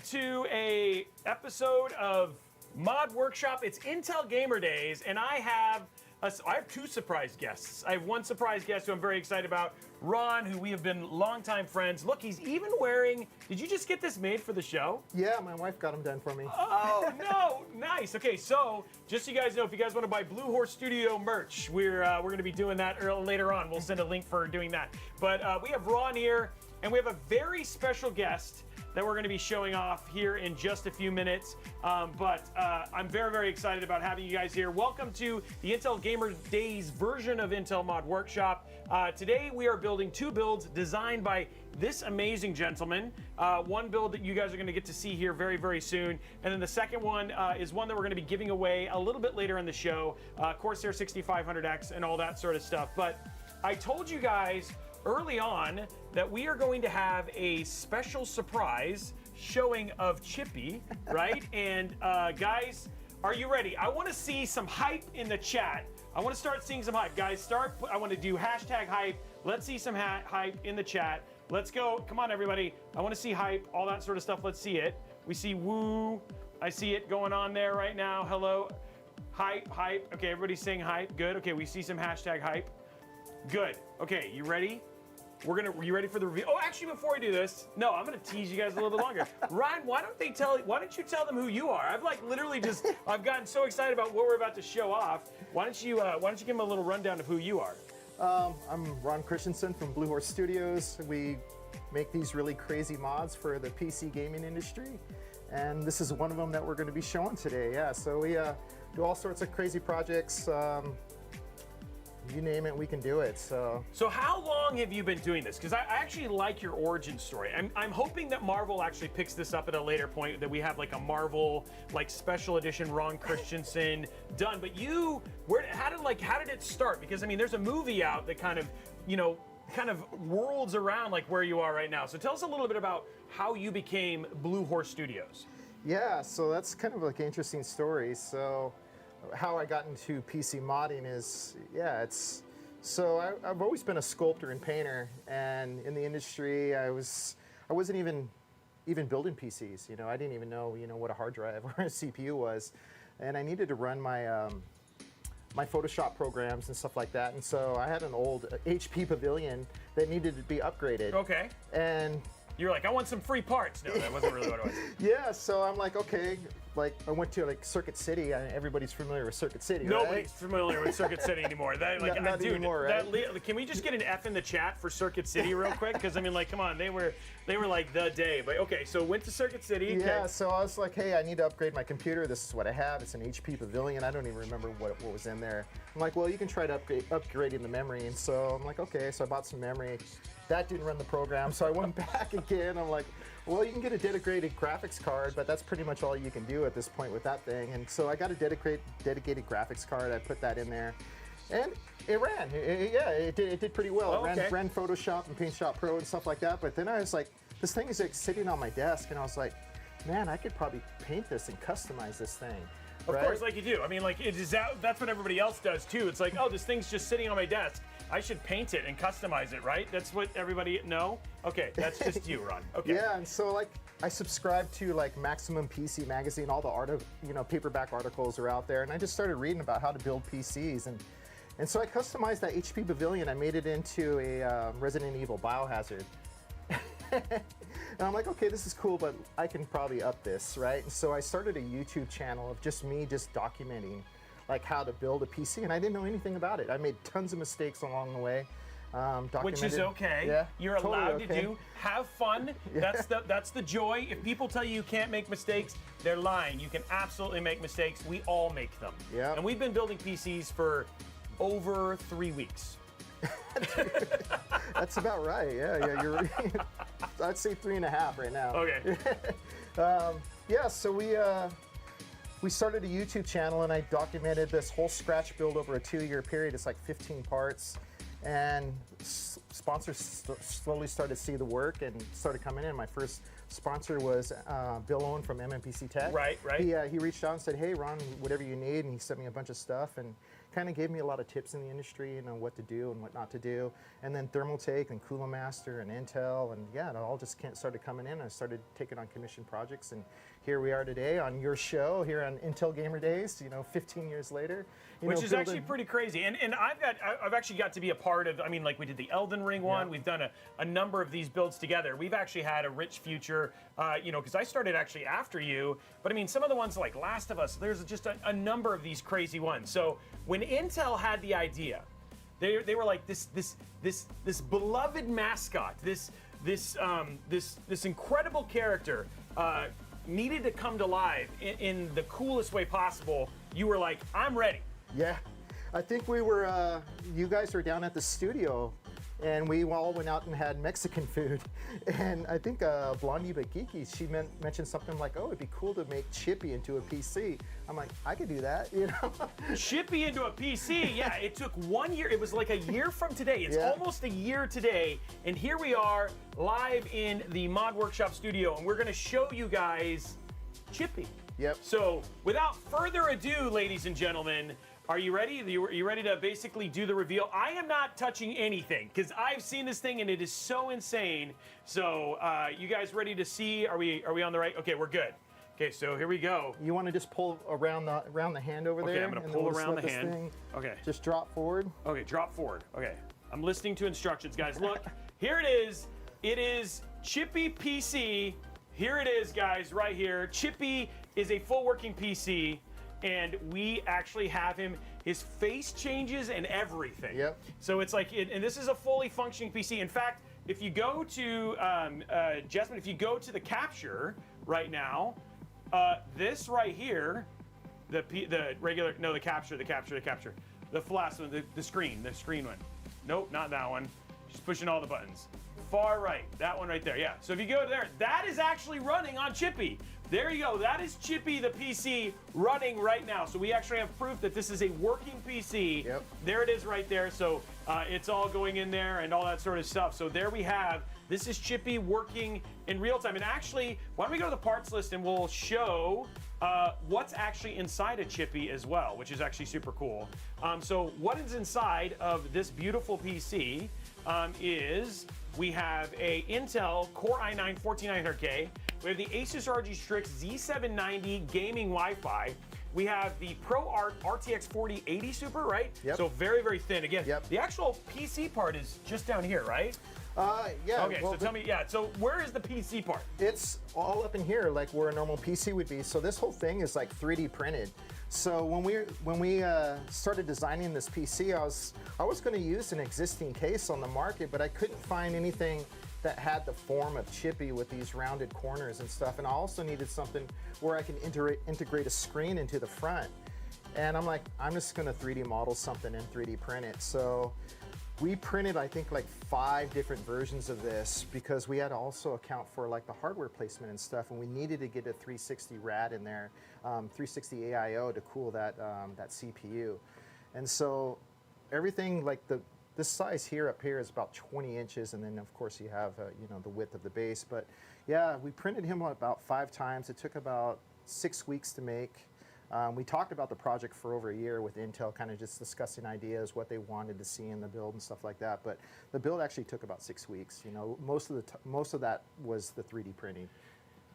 to a episode of Mod Workshop. It's Intel Gamer Days, and I have two surprise guests. I have one surprise guest who I'm very excited about, Ron, who we have been longtime friends. Look, he's even wearing, did you just get this made for the show? Yeah, my wife got them done for me. Oh, no, nice. Okay, so just so you guys know, if you guys want to buy Blue Horse Studio merch, we're going to be doing that later on. We'll send a link for doing that. But we have Ron here, and we have a very special guest that we're going to be showing off here in just a few minutes. But I'm very, very excited about having you guys here. Welcome to the Intel Gamer Days version of Intel Mod Workshop. Today we are building two builds designed by this amazing gentleman. One build that you guys are going to get to see here very, very soon. And then the second one is one that we're going to be giving away a little bit later in the show, Corsair 6500x and all that sort of stuff. But I told you guys early on that we are going to have a special surprise showing of Chippy, right? And guys, are you ready? I want to see some hype in the chat. I want to start seeing some hype. Guys, I want to do hashtag hype. Let's see some hype in the chat. Let's go. Come on, everybody. I want to see hype, all that sort of stuff. Let's see it. We see woo. I see it going on there right now. Hello. Hype, hype. Okay, everybody's saying hype. Good. Okay, we see some hashtag hype. Good. Okay, you ready? You ready for the review? Oh, actually, before we do this, no, I'm gonna tease you guys a little bit longer. Ryan, why don't you tell them who you are? I've I've gotten so excited about what we're about to show off. Why don't you give them a little rundown of who you are? I'm Ron Christensen from Blue Horse Studios. We make these really crazy mods for the PC gaming industry, and this is one of them that we're going to be showing today. Yeah, so we do all sorts of crazy projects. You name it, we can do it. So how long have you been doing this? Because I actually like your origin story. I'm hoping that Marvel actually picks this up at a later point, that we have like a Marvel like special edition Ron Christensen done. But how did it start? Because I mean, there's a movie out that kind of whirls around like where you are right now. So tell us a little bit about how you became Blue Horse Studios. Yeah, so that's kind of like an interesting story. So how I got into PC modding is, I've always been a sculptor and painter, and in the industry I wasn't even building PCs. You know, I didn't even know what a hard drive or a CPU was, and I needed to run my my Photoshop programs and stuff like that. And so I had an old HP Pavilion that needed to be upgraded. Okay. And you're like, I want some free parts. No, that wasn't really what it was. Yeah, so I'm like, okay. Like, I went to like Circuit City. Everybody's familiar with Circuit City, Nobody's familiar with Circuit City anymore. Not anymore, right? Can we just get an F in the chat for Circuit City real quick? Because I mean, like, come on, they were like the day. But okay, so went to Circuit City. Yeah, okay. So I was like, hey, I need to upgrade my computer. This is what I have. It's an HP Pavilion. I don't even remember what was in there. I'm like, well, you can try to upgrading the memory. And so I'm like, okay. So I bought some memory. That didn't run the program, so I went back again. I'm like, well, you can get a dedicated graphics card, but that's pretty much all you can do at this point with that thing. And so I got a dedicated graphics card. I put that in there, and it ran. It did pretty well. Oh, okay. It ran Photoshop and PaintShop Pro and stuff like that. But then I was like, this thing is like sitting on my desk, and I was like, man, I could probably paint this and customize this thing. Of course, like you do. I mean, like that's what everybody else does too. It's like, oh, this thing's just sitting on my desk. I should paint it and customize it, right? That's what everybody know. Okay, that's just you, Ron. Okay. Yeah, and so like I subscribe to like Maximum PC magazine. All the paperback articles are out there, and I just started reading about how to build PCs, and so I customized that HP Pavilion. I made it into a Resident Evil Biohazard. And I'm like, okay, this is cool, but I can probably up this, right? And so I started a YouTube channel of just me documenting like how to build a PC, and I didn't know anything about it. I made tons of mistakes along the way. Which is okay. Yeah, you're totally allowed okay. to do. Have fun. Yeah. That's the joy. If people tell you can't make mistakes, they're lying. You can absolutely make mistakes. We all make them. Yeah. And we've been building PCs for over 3 weeks. That's about right. Yeah, you're right. I'd say 3.5 right now. Okay. Yeah, so we started a YouTube channel, and I documented this whole scratch build over a 2-year period. It's like 15 parts, and sponsors slowly started to see the work and started coming in. My first sponsor was Bill Owen from MMPC Tech. Right. He reached out and said, hey, Ron, whatever you need, and he sent me a bunch of stuff and kind of gave me a lot of tips in the industry, what to do and what not to do. And then Thermaltake and Coolomaster and Intel, and yeah, it all just started coming in. I started taking on commission projects, and here we are today on your show here on Intel Gamer Days, 15 years later. Which is actually pretty crazy. And I've actually got to be a part of, like we did the Elden Ring one. We've done a number of these builds together. We've actually had a rich future, because I started actually after you. But some of the ones like Last of Us, there's just a number of these crazy ones. So when Intel had the idea, they were like this beloved mascot, this incredible character needed to come to life in the coolest way possible. You were like, I'm ready. Yeah, I think we were, you guys were down at the studio, and we all went out and had Mexican food. And I think Blondie but Geeky, she mentioned something like, oh, it'd be cool to make Chippy into a PC. I'm like, I could do that, Chippy into a PC, yeah, it took 1 year. It was like a year from today. It's almost a year today. And here we are live in the Mod Workshop studio, and we're gonna show you guys Chippy. Yep. So without further ado, ladies and gentlemen, are you ready? Are you ready to basically do the reveal? I am not touching anything because I've seen this thing and it is so insane. So you guys ready to see? Are we on the right? Okay, we're good. Okay, so here we go. You want to just pull around the hand over there? Okay, I'm going to pull around the hand. Okay. Just drop forward. Okay, drop forward. Okay, I'm listening to instructions, guys. Look, here it is. It is Chippy PC. Here it is, guys, right here. Chippy is a full working PC. And we actually have him, his face changes and everything. Yep. So it's like, and this is a fully functioning PC. In fact, if you go to, Jasmine, if you go to the capture right now, this right here, the capture, the last one, the screen one. Nope, not that one. She's pushing all the buttons. Far right, that one right there, yeah. So if you go there, that is actually running on Chippy. There you go, that is Chippy the PC running right now. So we actually have proof that this is a working PC. Yep. There it is right there. So it's all going in there and all that sort of stuff. So there we have, this is Chippy working in real time. And actually, why don't we go to the parts list and we'll show what's actually inside a Chippy as well, which is actually super cool. So what is inside of this beautiful PC is we have a Intel Core i9 14900K. We have the Asus ROG Strix Z790 gaming Wi-Fi. We have the ProArt RTX 4080 Super, right? Yep. So very, very thin. Again, yep. The actual PC part is just down here, right? Yeah. Okay, so tell me, so where is the PC part? It's all up in here, like where a normal PC would be. So this whole thing is like 3D printed. So when we started designing this PC, I was going to use an existing case on the market, but I couldn't find anything that had the form of Chippy with these rounded corners and stuff. And I also needed something where I can integrate a screen into the front. And I'm like, I'm just going to 3D model something and 3D print it. So we printed, I think, like 5 different versions of this because we had to also account for like the hardware placement and stuff, and we needed to get a 360 rad in there, 360 AIO to cool that CPU. And so everything like this size here up here is about 20 inches, and then of course you have the width of the base. But yeah, we printed him about 5 times. It took about 6 weeks to make. We talked about the project for over a year with Intel, kind of just discussing ideas, what they wanted to see in the build and stuff like that. But the build actually took about 6 weeks. Most of that was the 3D printing.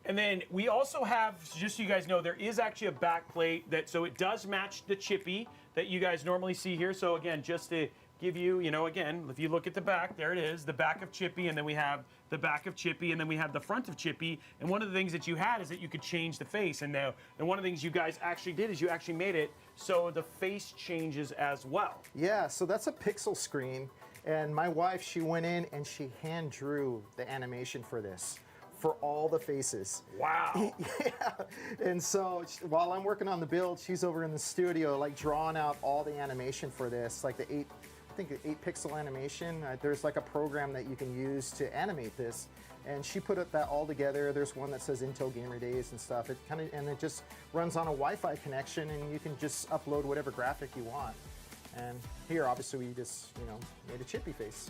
And then we also have, just so you guys know, there is actually a back plate so it does match the Chippy that you guys normally see here. So again, just to give you, again, if you look at the back, there it is, the back of Chippy, and then we have the back of Chippy, and then we have the front of Chippy. And one of the things that you had is that you could change the face. And one of the things you guys actually did is you actually made it so the face changes as well. Yeah, so that's a pixel screen. And my wife, she went in and she hand drew the animation for this, for all the faces. Wow. Yeah. And so while I'm working on the build, she's over in the studio, like drawing out all the animation for this, like the 8 pixel animation. There's like a program that you can use to animate this, and she put that all together. There's one that says Intel Gamer Days and stuff. And it just runs on a Wi-Fi connection, and you can just upload whatever graphic you want. And here, obviously, we just made a Chippy face.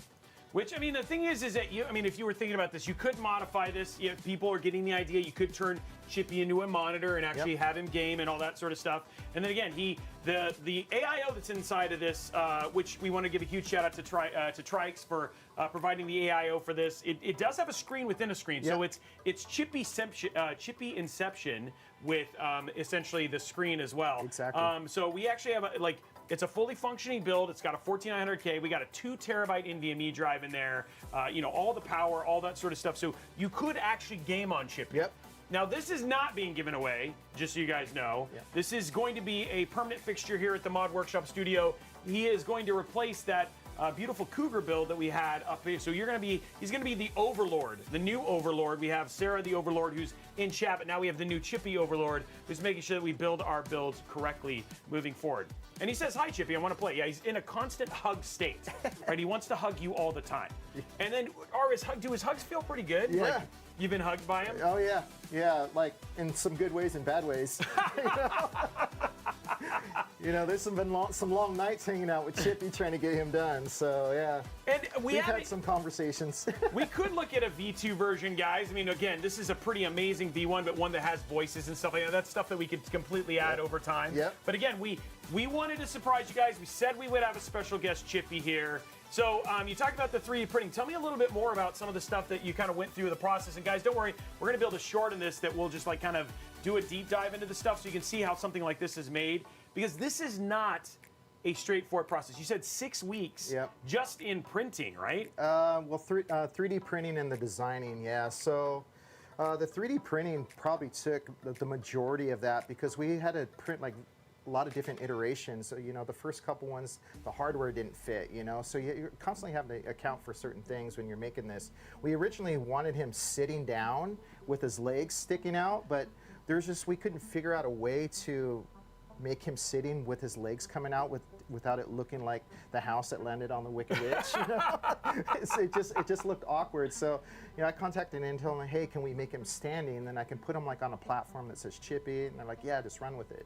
Which, I mean, the thing is that you, I mean, if you were thinking about this, you could modify this. If people are getting the idea, you could turn Chippy into a monitor and actually have him game and all that sort of stuff. And then again, the AIO that's inside of this, which we want to give a huge shout out to Trikes for providing the AIO for this. It does have a screen within a screen, so it's Chippy Inception with essentially the screen as well. Exactly. So we actually have it's a fully functioning build. It's got a 14900K. We got a 2 terabyte NVMe drive in there. You know, all the power, all that sort of stuff. So you could actually game on Chippy. Yep. Now, this is not being given away, just so you guys know. Yep. This is going to be a permanent fixture here at the Mod Workshop Studio. He is going to replace that beautiful Cougar build that we had up here. So he's going to be the Overlord, the new Overlord. We have Sarah the Overlord who's in chat, but now we have the new Chippy Overlord who's making sure that we build our builds correctly moving forward. And he says, hi, Chippy, I want to play. Yeah, he's in a constant hug state, right? He wants to hug you all the time. And then, do his hugs feel pretty good? Yeah. Like, you've been hugged by him? Oh, yeah. Yeah, like in some good ways and bad ways. You know, there's been some long nights hanging out with Chippy trying to get him done. So, yeah. And we've had some conversations. We could look at a V2 version, guys. I mean, again, this is a pretty amazing V1, but one that has voices and stuff like that. That's stuff that we could completely add over time. Yep. But again, we wanted to surprise you guys. We said we would have a special guest, Chippy, here. So you talked about the 3D printing. Tell me a little bit more about some of the stuff that you kind of went through the process. And guys, don't worry, we're going to build a short in this that we'll just like kind of do a deep dive into the stuff so you can see how something like this is made. Because this is not a straightforward process. You said 6 weeks just in printing, right? Well, 3D printing and the designing, yeah. So the 3D printing probably took the majority of that because we had to print like a lot of different iterations. So, you know, the first couple ones, the hardware didn't fit, you know, so you're constantly having to account for certain things when you're making this. We originally wanted him sitting down with his legs sticking out, but we couldn't figure out a way to make him sitting with his legs coming out without it looking like the house that landed on the Wicked Witch. You know? it just looked awkward. So, you know, I contacted Intel and hey, can we make him standing? And then I can put him like on a platform that says Chippy. And they're like, yeah, just run with it.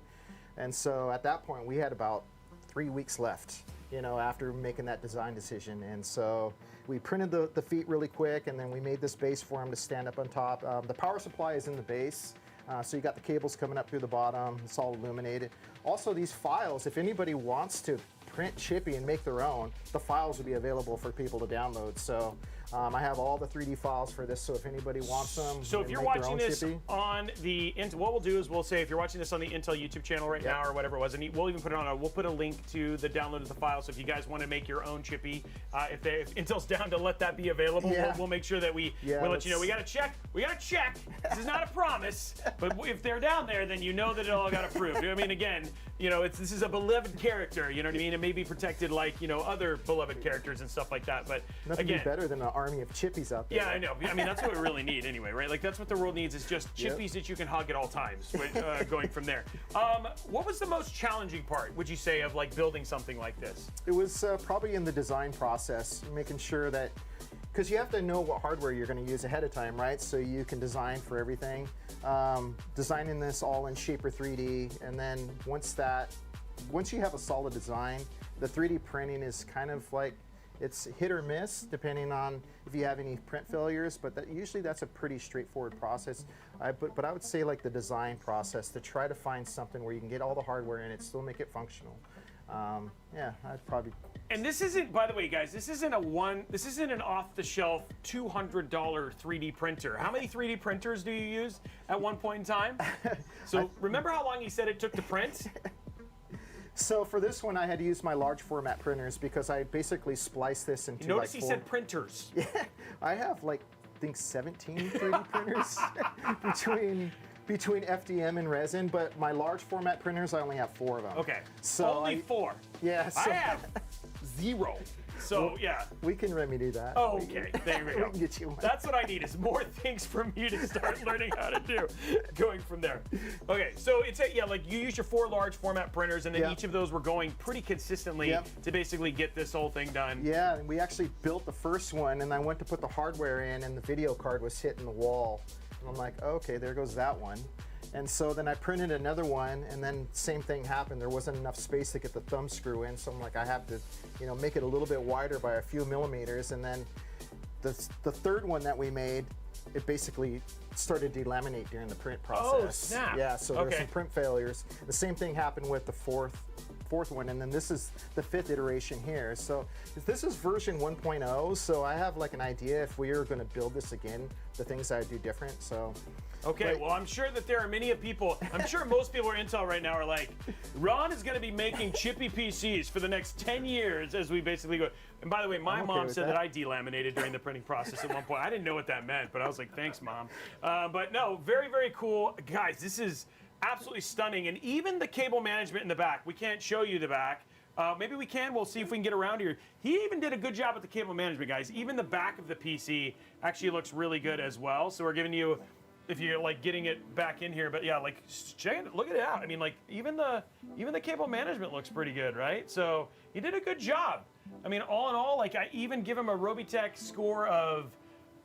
And so at that point, we had about 3 weeks left, you know, after making that design decision. And so we printed the feet really quick, and then we made this base for him to stand up on top. The power supply is in the base. So you got the cables coming up through the bottom. It's all illuminated. Also, these files, if anybody wants to print Chippy and make their own, the files will be available for people to download. So I have all the 3D files for this, so if anybody wants them, so if you're watching this on the Intel, what we'll do is we'll say if you're watching this on the Intel YouTube channel right now or whatever it was, and we'll even put it on. We'll put a link to the download of the file. So if you guys want to make your own Chippy, if Intel's down to let that be available, we'll make sure that we'll let you know. We got to check. We got to check. This is not a promise, but if they're down there, then you know that it all got approved. I mean, again, you know, this is a beloved character. You know what I mean? It may be protected like other beloved characters and stuff like that. But nothing again, be better than an army of Chippies out there. Yeah, I know. I mean, that's what we really need anyway, right? Like, that's what the world needs is just Chippies that you can hug at all times, going from there. What was the most challenging part, would you say, of like building something like this? It was probably in the design process, making sure that, because you have to know what hardware you're going to use ahead of time, right? So you can design for everything. Designing this all in Shaper 3D, and then once you have a solid design, the 3D printing is kind of like, it's hit or miss depending on if you have any print failures, but usually that's a pretty straightforward process. But I would say like the design process to try to find something where you can get all the hardware in it, still make it functional. Yeah, I'd probably. And this isn't, by the way, guys, this isn't an off-the-shelf $200 3D printer. How many 3D printers do you use at one point in time? So remember how long he said it took to print? So for this one, I had to use my large format printers because I basically spliced this into Notice he said printers. Yeah, I have like, I think 17 3D printers between FDM and resin, but my large format printers, I only have 4 of them. Okay, so only 4. Yeah. So I have 0. So, well, yeah. We can remedy that. Oh, okay. There we go. We can get you one. That's what I need is more things from you to start learning how to do. Going from there. Okay, so it's like you use your 4 large format printers, and then each of those were going pretty consistently to basically get this whole thing done. Yeah, and we actually built the first one, and I went to put the hardware in, and the video card was hitting the wall. And I'm like, okay, there goes that one. And so then I printed another one, and then same thing happened. There wasn't enough space to get the thumb screw in, so I'm like, I have to, you know, make it a little bit wider by a few millimeters. And then the third one that we made, it basically started to delaminate during the print process. Oh, snap. Yeah, so there were Okay. some print failures. The same thing happened with the fourth one, and then this is the 5th iteration here. So this is version 1.0, so I have like an idea if we are going to build this again, the things I would do different. So Okay, well, I'm sure that there are many people, I'm sure most people at Intel right now are like, Ron is going to be making Chippy PCs for the next 10 years as we basically go. And by the way, my I'm okay mom with said that. that I delaminated during the printing process at one point. I didn't know what that meant, but I was like, thanks, Mom. But no, very, very cool. Guys, this is absolutely stunning. And even the cable management in the back, we can't show you the back. Maybe we can. We'll see if we can get around here. He even did a good job with the cable management, guys. Even the back of the PC actually looks really good as well. So we're giving you, if you're like getting it back in here, but yeah, like check it, look at it out. I mean, like even the cable management looks pretty good, right? So he did a good job. I mean, all in all, like I even give him a Robeytech score of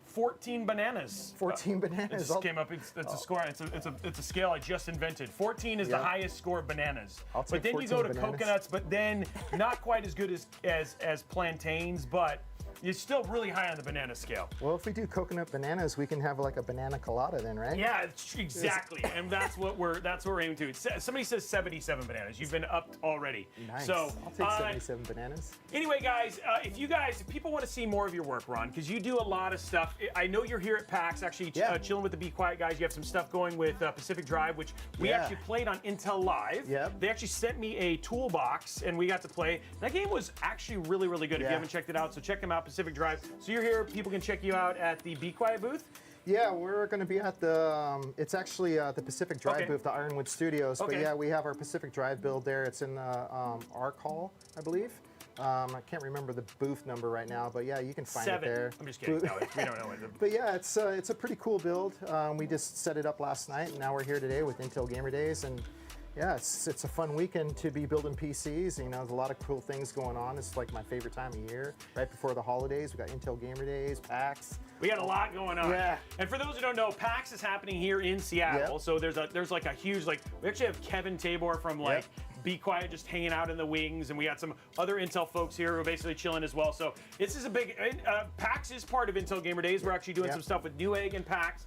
14 bananas. 14 It bananas. just came up. It's a score. It's a scale I just invented. 14 is the Yep. highest score of bananas. I'll But take then you 14 go to bananas. coconuts, but then not quite as good as plantains, but it's still really high on the banana scale. Well, if we do coconut bananas, we can have like a banana colada then, right? Yeah, exactly, and that's what we're aiming to. Somebody says 77 bananas. You've been upped already. Nice. So I'll take 77 bananas. Anyway, guys, if people want to see more of your work, Ron, because you do a lot of stuff. I know you're here at PAX, actually Yeah. chilling with the Be Quiet guys. You have some stuff going with Pacific Drive, which we Yeah. actually played on Intel Live. Yep. They actually sent me a toolbox, and we got to play. That game was actually really, really good. If you Yeah. haven't checked it out, so check them out, Pacific Drive. So you're here. People can check you out at the Be Quiet booth. Yeah, we're going to be at the, it's actually the Pacific Drive Okay. booth, the Ironwood Studios. Okay. But yeah, we have our Pacific Drive build there. It's in the ARC Hall, I believe. I can't remember the booth number right now, but yeah, you can find 7. it there. I'm just kidding. No, we don't know it. But yeah, it's a pretty cool build. We just set it up last night, and now we're here today with Intel Gamer Days, and yeah, it's a fun weekend to be building PCs. You know, there's a lot of cool things going on. It's like my favorite time of year, right before the holidays. We got Intel Gamer Days, PAX. We got a lot going on. Yeah. And for those who don't know, PAX is happening here in Seattle. Yep. So there's like a huge, like, we actually have Kevin Tabor from like Be Quiet just hanging out in the wings, and we got some other Intel folks here who are basically chilling as well. So this is a big, PAX is part of Intel Gamer Days. We're actually doing some stuff with Newegg and PAX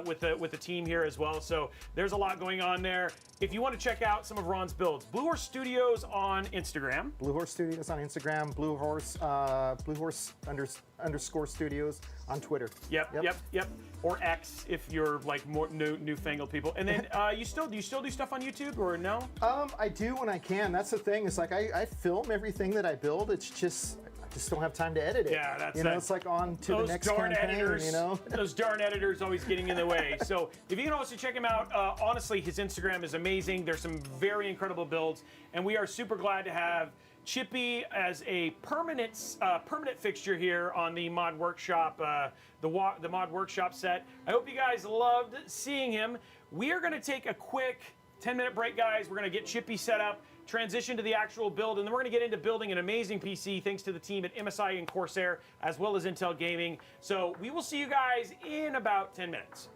with the team here as well. So there's a lot going on there. If you want to check out some of Ron's builds, Blue Horse Studios on Instagram. Blue Horse Studios on Instagram, Blue Horse _ Studios on Twitter. Yep. Or X if you're like more newfangled people. And then do you still do stuff on YouTube or no? I do when I can. That's the thing. It's like I film everything that I build. It's just I just don't have time to edit it. Yeah, that's you know. it. It's like on to the Those next darn campaign. editors, You know. those darn editors always getting in the way. So if you can also check him out, honestly, his Instagram is amazing. There's some very incredible builds, and we are super glad to have Chippy as a permanent fixture here on the Mod Workshop, the Mod Workshop set. I hope you guys loved seeing him. We are going to take a quick 10-minute break, guys. We're going to get Chippy set up, transition to the actual build, and then we're going to get into building an amazing PC thanks to the team at MSI and Corsair, as well as Intel Gaming. So we will see you guys in about 10 minutes.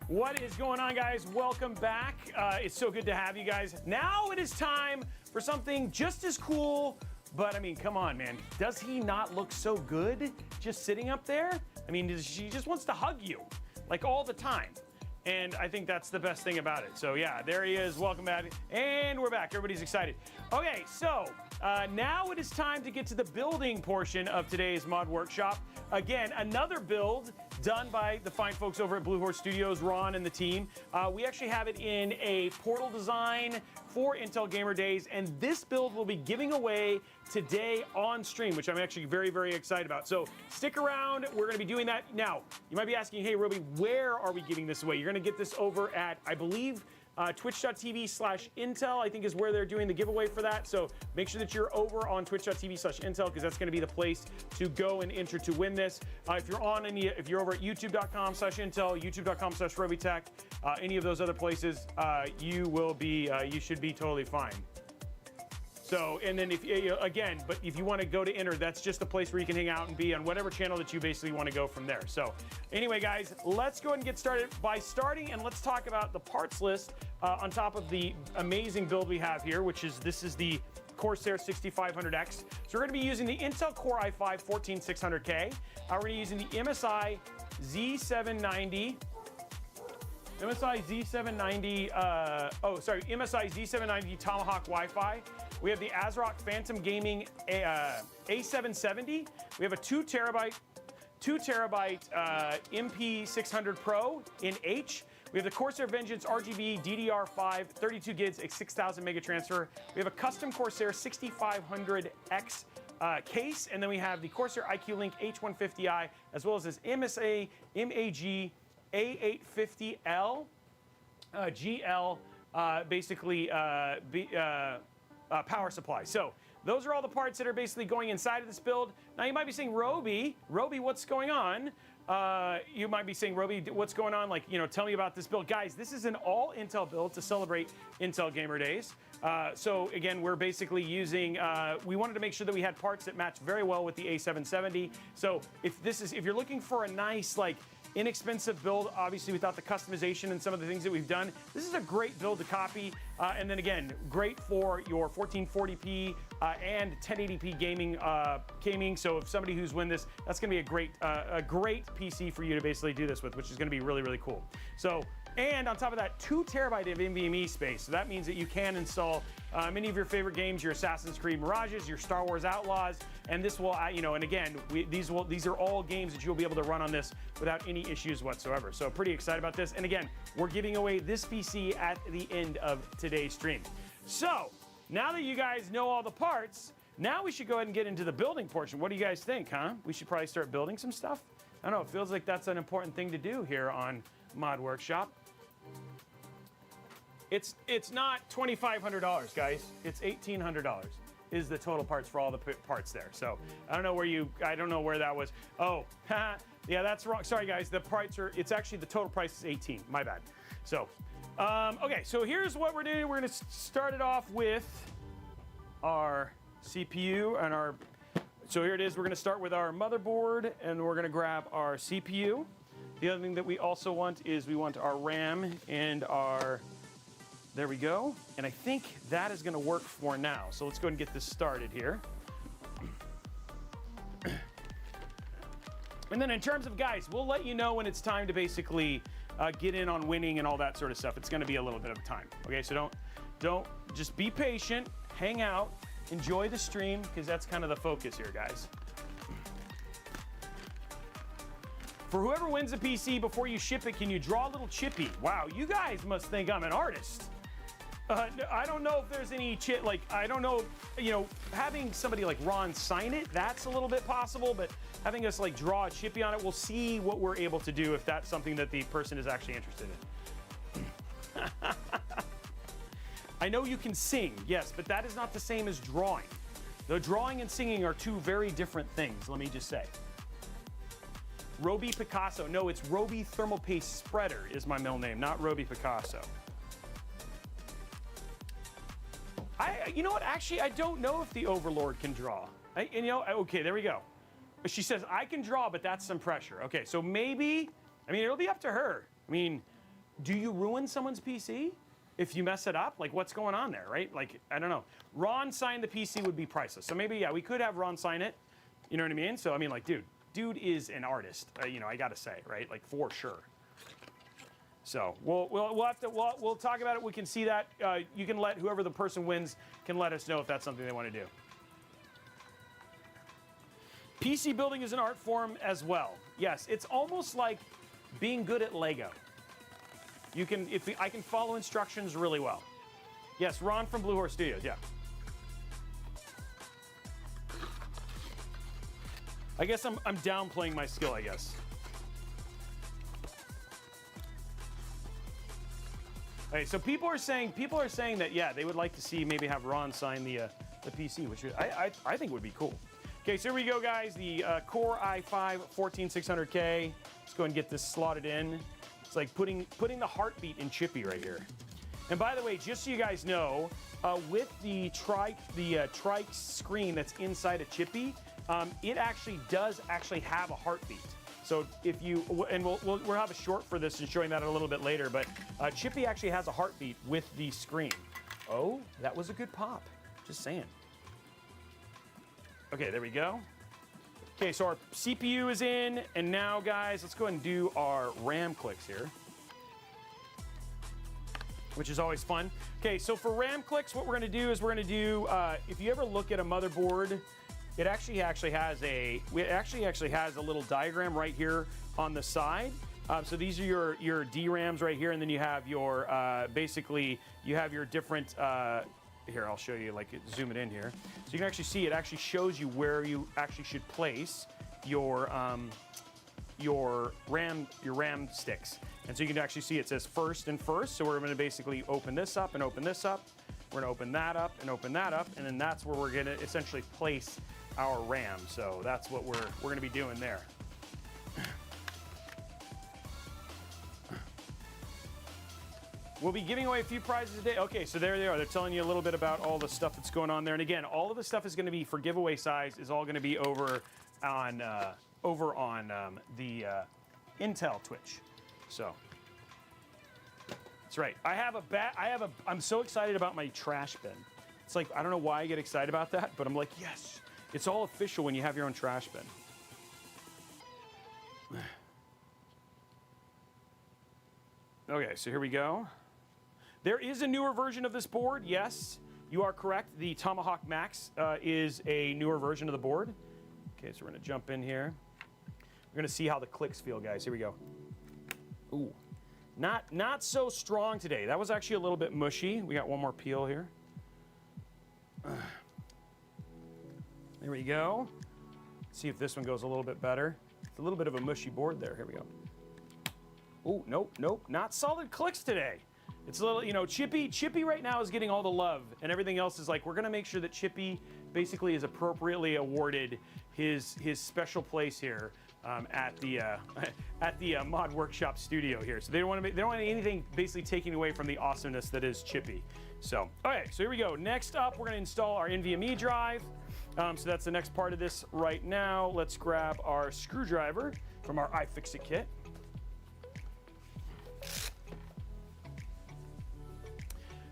What is going on, guys? Welcome back. It's so good to have you guys. Now it is time for something just as cool, but I mean, come on, man. Does he not look so good just sitting up there? I mean, she just wants to hug you, like all the time. And I think that's the best thing about it. So yeah, there he is. Welcome back. And we're back. Everybody's excited. Okay, so now it is time to get to the building portion of today's mod workshop. Again, another build done by the fine folks over at Blue Horse Studios, Ron and the team. We actually have it in a portal design for Intel Gamer Days, and this build will be giving away today on stream, which I'm actually very, very excited about. So stick around. We're going to be doing that. Now, you might be asking, hey, Robey, where are we giving this away? You're going to get this over at, I believe, twitch.tv/Intel, I think is where they're doing the giveaway for that. So make sure that you're over on twitch.tv/Intel because that's going to be the place to go and enter to win this. If you're over at youtube.com/Intel, youtube.com/Robeytech, any of those other places, you should be totally fine. So, and then if you want to go to enter, that's just a place where you can hang out and be on whatever channel that you basically want to go from there. So anyway, guys, let's go ahead and get started and let's talk about the parts list on top of the amazing build we have here, this is the Corsair 6500x. So we're going to be using the Intel Core i5 14600K. We're going to be using the MSI Z790. MSI Z790 Tomahawk Wi-Fi. We have the ASRock Phantom Gaming A770. We have a 2 terabyte MP600 Pro in H. We have the Corsair Vengeance RGB DDR5 32 gigs at 6,000 mega transfer. We have a custom Corsair 6500X case, and then we have the Corsair iCue Link H150i, as well as this MSA MAG A850L GL power supply. So those are all the parts that are basically going inside of this build. Now you might be saying, Robey, what's going on? You might be saying, Robey, what's going on? Like, tell me about this build. Guys, this is an all Intel build to celebrate Intel Gamer Days. So again, we're basically using, we wanted to make sure that we had parts that match very well with the A770. So if you're looking for a nice, inexpensive build, obviously without the customization and some of the things that we've done, this is a great build to copy. And then again, great for your 1440p and 1080p gaming. So if somebody who's win this, that's going to be a great PC for you to basically do this with, which is going to be really, really cool. So, and on top of that, 2 terabyte of NVMe space. So that means that you can install many of your favorite games, your Assassin's Creed Mirages, your Star Wars Outlaws, and this will, and again, these are all games that you'll be able to run on this without any issues whatsoever. So pretty excited about this. And again, we're giving away this PC at the end of today's stream. So now that you guys know all the parts, now we should go ahead and get into the building portion. What do you guys think, huh? We should probably start building some stuff. I don't know, it feels like that's an important thing to do here on Mod Workshop. It's not $2,500, guys. It's $1,800 is the total parts for all the parts there. So I don't know where that was. Oh, yeah, that's wrong. Sorry, guys. The parts it's actually the total price is 18. My bad. So, okay. So here's what we're doing. We're going to start it off with our CPU and so here it is. We're going to start with our motherboard and we're going to grab our CPU. The other thing that we also want is we want our RAM and there we go. And I think that is going to work for now. So let's go ahead and get this started here. And then in terms of, guys, we'll let you know when it's time to basically get in on winning and all that sort of stuff. It's going to be a little bit of time. Okay, so don't just be patient, hang out, enjoy the stream, because that's kind of the focus here, guys. For whoever wins a PC, before you ship it, can you draw a little Chippy? Wow, you guys must think I'm an artist. I don't know if there's any I don't know, having somebody like Ron sign it, that's a little bit possible, but having us draw a Chippy on it, we'll see what we're able to do if that's something that the person is actually interested in. I know you can sing, yes, but that is not the same as drawing. The drawing and singing are two very different things, let me just say. Robey Picasso. No, it's Robey Thermal Paste Spreader is my middle name, not Robey Picasso. You know what? Actually, I don't know if the Overlord can draw. Okay, there we go. She says, I can draw, but that's some pressure. Okay, so maybe, it'll be up to her. do you ruin someone's PC if you mess it up? Like, what's going on there, right? Like, I don't know. Ron sign the PC would be priceless. So maybe, yeah, we could have Ron sign it. You know what I mean? So, I mean, like, dude is an artist, you know, I gotta say, right? Like, for sure. So we'll have to we'll talk about it. We can see that. You can let whoever the person wins can let us know if that's something they want to do. PC building is an art form as well. Yes, it's almost like being good at Lego. You can I can follow instructions really well. Yes, Ron from Blue Horse Studios. Yeah. I guess I'm downplaying my skill, I guess. Okay, so people are saying that, yeah, they would like to see maybe have Ron sign the PC, which I think would be cool. Okay, so here we go, guys. The Core i5 14600K. Let's go and get this slotted in. It's like putting the heartbeat in Chippy right here. And by the way, just so you guys know, with the trike screen that's inside a Chippy, it actually does have a heartbeat. So if you, and we'll have a short for this and showing that a little bit later, but Chippy actually has a heartbeat with the screen. Oh, that was a good pop. Just saying. Okay, there we go. Okay, so our CPU is in, and now, guys, let's go ahead and do our RAM clicks here, which is always fun. Okay, so for RAM clicks, what we're gonna do is if you ever look at a motherboard, it actually has a little diagram right here on the side. So these are your DRAMs right here, and then you have your basically you have your different. Here, I'll show you. Like, zoom it in here, so you can actually see it. Actually shows you where you actually should place your RAM sticks, and so you can actually see it says first and first. So we're going to basically open this up and open this up. We're going to open that up and open that up, and then that's where we're going to essentially place our RAM. So that's what we're going to be doing there. We'll be giving away a few prizes today. Okay, so there they are. They're telling you a little bit about all the stuff that's going on there. And again, all of the stuff is going to be for giveaway size is all going to be over on the Intel Twitch. So that's right. I'm so excited about my trash bin. It's like, I don't know why I get excited about that, but I'm like, yes, it's all official when you have your own trash bin. Okay, so here we go. There is a newer version of this board. Yes, you are correct. The Tomahawk Max is a newer version of the board. Okay, so we're gonna jump in here. We're gonna see how the clicks feel, guys. Here we go. Ooh, not so strong today. That was actually a little bit mushy. We got one more peel here. There we go. Let's see if this one goes a little bit better. It's a little bit of a mushy board there. Here we go. Oh, nope, not solid clicks today. It's a little, you know, Chippy right now is getting all the love, and everything else is like, we're gonna make sure that Chippy basically is appropriately awarded his special place here at the Mod Workshop studio here. So they don't want anything basically taking away from the awesomeness that is Chippy. So, okay, so here we go. Next up, we're gonna install our NVMe drive. So that's the next part of this right now. Let's grab our screwdriver from our iFixit kit.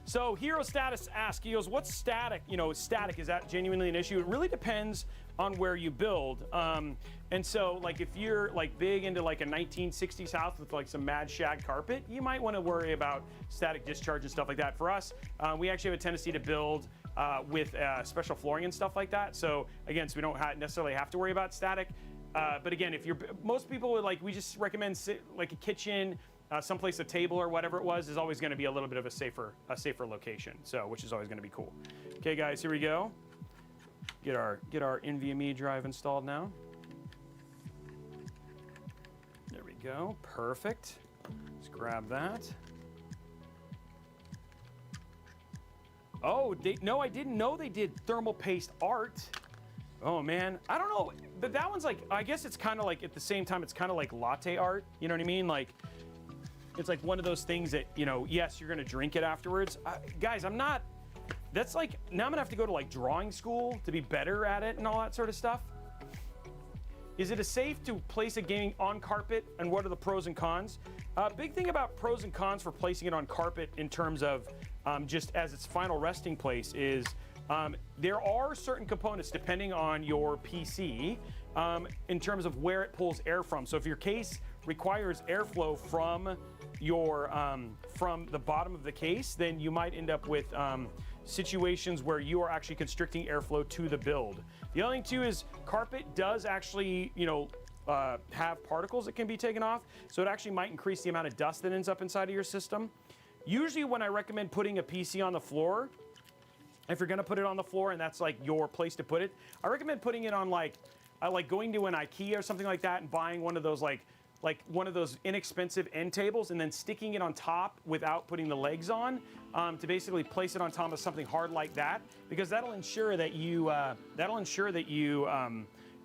So Hero Status asks, he goes, what's static? You know, static, is that genuinely an issue? It really depends on where you build. And so, like, if you're like big into like a 1960s house with like some mad shag carpet, you might want to worry about static discharge and stuff like that. For us, we actually have a tendency to build with special flooring and stuff like that. So again, so we don't necessarily have to worry about static. But again, if you're, most people would like, we just recommend like a kitchen, someplace, a table or whatever it was, is always going to be a little bit of a safer location. So, which is always going to be cool. Okay, guys, here we go. Get our NVMe drive installed now. There we go. Perfect. Let's grab that. Oh, no, I didn't know they did thermal paste art. Oh man, I don't know, but that one's like, I guess it's kind of like, at the same time, it's kind of like latte art. You know what I mean? Like, it's like one of those things that, you know, yes, you're gonna drink it afterwards. Guys, that's like, now I'm gonna have to go to like drawing school to be better at it and all that sort of stuff. is it safe to place a gaming on carpet, and what are the pros and cons? Big thing about pros and cons for placing it on carpet in terms of just as its final resting place is there are certain components depending on your PC in terms of where it pulls air from. So if your case requires airflow from your from the bottom of the case, then you might end up with situations where you are actually constricting airflow to the build. The other thing too is carpet does actually, you know, have particles that can be taken off, so it actually might increase the amount of dust that ends up inside of your system. Usually when I recommend putting a PC on the floor, if you're gonna put it on the floor and that's like your place to put it, I recommend putting it on like going to an IKEA or something like that and buying one of those like one of those inexpensive end tables and then sticking it on top without putting the legs on to basically place it on top of something hard like that, because that'll ensure that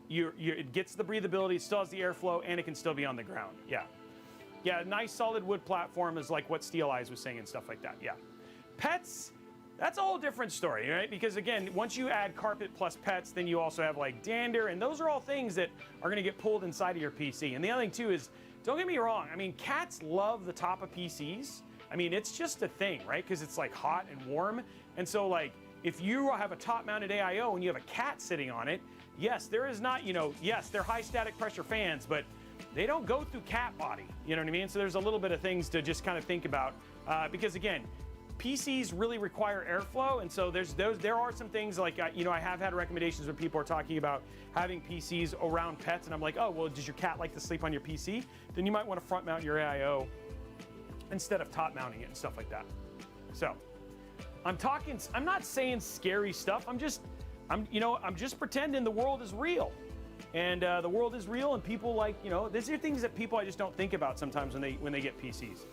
it gets the breathability, it still has the airflow, and it can still be on the ground. Yeah, a nice solid wood platform is like what Steel Eyes was saying and stuff like that. Yeah, pets. That's a whole different story, right? Because again, once you add carpet plus pets, then you also have like dander, and those are all things that are gonna get pulled inside of your PC. And the other thing too is, don't get me wrong, I mean, cats love the top of PCs. I mean, it's just a thing, right? Because it's like hot and warm. And so like, if you have a top mounted AIO and you have a cat sitting on it, yes, there is not, you know, yes, they're high static pressure fans, but they don't go through cat body, you know what I mean? So there's a little bit of things to just kind of think about because again, PCs really require airflow, and so there are some things like, you know, I have had recommendations when people are talking about having PCs around pets, and I'm like, oh, well, does your cat like to sleep on your PC? Then you might want to front mount your AIO instead of top mounting it and stuff like that. So, I'm not saying scary stuff, I'm just pretending the world is real. And the world is real, and people like, you know, these are things that people I just don't think about sometimes when they get PCs.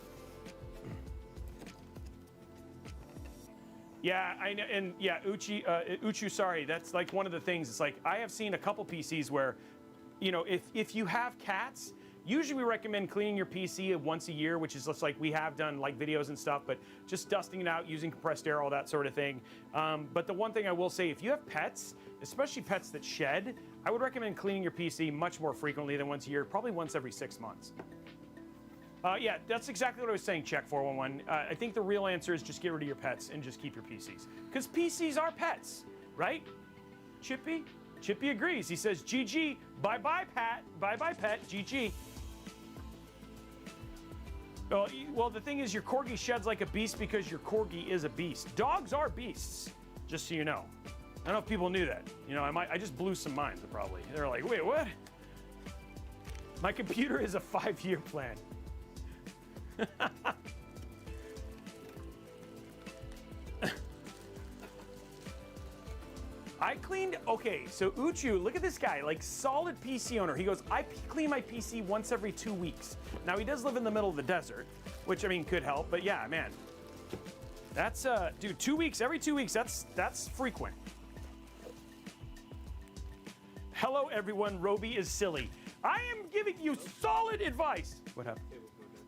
Yeah, I know, and yeah, Uchu, sorry, that's like one of the things. It's like I have seen a couple PCs where, you know, if you have cats, usually we recommend cleaning your PC once a year, which is just like we have done like videos and stuff, but just dusting it out, using compressed air, all that sort of thing. But the one thing I will say, if you have pets, especially pets that shed, I would recommend cleaning your PC much more frequently than once a year, probably once every 6 months. Yeah, that's exactly what I was saying, Check 411. I think the real answer is just get rid of your pets and just keep your PCs. Because PCs are pets, right? Chippy agrees. He says, GG, bye-bye, Pat. Bye-bye, pet, GG. Well, the thing is, your corgi sheds like a beast because your corgi is a beast. Dogs are beasts, just so you know. I don't know if people knew that. You know, I just blew some minds, probably. They're like, wait, what? My computer is a 5-year plan. I cleaned, okay, so Uchu, look at this guy, like solid PC owner. He goes, I clean my PC once every 2 weeks. Now he does live in the middle of the desert, which I mean could help, but yeah, man. That's, dude, 2 weeks, every 2 weeks, that's frequent. Hello everyone, Robey is silly. I am giving you solid advice. What happened?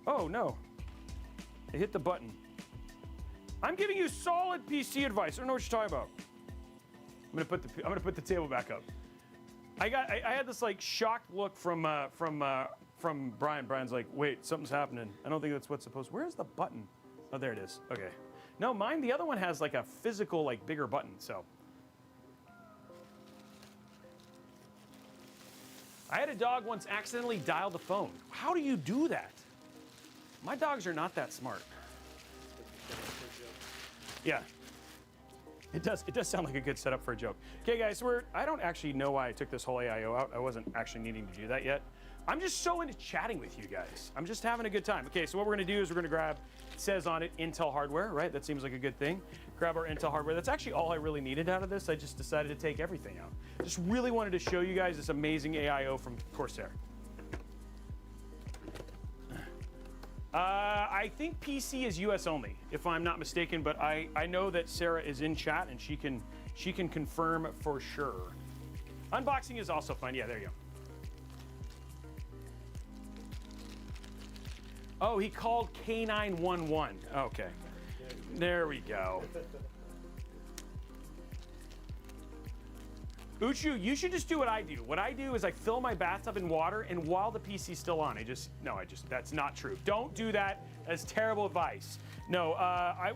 Oh no, I hit the button. I'm giving you solid PC advice. I don't know what you're talking about. I'm gonna put the table back up. I had this like shocked look from Brian. Brian's like, wait, something's happening. I don't think that's what's supposed. Where's the button? Oh, there it is. Okay. No, mine. The other one has like a physical, like bigger button. So. I had a dog once accidentally dial the phone. How do you do that? My dogs are not that smart. Yeah. It does sound like a good setup for a joke. Okay, guys, I don't actually know why I took this whole AIO out. I wasn't actually needing to do that yet. I'm just so into chatting with you guys. I'm just having a good time. Okay, so what we're gonna do is we're gonna grab, it says on it, Intel hardware, right? That seems like a good thing. Grab our Intel hardware. That's actually all I really needed out of this. I just decided to take everything out. Just really wanted to show you guys this amazing AIO from Corsair. I think PC is US only, if I'm not mistaken, but I know that Sarah is in chat and she can confirm for sure. Unboxing is also fun. Yeah, there you go. Oh, he called K911. Okay. There we go. Uchu, you should just do what I do. What I do is I fill my bathtub in water, and while the PC's still on, that's not true. Don't do that. That's terrible advice. No,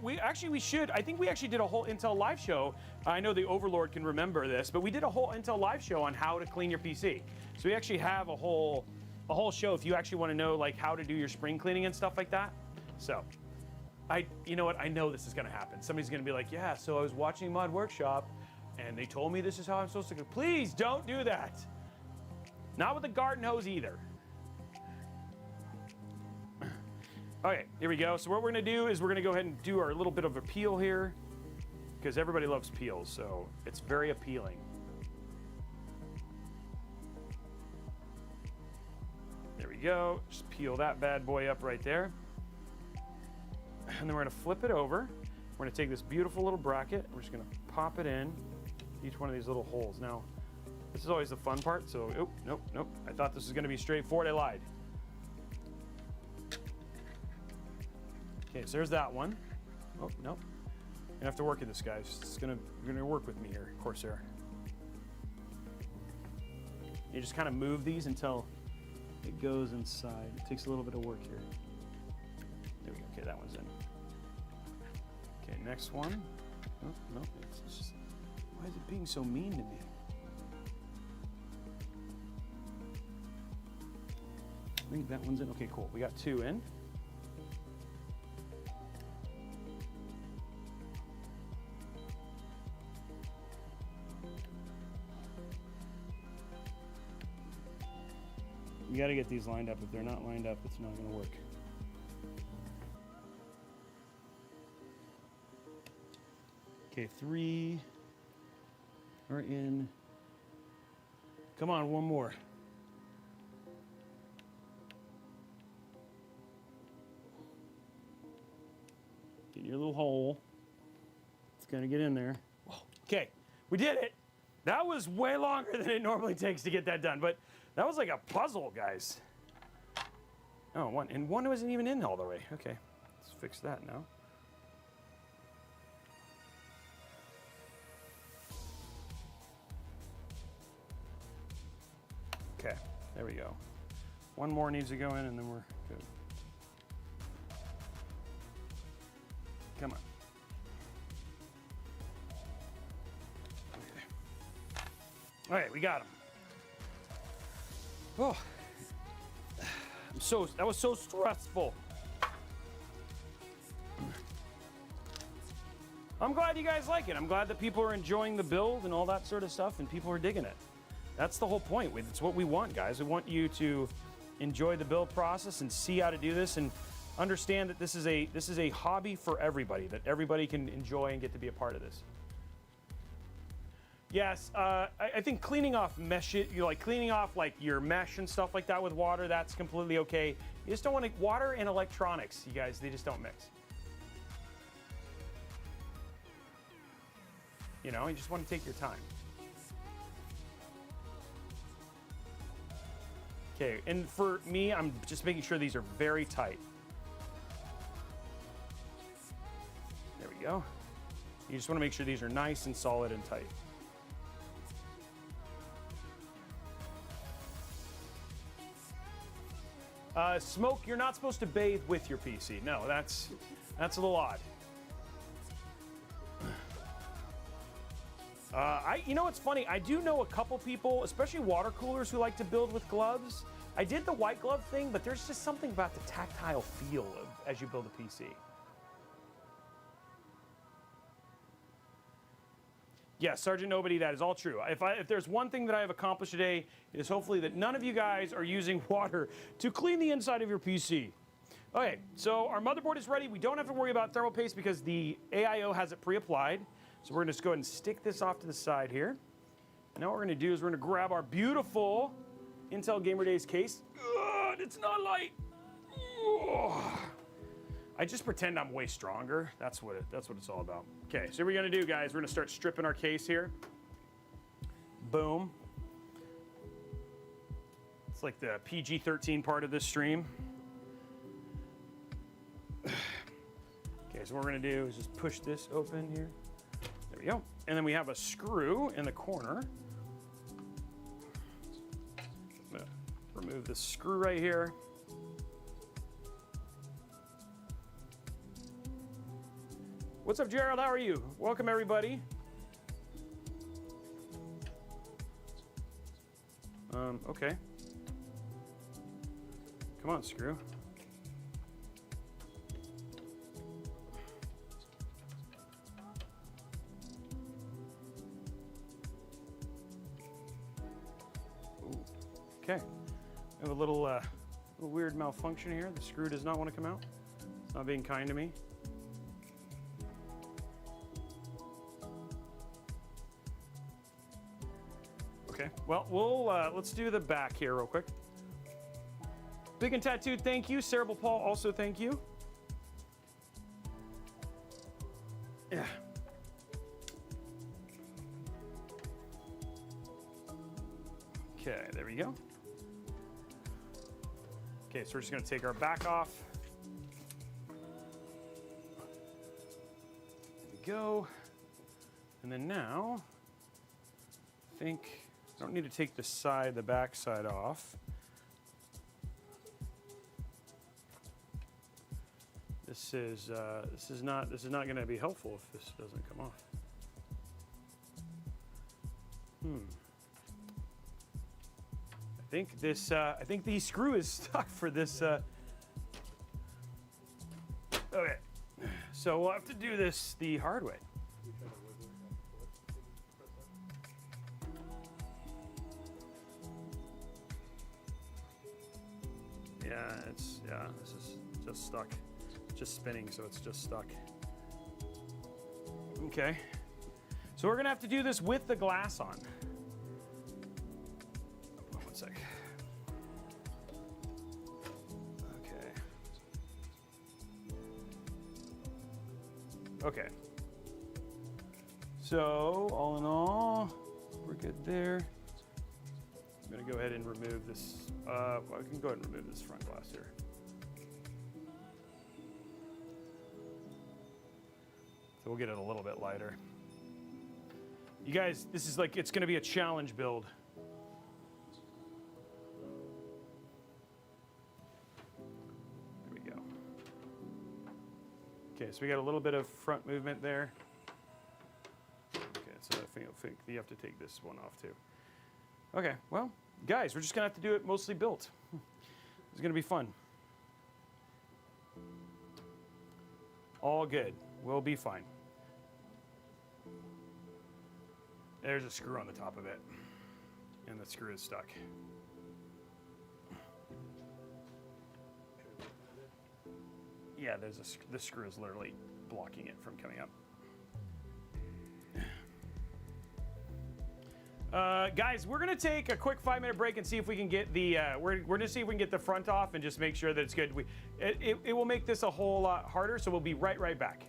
we should. I think we actually did a whole Intel live show. I know the Overlord can remember this, but we did a whole Intel live show on how to clean your PC. So we actually have a whole show if you actually want to know like how to do your spring cleaning and stuff like that. So, you know what? I know this is going to happen. Somebody's going to be like, yeah, so I was watching Mod Workshop, and they told me this is how I'm supposed to go. Please don't do that. Not with the garden hose either. Okay, here we go. So what we're gonna do is we're gonna go ahead and do our little bit of a peel here, because everybody loves peels, so it's very appealing. There we go. Just peel that bad boy up right there. And then we're gonna flip it over. We're gonna take this beautiful little bracket. We're just gonna pop it in each one of these little holes. Now, this is always the fun part, so, oh, nope. I thought this was gonna be straightforward, I lied. Okay, so there's that one. Oh, nope. You're gonna have to work at this, guys. You're gonna work with me here, Corsair. You just kind of move these until it goes inside. It takes a little bit of work here. There we go, okay, that one's in. Okay, next one. Oh, no, it's just, why is it being so mean to me? I think that one's in. Okay, cool. We got 2 in. You got to get these lined up. If they're not lined up, it's not going to work. Okay, 3 are in. Come on, one more. Get your little hole. It's going to get in there. Okay, we did it. That was way longer than it normally takes to get that done, but that was like a puzzle, guys. Oh, one wasn't even in all the way. Okay, let's fix that now. Okay, there we go. One more needs to go in, and then we're good. Come on. Okay. All right, we got him. Oh, that was so stressful. I'm glad you guys like it. I'm glad that people are enjoying the build and all that sort of stuff, and people are digging it. That's the whole point. It's what we want, guys. We want you to enjoy the build process and see how to do this, and understand that this is a hobby for everybody, that everybody can enjoy and get to be a part of this. Yes, I think cleaning off mesh, cleaning off like your mesh and stuff like that with water, that's completely okay. You just don't want to, water and electronics, you guys, they just don't mix. You know, you just want to take your time. Okay, and for me, I'm just making sure these are very tight. There we go. You just want to make sure these are nice and solid and tight. Smoke, you're not supposed to bathe with your PC. No, that's a little odd. You know what's funny? I do know a couple people, especially water coolers, who like to build with gloves. I did the white glove thing, but there's just something about the tactile feel as you build a PC. Yes, Sergeant Nobody, that is all true. If there's one thing that I have accomplished today, it is hopefully that none of you guys are using water to clean the inside of your PC. Okay, so our motherboard is ready. We don't have to worry about thermal paste because the AIO has it pre-applied. So we're gonna just go ahead and stick this off to the side here. Now what we're gonna do is we're gonna grab our beautiful Intel Gamer Days case. Ugh, it's not light. Ugh. I just pretend I'm way stronger. That's what it's all about. Okay, so what we're gonna do, guys, we're gonna start stripping our case here. Boom. It's like the PG-13 part of this stream. Okay, so what we're gonna do is just push this open here. There we go. And then we have a screw in the corner. remove this screw right here. What's up, Gerald? How are you? Welcome, everybody. Okay. Come on, screw. Ooh. Okay. I have a little weird malfunction here. The screw does not want to come out. It's not being kind to me. Okay, well, let's do the back here real quick. Big and Tattooed, thank you. Cerebral Paul, also thank you. Yeah. Okay, there we go. Okay, so we're just gonna take our back off. There we go. And then now, I think, I don't need to take the back side off. This is not going to be helpful if this doesn't come off. I think the screw is stuck for this. Okay, so we'll have to do this the hard way. This is just stuck. It's just spinning, so it's just stuck. Okay. So we're gonna have to do this with the glass on. Oh, 1 sec. Okay. Okay. So, all in all, we're good there. I'm gonna go ahead and remove this. Well, I can go ahead and remove this front glass here. So we'll get it a little bit lighter. You guys, this is like, it's gonna be a challenge build. There we go. Okay, so we got a little bit of front movement there. Okay, so I think you have to take this one off too. Okay, well, guys, we're just gonna have to do it mostly built. It's gonna be fun. All good, we'll be fine. There's a screw on the top of it, and the screw is stuck. Yeah, the screw is literally blocking it from coming up. Guys, we're gonna take a quick 5-minute break and see if we can get the we're gonna see if we can get the front off and just make sure that it's good. It will make this a whole lot harder, so we'll be right back.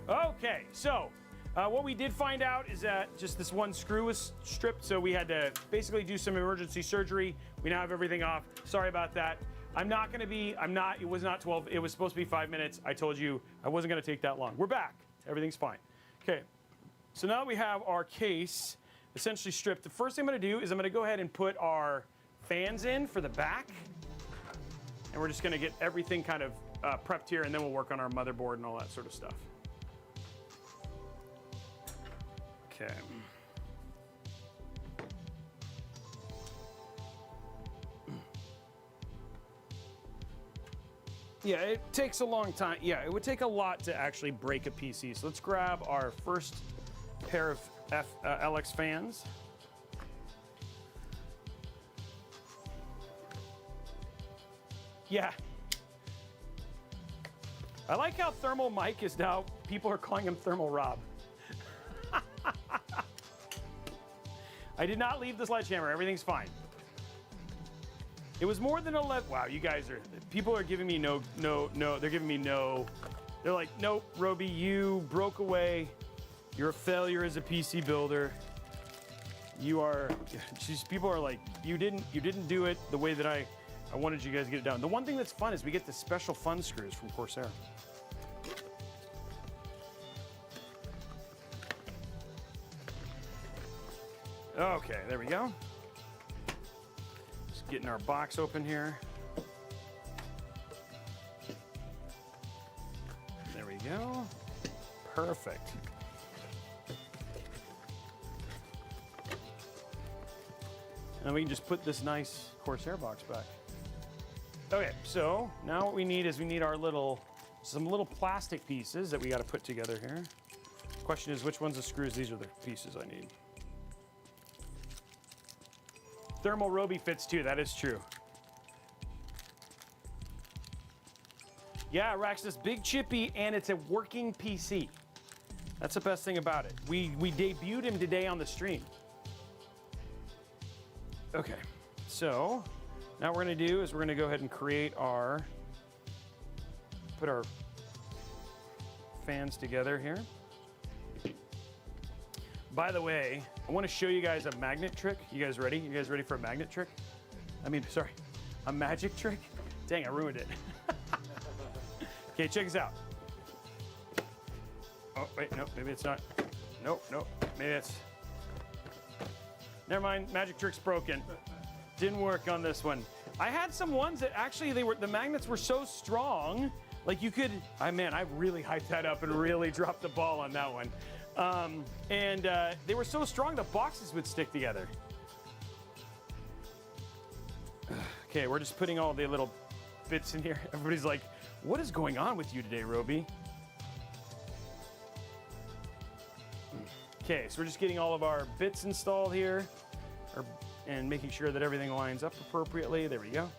Okay, so what we did find out is that just this one screw was stripped, so we had to basically do some emergency surgery. We now have everything off. Sorry about that. It was not 12, it was supposed to be 5 minutes. I told you I wasn't gonna take that long. We're back, everything's fine. Okay, so now that we have our case essentially stripped, the first thing I'm gonna do is I'm gonna go ahead and put our fans in for the back. And we're just gonna get everything kind of prepped here, and then we'll work on our motherboard and all that sort of stuff. Okay. Yeah, it takes a long time. Yeah, it would take a lot to actually break a PC. So let's grab our first pair of LX fans. Yeah. I like how Thermal Mike is now, people are calling him Thermal Rob. I did not leave the sledgehammer, everything's fine. It was more than 11, wow, you guys are, people are giving me no, they're giving me no. They're like, nope, Robey, you broke away. You're a failure as a PC builder. You are, people are like, you didn't do it the way that I wanted you guys to get it done. The one thing that's fun is we get the special fun screws from Corsair. Okay, there we go. Just getting our box open here. There we go. Perfect. And we can just put this nice Corsair box back. Okay, so now what we need is our some little plastic pieces that we got to put together here. Question is, which ones the screws? These are the pieces I need. Thermal Robey fits too, that is true. Yeah, Rax, this big chippy, and it's a working PC. That's the best thing about it. We debuted him today on the stream. Okay, so now what we're gonna do is we're gonna go ahead and put our fans together here. By the way, I want to show you guys a magnet trick. You guys ready? You guys ready for a magnet trick? Sorry, a magic trick? Dang, I ruined it. Okay, check this out. Oh, wait, no, maybe it's not. Nope, maybe it's. Never mind, magic trick's broken. Didn't work on this one. I had some ones that actually the magnets were so strong, like you could, I really hyped that up and really dropped the ball on that one. They were so strong the boxes would stick together. Okay, we're just putting all the little bits in here. Everybody's like, what is going on with you today, Robey? Okay, so we're just getting all of our bits installed here and making sure that everything lines up appropriately. There we go.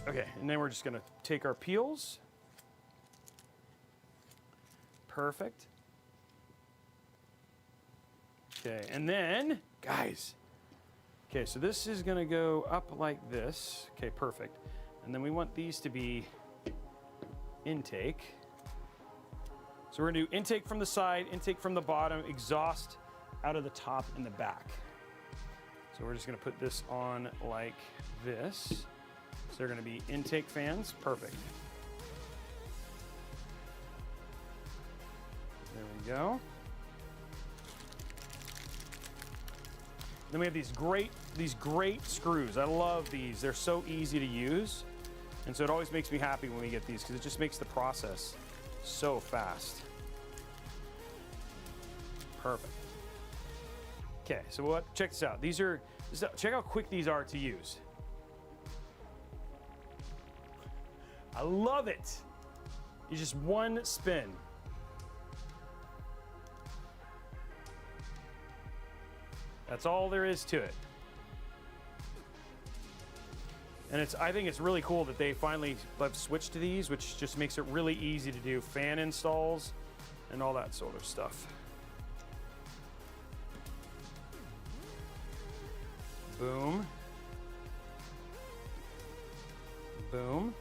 Okay, and then we're just gonna take our peels. Perfect. Okay, and then, guys, okay, so this is gonna go up like this. Okay, perfect. And then we want these to be intake. So we're gonna do intake from the side, intake from the bottom, exhaust out of the top and the back. So we're just gonna put this on like this. So they're gonna be intake fans, perfect. There we go. Then we have these great screws. I love these. They're so easy to use. And so it always makes me happy when we get these because it just makes the process so fast. Perfect. Okay, so what? Check this out. Check how quick these are to use. I love it. It's just one spin. That's all there is to it. And I think it's really cool that they finally have switched to these, which just makes it really easy to do fan installs and all that sort of stuff. Boom. Boom.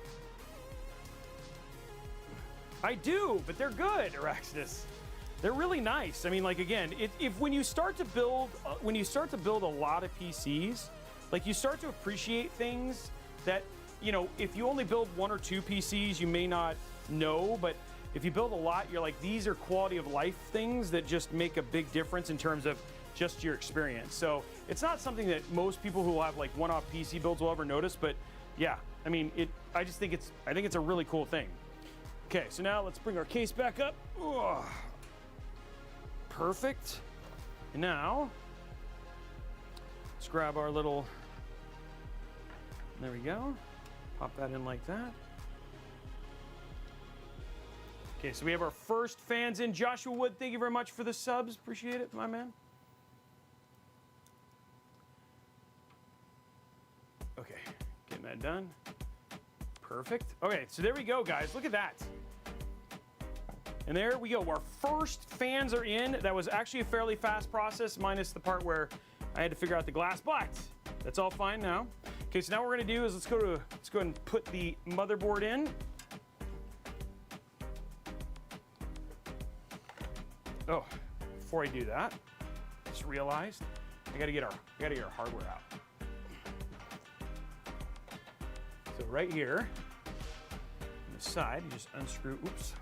I do, but they're good, Araxis. They're really nice. I mean, like again, if when you start to build a lot of PCs, like you start to appreciate things that, you know, if you only build 1 or 2 PCs, you may not know, but if you build a lot, you're like, these are quality of life things that just make a big difference in terms of just your experience. So it's not something that most people who have like one-off PC builds will ever notice, but yeah, I mean, I think it's a really cool thing. Okay, so now let's bring our case back up. Ugh. Perfect. And now, let's grab our little, there we go. Pop that in like that. Okay, so we have our first fans in. Joshua Wood, thank you very much for the subs. Appreciate it, my man. Okay, getting that done. Perfect. Okay, so there we go, guys. Look at that. And there we go. Our first fans are in. That was actually a fairly fast process, minus the part where I had to figure out the glass, but that's all fine now. Okay, so now what we're gonna do is let's go ahead and put the motherboard in. Oh, before I do that, just realized I gotta get our hardware out. So right here, on the side, you just unscrew, oops.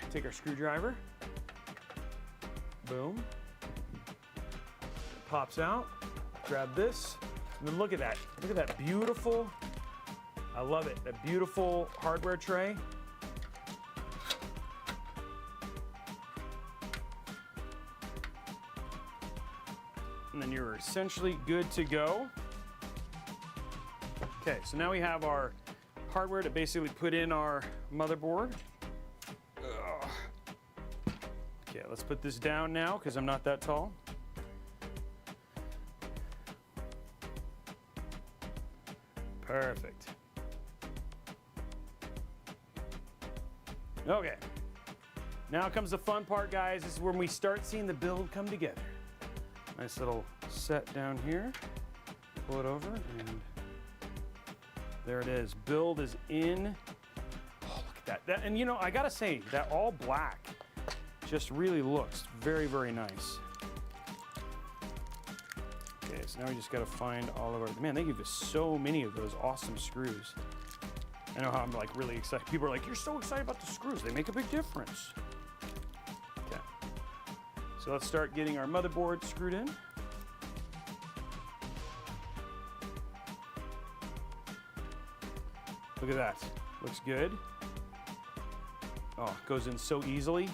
Take our screwdriver, boom. It pops out, grab this, and then look at that. Look at that beautiful, I love it, that beautiful hardware tray. And then you're essentially good to go. Okay, so now we have our hardware to basically put in our motherboard. Ugh. Okay, let's put this down now because I'm not that tall. Perfect. Okay. Now comes the fun part, guys. This is when we start seeing the build come together. Nice little set down here. Pull it over and there it is. Build is in. Oh, look at that. And you know, I gotta say, that all black just really looks very, very nice. Okay, so now we just gotta find all of our, man, they give us so many of those awesome screws. I know how I'm like really excited. People are like, you're so excited about the screws. They make a big difference. Okay. So let's start getting our motherboard screwed in. Look at that. Looks good. Oh, it goes in so easily.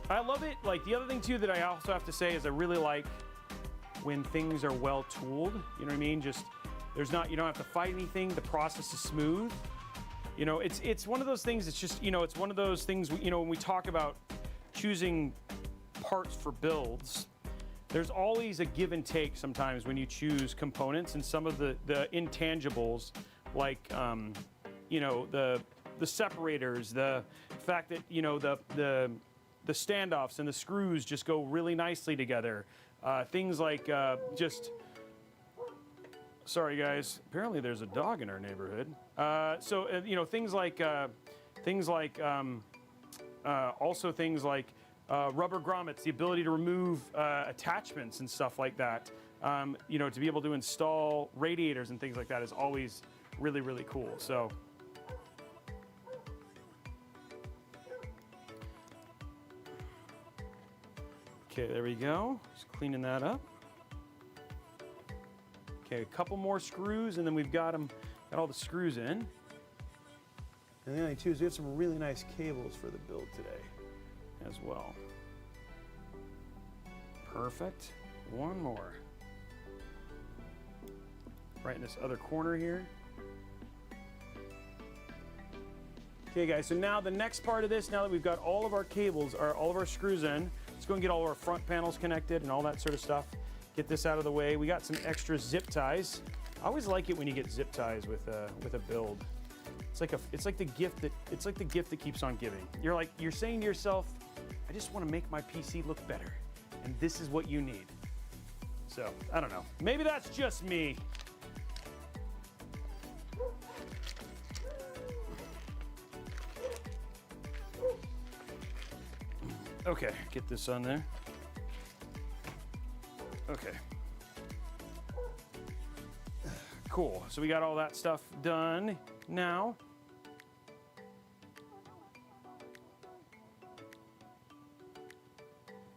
I love it. Like the other thing too that I also have to say is I really like when things are well tooled. You know what I mean? Just there's not, you don't have to fight anything. The process is smooth. You know, it's one of those things. It's just, you know, it's one of those things. You know, when we talk about choosing parts for builds, there's always a give and take sometimes when you choose components, and some of the intangibles like you know, the separators, the fact that, you know, the standoffs and the screws just go really nicely together. Things like just, sorry guys, apparently there's a dog in our neighborhood. You know, things like also things like rubber grommets, the ability to remove attachments and stuff like that. You know, to be able to install radiators and things like that is always really, really cool. So. Okay, there we go. Just cleaning that up. Okay, a couple more screws, and then we've got all the screws in. And the only thing too is we have some really nice cables for the build today as well. Perfect. One more. Right in this other corner here. Okay guys, so now the next part of this, now that we've got all of our cables, all of our screws in, let's go and get all of our front panels connected and all that sort of stuff. Get this out of the way. We got some extra zip ties. I always like it when you get zip ties with a build. It's like the gift that keeps on giving. You're saying to yourself, I just want to make my PC look better, and this is what you need. So I don't know. Maybe that's just me. Okay, get this on there. Okay. Cool, so we got all that stuff done now.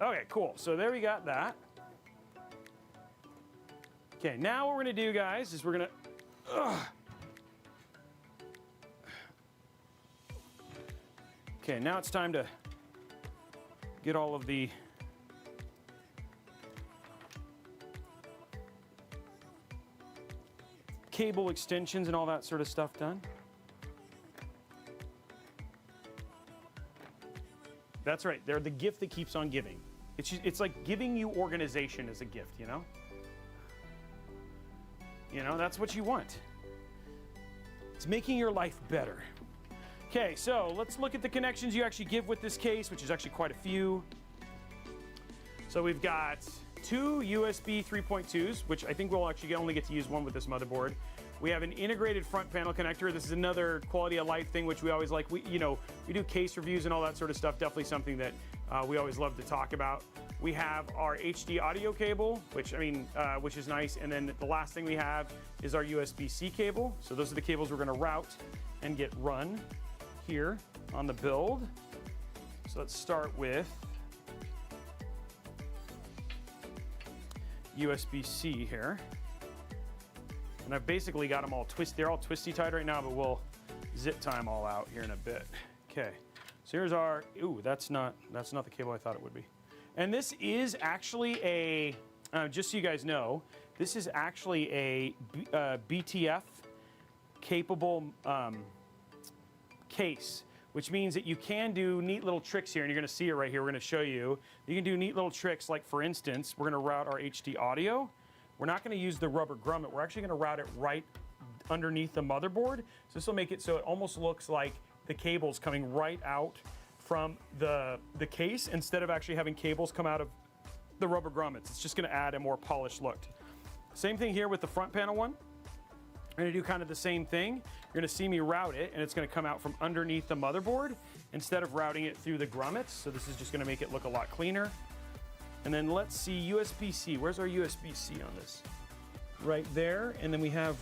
Okay, cool, so there we got that. Okay, now what we're gonna do, guys, is we're gonna, okay, now it's time to get all of the cable extensions and all that sort of stuff done. That's right, they're the gift that keeps on giving. It's like giving you organization as a gift, you know? You know, that's what you want. It's making your life better. Okay, so let's look at the connections you actually give with this case, which is actually quite a few. So we've got two USB 3.2s, which I think we'll actually only get to use one with this motherboard. We have an integrated front panel connector. This is another quality of life thing, which we always like. We do case reviews and all that sort of stuff. Definitely something that we always love to talk about. We have our HD audio cable, which is nice. And then the last thing we have is our USB-C cable. So those are the cables we're gonna route and get run here on the build. So let's start with USB-C here. And I've basically got them all they're all twisty tied right now, but we'll zip tie them all out here in a bit. Okay, so here's our, ooh, that's not the cable I thought it would be. And this is actually a, just so you guys know, this is actually a BTF capable case, which means that you can do neat little tricks here, and you're gonna see it right here. We're gonna show you. You can do neat little tricks, like for instance, we're gonna route our HD audio. We're not gonna use the rubber grommet. We're actually gonna route it right underneath the motherboard. So this will make it so it almost looks like the cable's coming right out from the case instead of actually having cables come out of the rubber grommets. It's just gonna add a more polished look. Same thing here with the front panel one. We're gonna do kind of the same thing. You're gonna see me route it, and it's gonna come out from underneath the motherboard instead of routing it through the grommets. So this is just gonna make it look a lot cleaner. And then let's see USB-C. Where's our USB-C on this? Right there, and then we have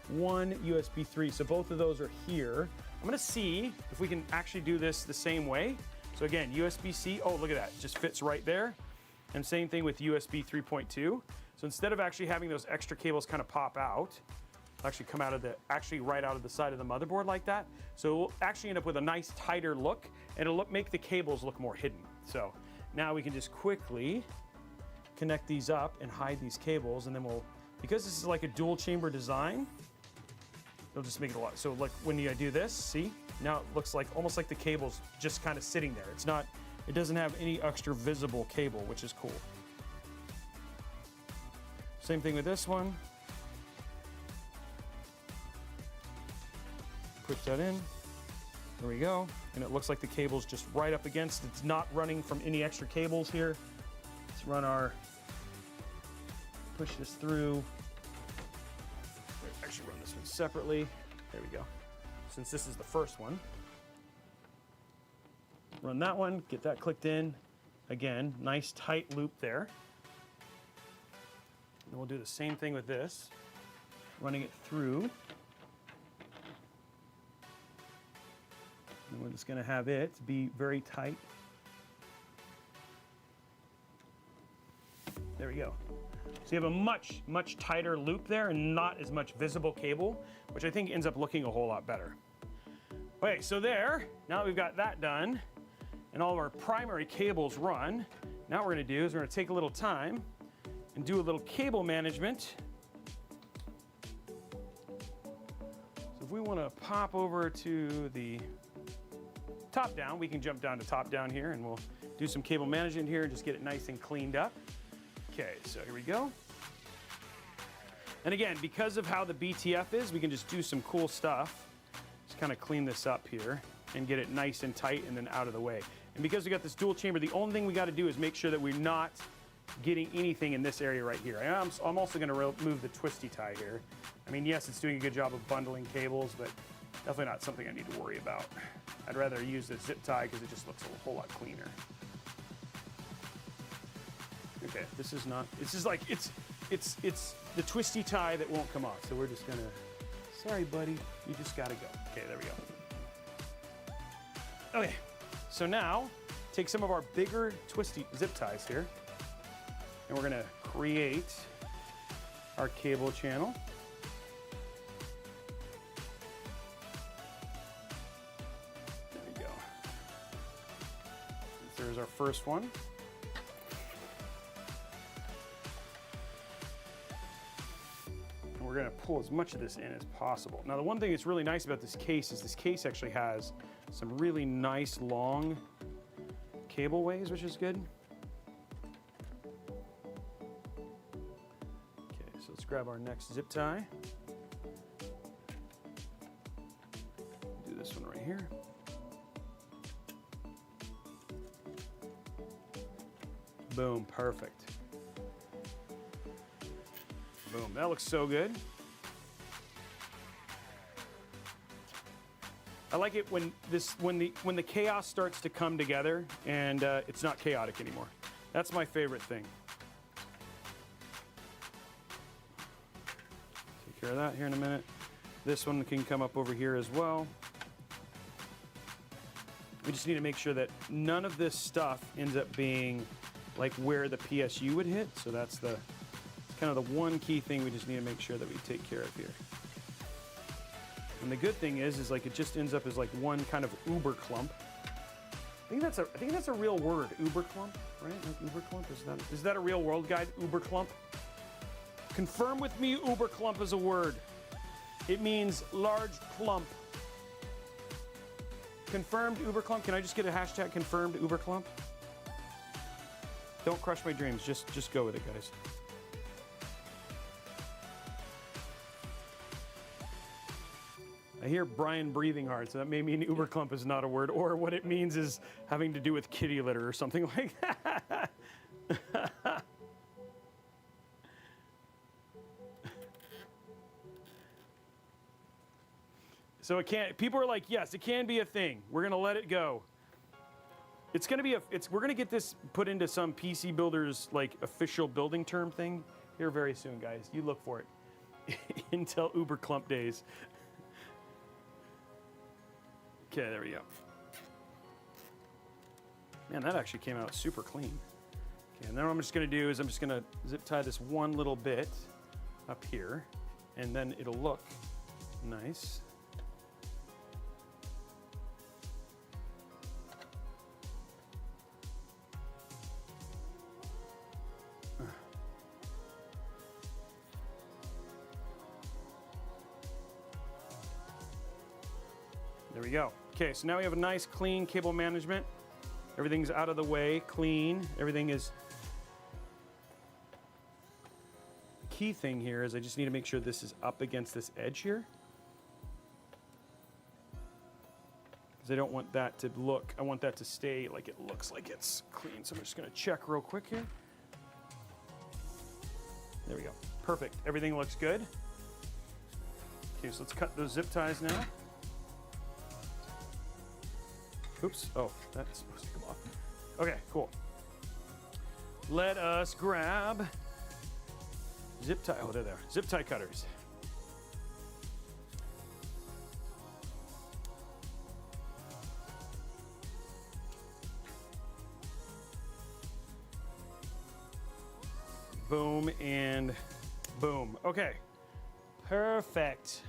one USB 3. So both of those are here. I'm gonna see if we can actually do this the same way. So again, USB-C, oh, look at that, just fits right there. And same thing with USB 3.2. So instead of actually having those extra cables kind of pop out, actually come out of right out of the side of the motherboard like that. So we'll actually end up with a nice tighter look, and it'll make the cables look more hidden. So now we can just quickly connect these up and hide these cables, and then because this is like a dual chamber design, it'll just make it a lot. So like when you do this, see, now it looks like almost like the cable's just kind of sitting there. It doesn't have any extra visible cable, which is cool. Same thing with this one. Push that in, there we go. And it looks like the cable's just right up against, it's not running from any extra cables here. Let's push this through. Actually run this one separately. There we go. Since this is the first one. Run that one, get that clicked in. Again, nice tight loop there. And we'll do the same thing with this. Running it through. And we're just gonna have it be very tight. There we go. So you have a much, much tighter loop there and not as much visible cable, which I think ends up looking a whole lot better. Okay, so there, now that we've got that done and all of our primary cables run, now what we're gonna do is we're gonna take a little time and do a little cable management. So if we wanna pop over to the top down, we can jump down to top down here, and we'll do some cable management here and just get it nice and cleaned up. Okay, so here we go. And again, because of how the BTF is, we can just do some cool stuff. Just kind of clean this up here and get it nice and tight and then out of the way. And because we got this dual chamber, the only thing we got to do is make sure that we're not getting anything in this area right here. I'm also going to remove the twisty tie here. I mean, yes, it's doing a good job of bundling cables, but definitely not something I need to worry about. I'd rather use the zip tie because it just looks a whole lot cleaner. Okay, this is not, this is like, it's the twisty tie that won't come off. So we're just gonna, sorry buddy, you just gotta go. Okay, there we go. Okay, so now take some of our bigger twisty zip ties here, and we're gonna create our cable channel. There we go. There's our first one. And we're gonna pull as much of this in as possible. Now the one thing that's really nice about this case is this case actually has some really nice long cable ways, which is good. Okay, so let's grab our next zip tie. Do this one right here. Boom, perfect. Boom, that looks so good. I like it when the chaos starts to come together and it's not chaotic anymore. That's my favorite thing. Take care of that here in a minute. This one can come up over here as well. We just need to make sure that none of this stuff ends up being like where the PSU would hit. So that's kind of the one key thing we just need to make sure that we take care of here. And the good thing is like it just ends up as like one kind of uber clump. I think that's a real word, uber clump, right? Like uber clump, is that a real world guide, uber clump? Confirm with me, uber clump is a word. It means large clump. Confirmed uber clump. Can I just get a hashtag confirmed uber clump? Don't crush my dreams. Just go with it, guys. I hear Brian breathing hard, so that may mean uber clump is not a word, or what it means is having to do with kitty litter or something like that. So it can't, people are like, yes, it can be a thing. We're gonna let it go. It's gonna be we're gonna get this put into some PC builders like official building term thing here very soon, guys. You look for it. Intel Uber Clump days. Okay, there we go. Man, that actually came out super clean. Okay, and then what I'm just gonna do is I'm just gonna zip tie this one little bit up here, and then it'll look nice. There we go. Okay, so now we have a nice clean cable management. Everything's out of the way, clean. Everything is... The key thing here is I just need to make sure this is up against this edge here. Because I don't want that to look, I want that to stay like it looks like it's clean. So I'm just gonna check real quick here. There we go. Perfect. Everything looks good. Okay, so let's cut those zip ties now. Oops, oh, that's supposed to come off. Okay, cool. Let us grab zip tie, oh, there they are, zip tie cutters. Boom and boom. Okay, perfect.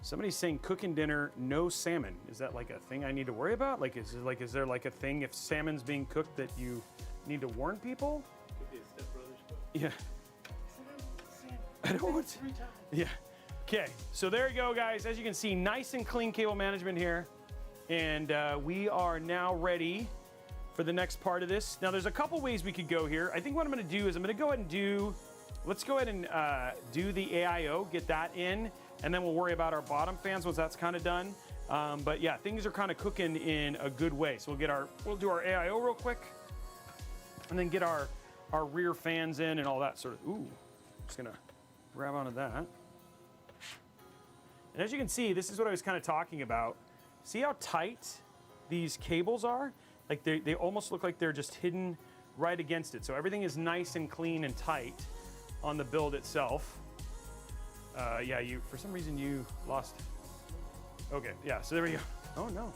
Somebody's saying cooking dinner, no salmon. Is that like a thing I need to worry about? Like, is there like a thing if salmon's being cooked that you need to warn people? Could be a Step Brothers book. Yeah. I don't want to. Yeah. Okay, so there you go, guys. As you can see, nice and clean cable management here. And we are now ready for the next part of this. Now, there's a couple ways we could go here. I think what I'm gonna do is I'm gonna go ahead and let's go ahead and do the AIO, get that in, and then we'll worry about our bottom fans once that's kind of done. But yeah, things are kind of cooking in a good way. So we'll do our AIO real quick, and then get our rear fans in and all that sort of. Ooh, just gonna grab onto that. And as you can see, this is what I was kind of talking about. see how tight these cables are? Like they almost look like they're just hidden right against it. So everything is nice and clean and tight on the build itself. Yeah, for some reason you lost. Okay, yeah, so there we go. Oh no,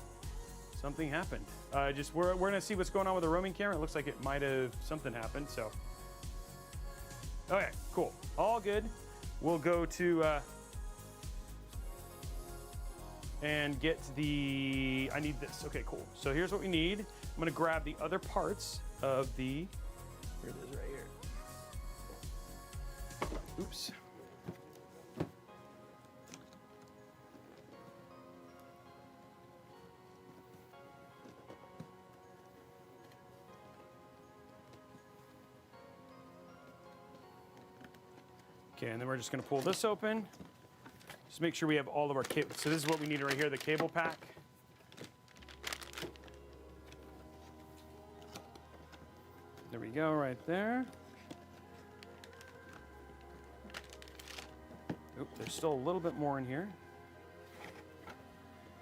something happened. We're gonna see what's going on with the roaming camera. It looks like it might have, something happened, so. Okay, cool, all good. We'll go to, and get I need this, okay, cool. So here's what we need. I'm gonna grab the other parts of here it is right here. Oops. Okay, and then we're just gonna pull this open. Just make sure we have all of our cables. So this is what we need right here, the cable pack. There we go, right there. Oop, there's still a little bit more in here.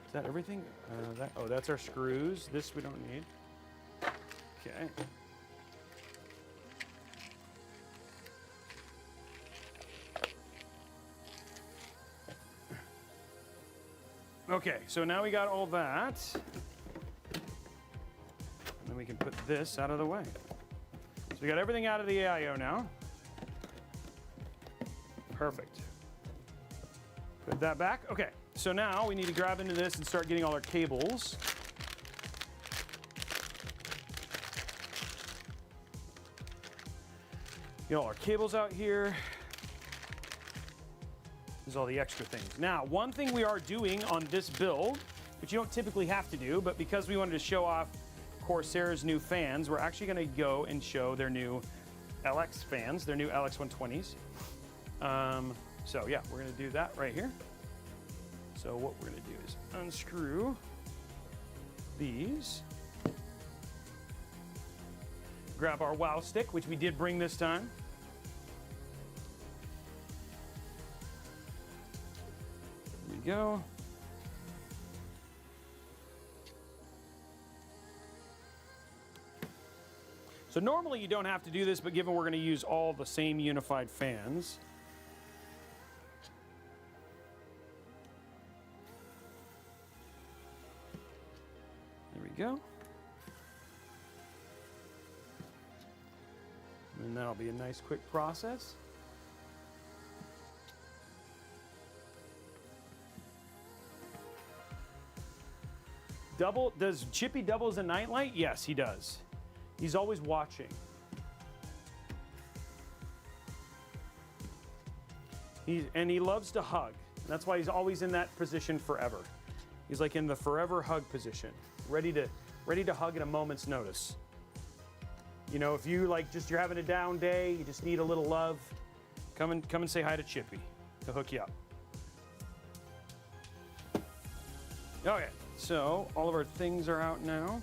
Is that everything? Oh, that's our screws. This we don't need. Okay. Okay, so now we got all that. And then we can put this out of the way. So we got everything out of the AIO now. Perfect. Put that back. Okay, so now we need to grab into this and start getting all our cables. Get all our cables out here. There's all the extra things. Now, one thing we are doing on this build, which you don't typically have to do, but because we wanted to show off Corsair's new fans, we're actually gonna go and show their new LX fans, their new LX 120s. So yeah, we're gonna do that right here. So what we're gonna do is unscrew these. Grab our wow stick, which we did bring this time. There we go. So normally you don't have to do this, but given we're going to use all the same unified fans. There we go. And that'll be a nice quick process. Does Chippy double as a nightlight? Yes, he does. He's always watching. And he loves to hug. That's why he's always in that position forever. He's like in the forever hug position, ready to hug at a moment's notice. You know, if you you're having a down day, you just need a little love, come and say hi to Chippy. He'll hook you up. Okay, so all of our things are out now.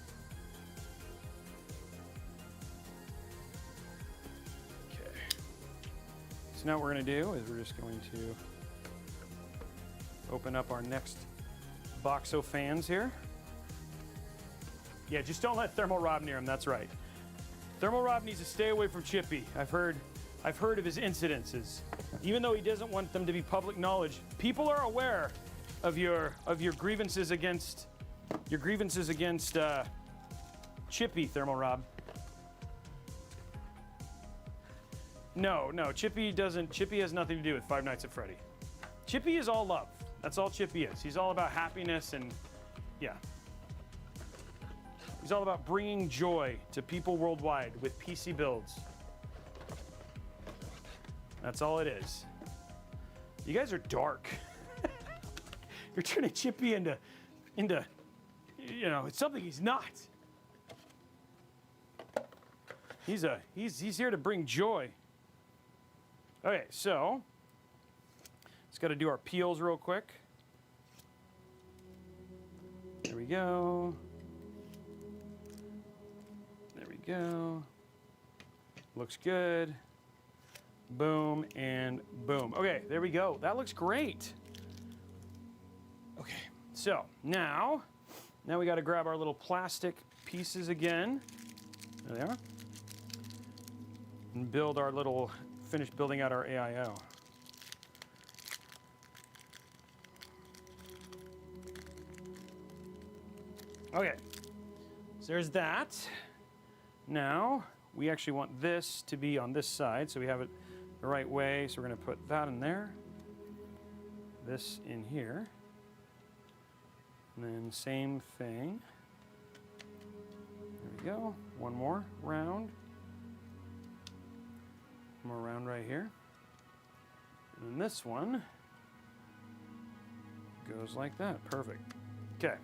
So now what we're going to do is we're just going to open up our next box of fans here. Yeah, just don't let Thermal Rob near him, that's right. Thermal Rob needs to stay away from Chippy. I've heard of his incidences. Even though he doesn't want them to be public knowledge, people are aware of your grievances against Chippy, Thermal Rob. No, Chippy doesn't. Chippy has nothing to do with Five Nights at Freddy. Chippy is all love. That's all Chippy is. He's all about happiness and, yeah. He's all about bringing joy to people worldwide with PC builds. That's all it is. You guys are dark. You're turning Chippy into, you know, it's something he's not. He's here to bring joy. Okay, so just got to do our peels real quick. There we go. There we go. Looks good. Boom and boom. Okay, there we go. That looks great. Okay, so now we got to grab our little plastic pieces again. There they are. And build our little, finish building out our AIO. Okay, so there's that. Now, we actually want this to be on this side, so we have it the right way. So we're going to put that in there, this in here, and then same thing. There we go. One more round. One more round right here. And then this one goes like that. Perfect. Okay.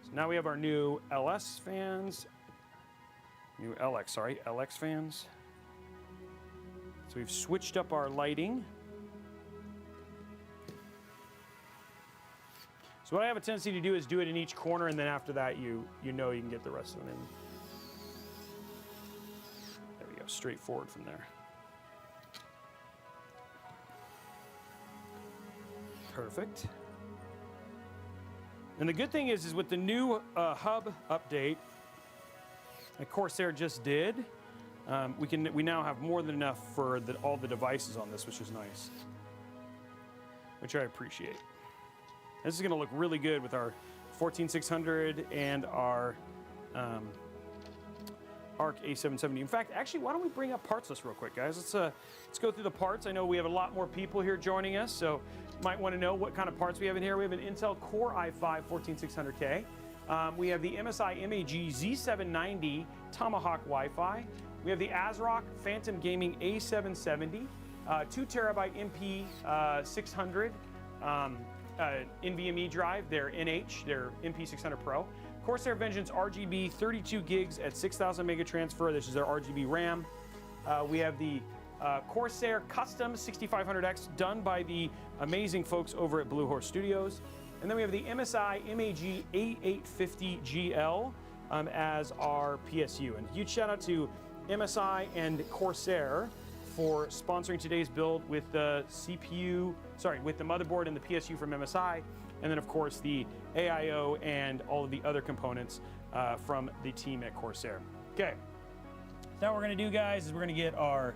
So now we have our new LS fans. New LX, sorry, LX fans. So we've switched up our lighting. So what I have a tendency to do is do it in each corner, and then after that you know you can get the rest of them in. There we go, straightforward from there. Perfect. And the good thing is with the new hub update that Corsair just did, we now have more than enough for all the devices on this, which is nice, which I appreciate. This is going to look really good with our 14600 and our ARC A770. In fact, actually, why don't we bring up parts list real quick, guys? Let's go through the parts. I know we have a lot more people here joining us, so you might want to know what kind of parts we have in here. We have an Intel Core i5 14600K. We have the MSI MAG Z790 Tomahawk Wi-Fi. We have the ASRock Phantom Gaming A770, 2 terabyte MP600 NVMe drive, their NH, their MP600 Pro. Corsair Vengeance RGB 32 gigs at 6,000 mega transfer. This is their RGB RAM. We have the Corsair Custom 6500X done by the amazing folks over at Blue Horse Studios. And then we have the MSI MAG A850GL as our PSU. And huge shout out to MSI and Corsair for sponsoring today's build with the with the motherboard and the PSU from MSI. And then of course the AIO and all of the other components from the team at Corsair. Okay, now what we're gonna do, guys, is we're gonna get our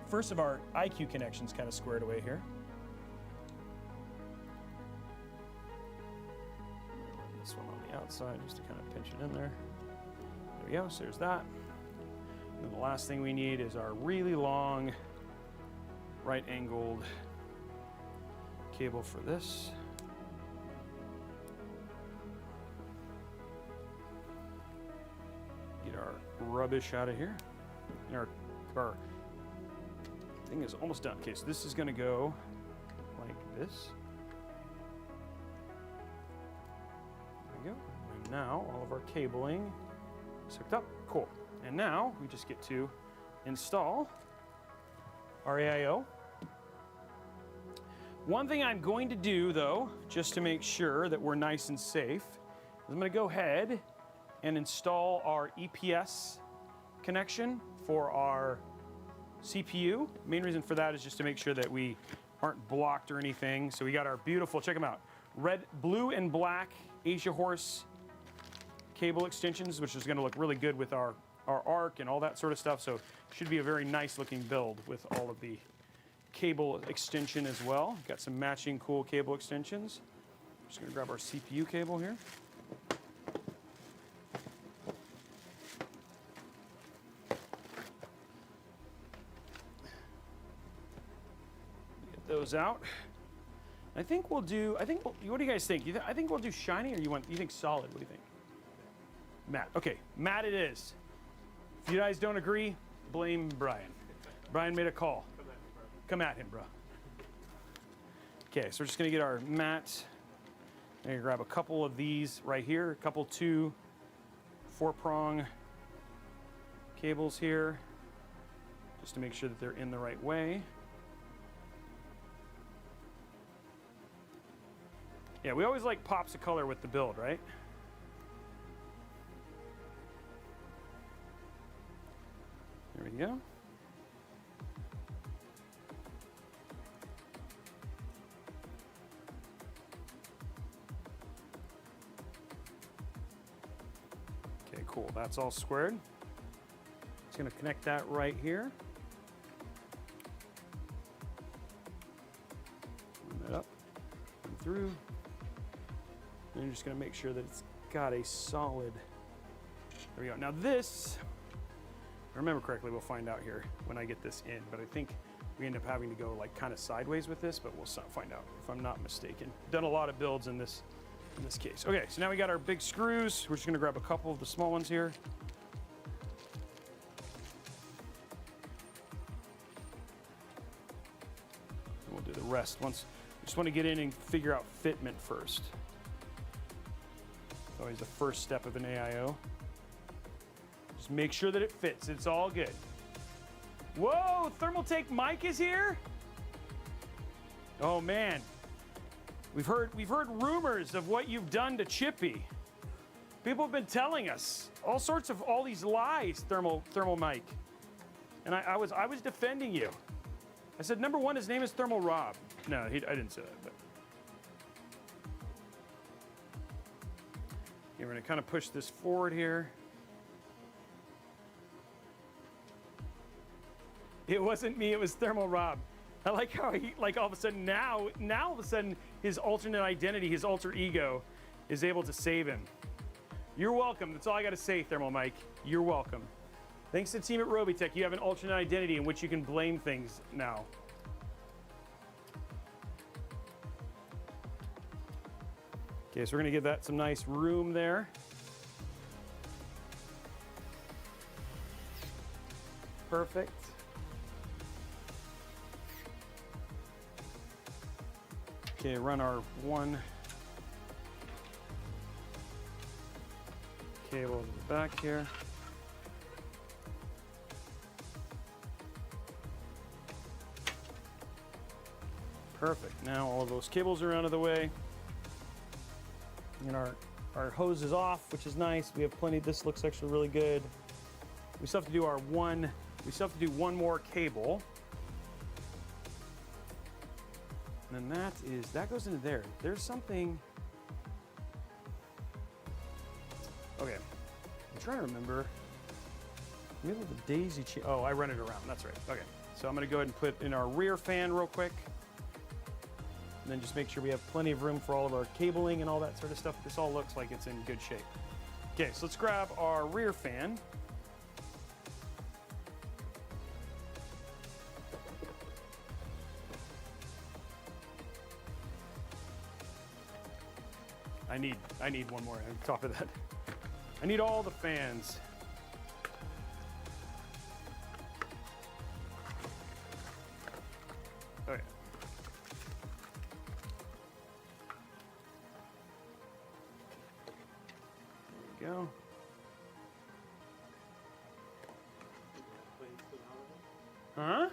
first of our iCue connections kind of squared away here. This one on the outside just to kind of pinch it in there. There we go, so there's that. And then the last thing we need is our really long right angled cable for this. Get our rubbish out of here. And our thing is almost done. Okay, so this is gonna go like this. There we go. And now all of our cabling is hooked up. Cool. And now we just get to install our AIO. One thing I'm going to do, though, just to make sure that we're nice and safe, is I'm going to go ahead and install our EPS connection for our CPU. Main reason for that is just to make sure that we aren't blocked or anything. So we got our beautiful, check them out, blue and black Asia Horse cable extensions, which is going to look really good with our ARC and all that sort of stuff. So should be a very nice looking build with all of the cable extension as well. Got some matching cool cable extensions. Just gonna grab our CPU cable here. Get those out. I think we'll do, what do you guys think? I think we'll do shiny, or you think solid? What do you think? Matte. Okay, matte it is. If you guys don't agree, blame Brian. Brian made a call. Come at him, bro. Okay, so we're just gonna get our matte. I'm gonna grab a couple of these right here, a couple 2 4-prong cables here, just to make sure that they're in the right way. Yeah, we always like pops of color with the build, right? There we go. cool. That's all squared. Just gonna connect that right here. Run that up and through. And you're just gonna make sure that it's got a solid, there we go. Now this, if I remember correctly, we'll find out here when I get this in, but I think we end up having to go like kind of sideways with this, but we'll find out if I'm not mistaken. Done a lot of builds in this case. Okay, so now we got our big screws. We're just gonna grab a couple of the small ones here. And we'll do the rest once. Just want to get in and figure out fitment first. It's always the first step of an AIO. Just make sure that it fits. It's all good. Whoa, Thermaltake Mike is here? Oh man. We've heard rumors of what you've done to Chippy. People have been telling us all these lies, Thermal Mike. And I was defending you. I said, number one, his name is Thermal Rob. No, I didn't say that. But. Okay, we're gonna kind of push this forward here. It wasn't me, it was Thermal Rob. I like how he, like all of a sudden now all of a sudden his alternate identity, his alter ego is able to save him. You're welcome. That's all I got to say, Thermal Mike. You're welcome. Thanks to the team at Robeytech, you have an alternate identity in which you can blame things now. Okay, so we're going to give that some nice room there. Perfect. Okay, run our one cable to the back here. Perfect. Now all of those cables are out of the way. And our hose is off, which is nice. We have plenty. This looks actually really good. We still have to do one more cable. And then that goes into there. There's something. Okay, I'm trying to remember. Maybe the daisy chain. Oh, I run it around. That's right. Okay, so I'm gonna go ahead and put in our rear fan real quick. And then just make sure we have plenty of room for all of our cabling and all that sort of stuff. This all looks like it's in good shape. Okay, so let's grab our rear fan. I need one more on top of that. I need all the fans. Oh yeah. There we go. Huh?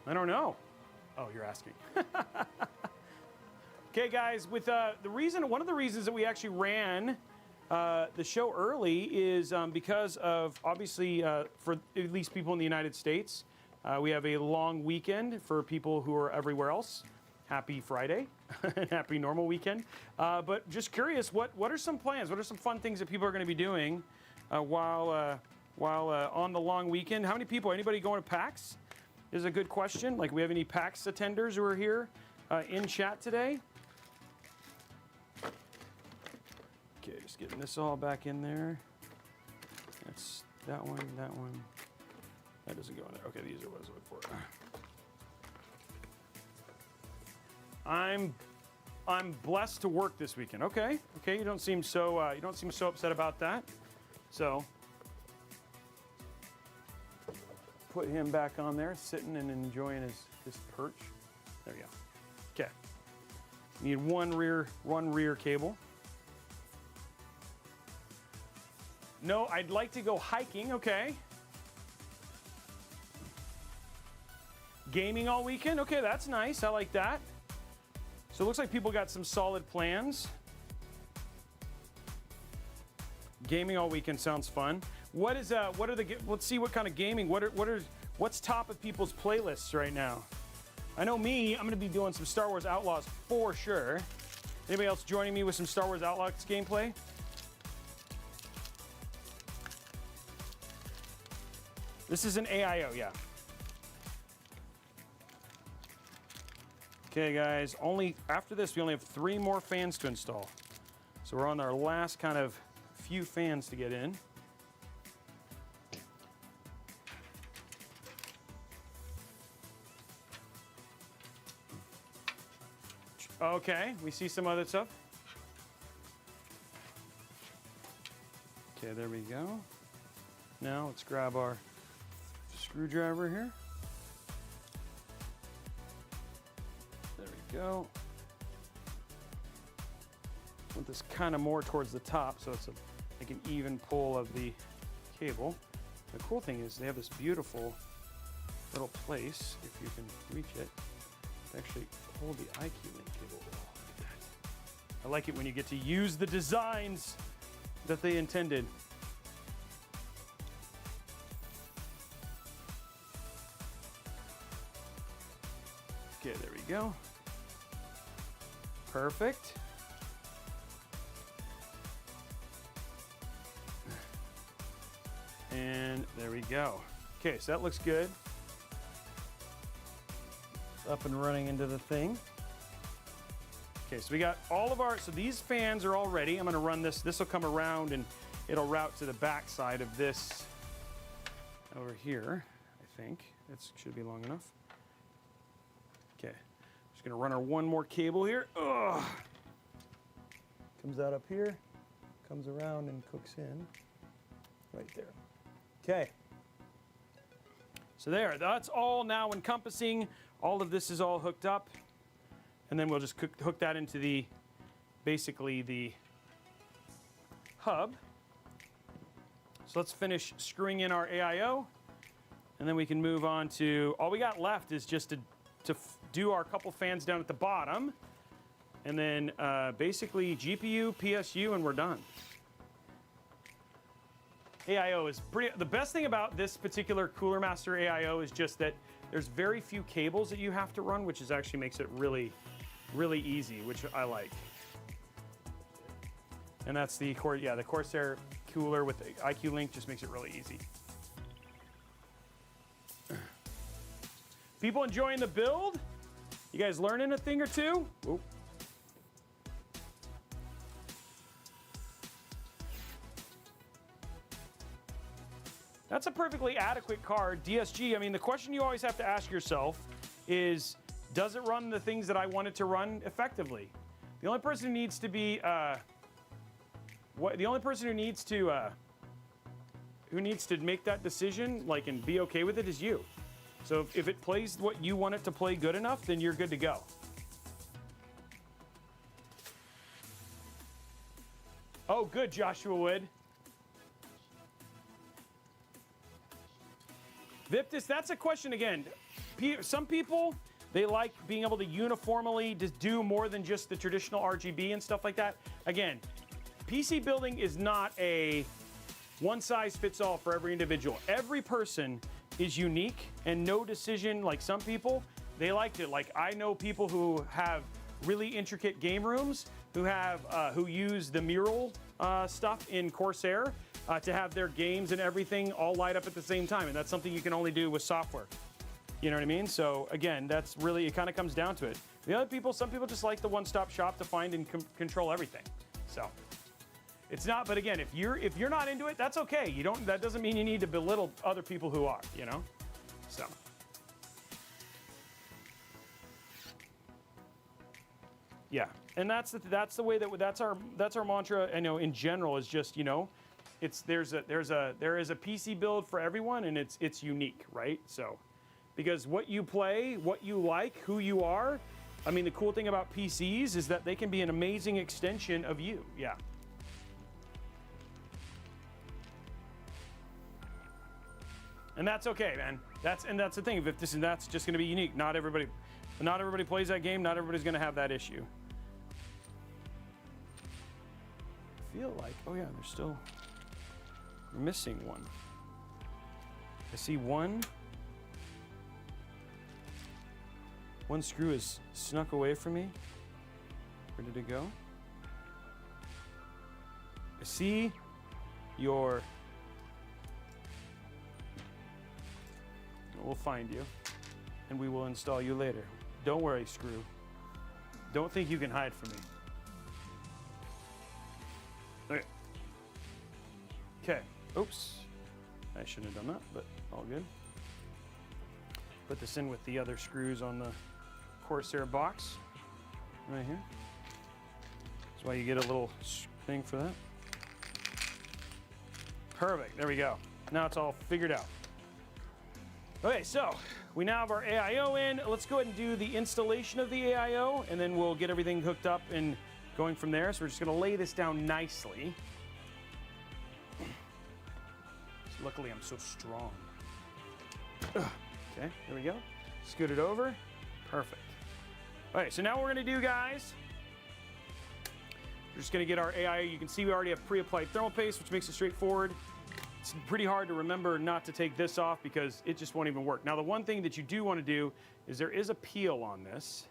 I don't know. Oh, you're asking. Okay, guys, with one of the reasons that we actually ran the show early is because of, obviously, for at least people in the United States, we have a long weekend for people who are everywhere else. Happy Friday, happy normal weekend. But just curious, what are some plans? What are some fun things that people are going to be doing while on the long weekend? How many people? Anybody going to PAX? Is a good question. Like, we have any PAX attenders who are here in chat today? Okay, just getting this all back in there. That's that one, that one. That doesn't go in there. Okay, these are what I was looking for. I'm blessed to work this weekend. Okay, you don't seem so upset about that. So put him back on there, sitting and enjoying his perch. There we go. Okay. Need one rear cable. No, I'd like to go hiking. Okay. Gaming all weekend. Okay, that's nice. I like that. So it looks like people got some solid plans. Gaming all weekend sounds fun. Let's see what kind of gaming. What's top of people's playlists right now? I know me, I'm gonna be doing some Star Wars Outlaws for sure. Anybody else joining me with some Star Wars Outlaws gameplay? This is an AIO, yeah. Okay, guys, after this, we only have 3 more fans to install. So we're on our last kind of few fans to get in. Okay, we see some other stuff. Okay, there we go. Now let's grab our screwdriver here. There we go. Want this kind of more towards the top so it's like an even pull of the cable. The cool thing is they have this beautiful little place, if you can reach it, to actually hold the iCue link cable. Oh, look at that. I like it when you get to use the designs that they intended. Okay, there we go. Perfect. And there we go. Okay, so that looks good. Up and running into the thing. Okay, so we got all of our, so these fans are all ready. I'm gonna run this. This will come around and it'll route to the back side of this over here, I think. It should be long enough. Okay, just gonna run our one more cable here. Ugh. Comes out up here, comes around and cooks in right there. Okay, so there, that's all now encompassing. All of this is all hooked up, and then we'll just hook that into basically the hub. So let's finish screwing in our AIO, and then we can move on to, all we got left is just to do our couple fans down at the bottom, and then basically GPU, PSU, and we're done. AIO is the best thing about this particular Cooler Master AIO is just that there's very few cables that you have to run, which actually makes it really, really easy, which I like. And that's the Corsair cooler with the iCue link just makes it really easy. People enjoying the build? You guys learning a thing or two? Oop. That's a perfectly adequate card. DSG, I mean, the question you always have to ask yourself is, does it run the things that I want it to run effectively? The only person who needs to be, the only person who needs to make that decision, like, and be okay with it is you. So if it plays what you want it to play good enough, then you're good to go. Oh, good, Joshua Wood. Viptis, that's a question again. Some people, they like being able to uniformly just do more than just the traditional RGB and stuff like that. Again, PC building is not a one size fits all for every individual. Every person is unique, and no decision, like some people, they like it. Like I know people who have really intricate game rooms, who use the mural stuff in Corsair, to have their games and everything all light up at the same time. And that's something you can only do with software. You know what I mean? So again, that's really, it kind of comes down to it. The other people, some people just like the one-stop shop to find and control everything. So it's not, but again, if you're not into it, that's okay. That doesn't mean you need to belittle other people who are, you know? So. Yeah, and that's the way that's our mantra. I know in general is just, you know, there is a PC build for everyone, and it's unique, right? So, because what you play, what you like, who you are, I mean, the cool thing about PCs is that they can be an amazing extension of you. Yeah. And that's okay, man. That's the thing. That's just going to be unique. Not everybody plays that game. Not everybody's going to have that issue. I feel like, oh yeah, we're missing one. I see one screw is snuck away from me. Where did it go? I see your we'll find you, and we will install you later. Don't worry, Screw. Don't think you can hide from me. Okay. Okay. Oops. I shouldn't have done that, but all good. Put this in with the other screws on the Corsair box right here. That's why you get a little thing for that. Perfect. There we go. Now it's all figured out. Okay, so we now have our AIO in. Let's go ahead and do the installation of the AIO, and then we'll get everything hooked up and going from there. So we're just going to lay this down nicely. So luckily, I'm so strong. Okay, there we go. Scoot it over. Perfect. All right, so now what we're going to do, guys, we're just going to get our AIO. You can see we already have pre-applied thermal paste, which makes it straightforward. It's pretty hard to remember not to take this off because it just won't even work. Now, the one thing that you do want to do is there is a peel on this.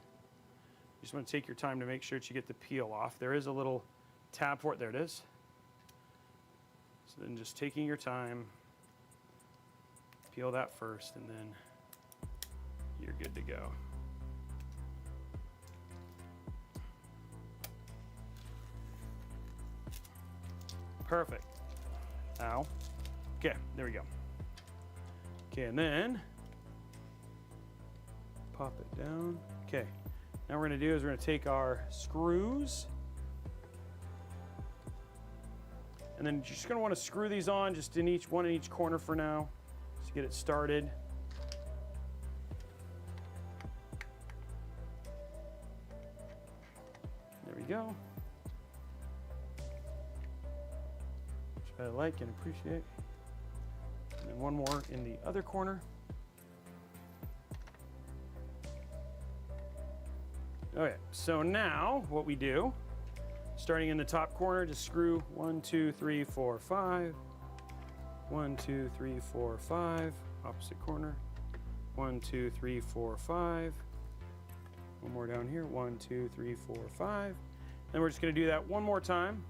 You just want to take your time to make sure that you get the peel off. There is a little tab for it. There it is. So then just taking your time, peel that first, and then you're good to go. Perfect. Ow. Okay, there we go. Okay, and then pop it down. Okay, now what we're gonna do is we're gonna take our screws, and then you're just gonna wanna screw these on just in each one in each corner for now, to get it started. There we go. Which I like and appreciate. And then one more in the other corner. Okay, so now what we do, starting in the top corner, just screw 1, 2, 3, 4, 5. 1, 2, 3, 4, 5. Opposite corner. 1, 2, 3, 4, 5. One more down here. 1, 2, 3, 4, 5. Then we're just going to do that one more time.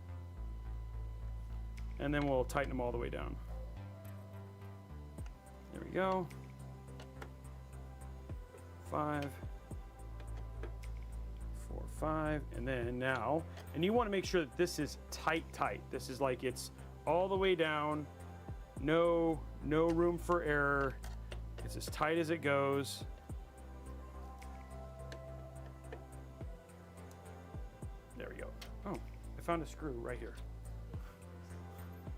And then we'll tighten them all the way down. There we go. 5, 4, 5, and then now, and you want to make sure that this is tight. This is like it's all the way down. No room for error. It's as tight as it goes. There we go. Oh, I found a screw right here.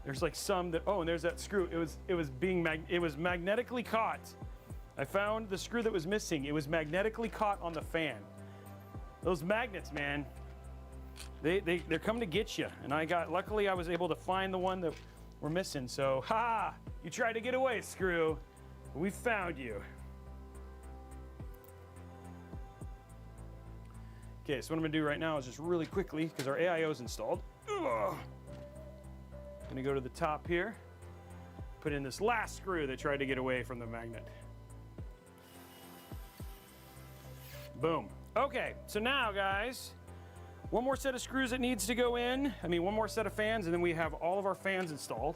There's like some that, oh, and there's that screw. It was magnetically caught. I found the screw that was missing. It was magnetically caught on the fan. Those magnets, man, they're coming to get you. And luckily I was able to find the one that we're missing. So, ha! You tried to get away, screw. We found you. Okay, so what I'm gonna do right now is just really quickly, because our AIO is installed. Ugh. I'm gonna go to the top here, put in this last screw that tried to get away from the magnet. Boom. Okay, so now guys, one more set of screws that needs to go in. One more set of fans, and then we have all of our fans installed.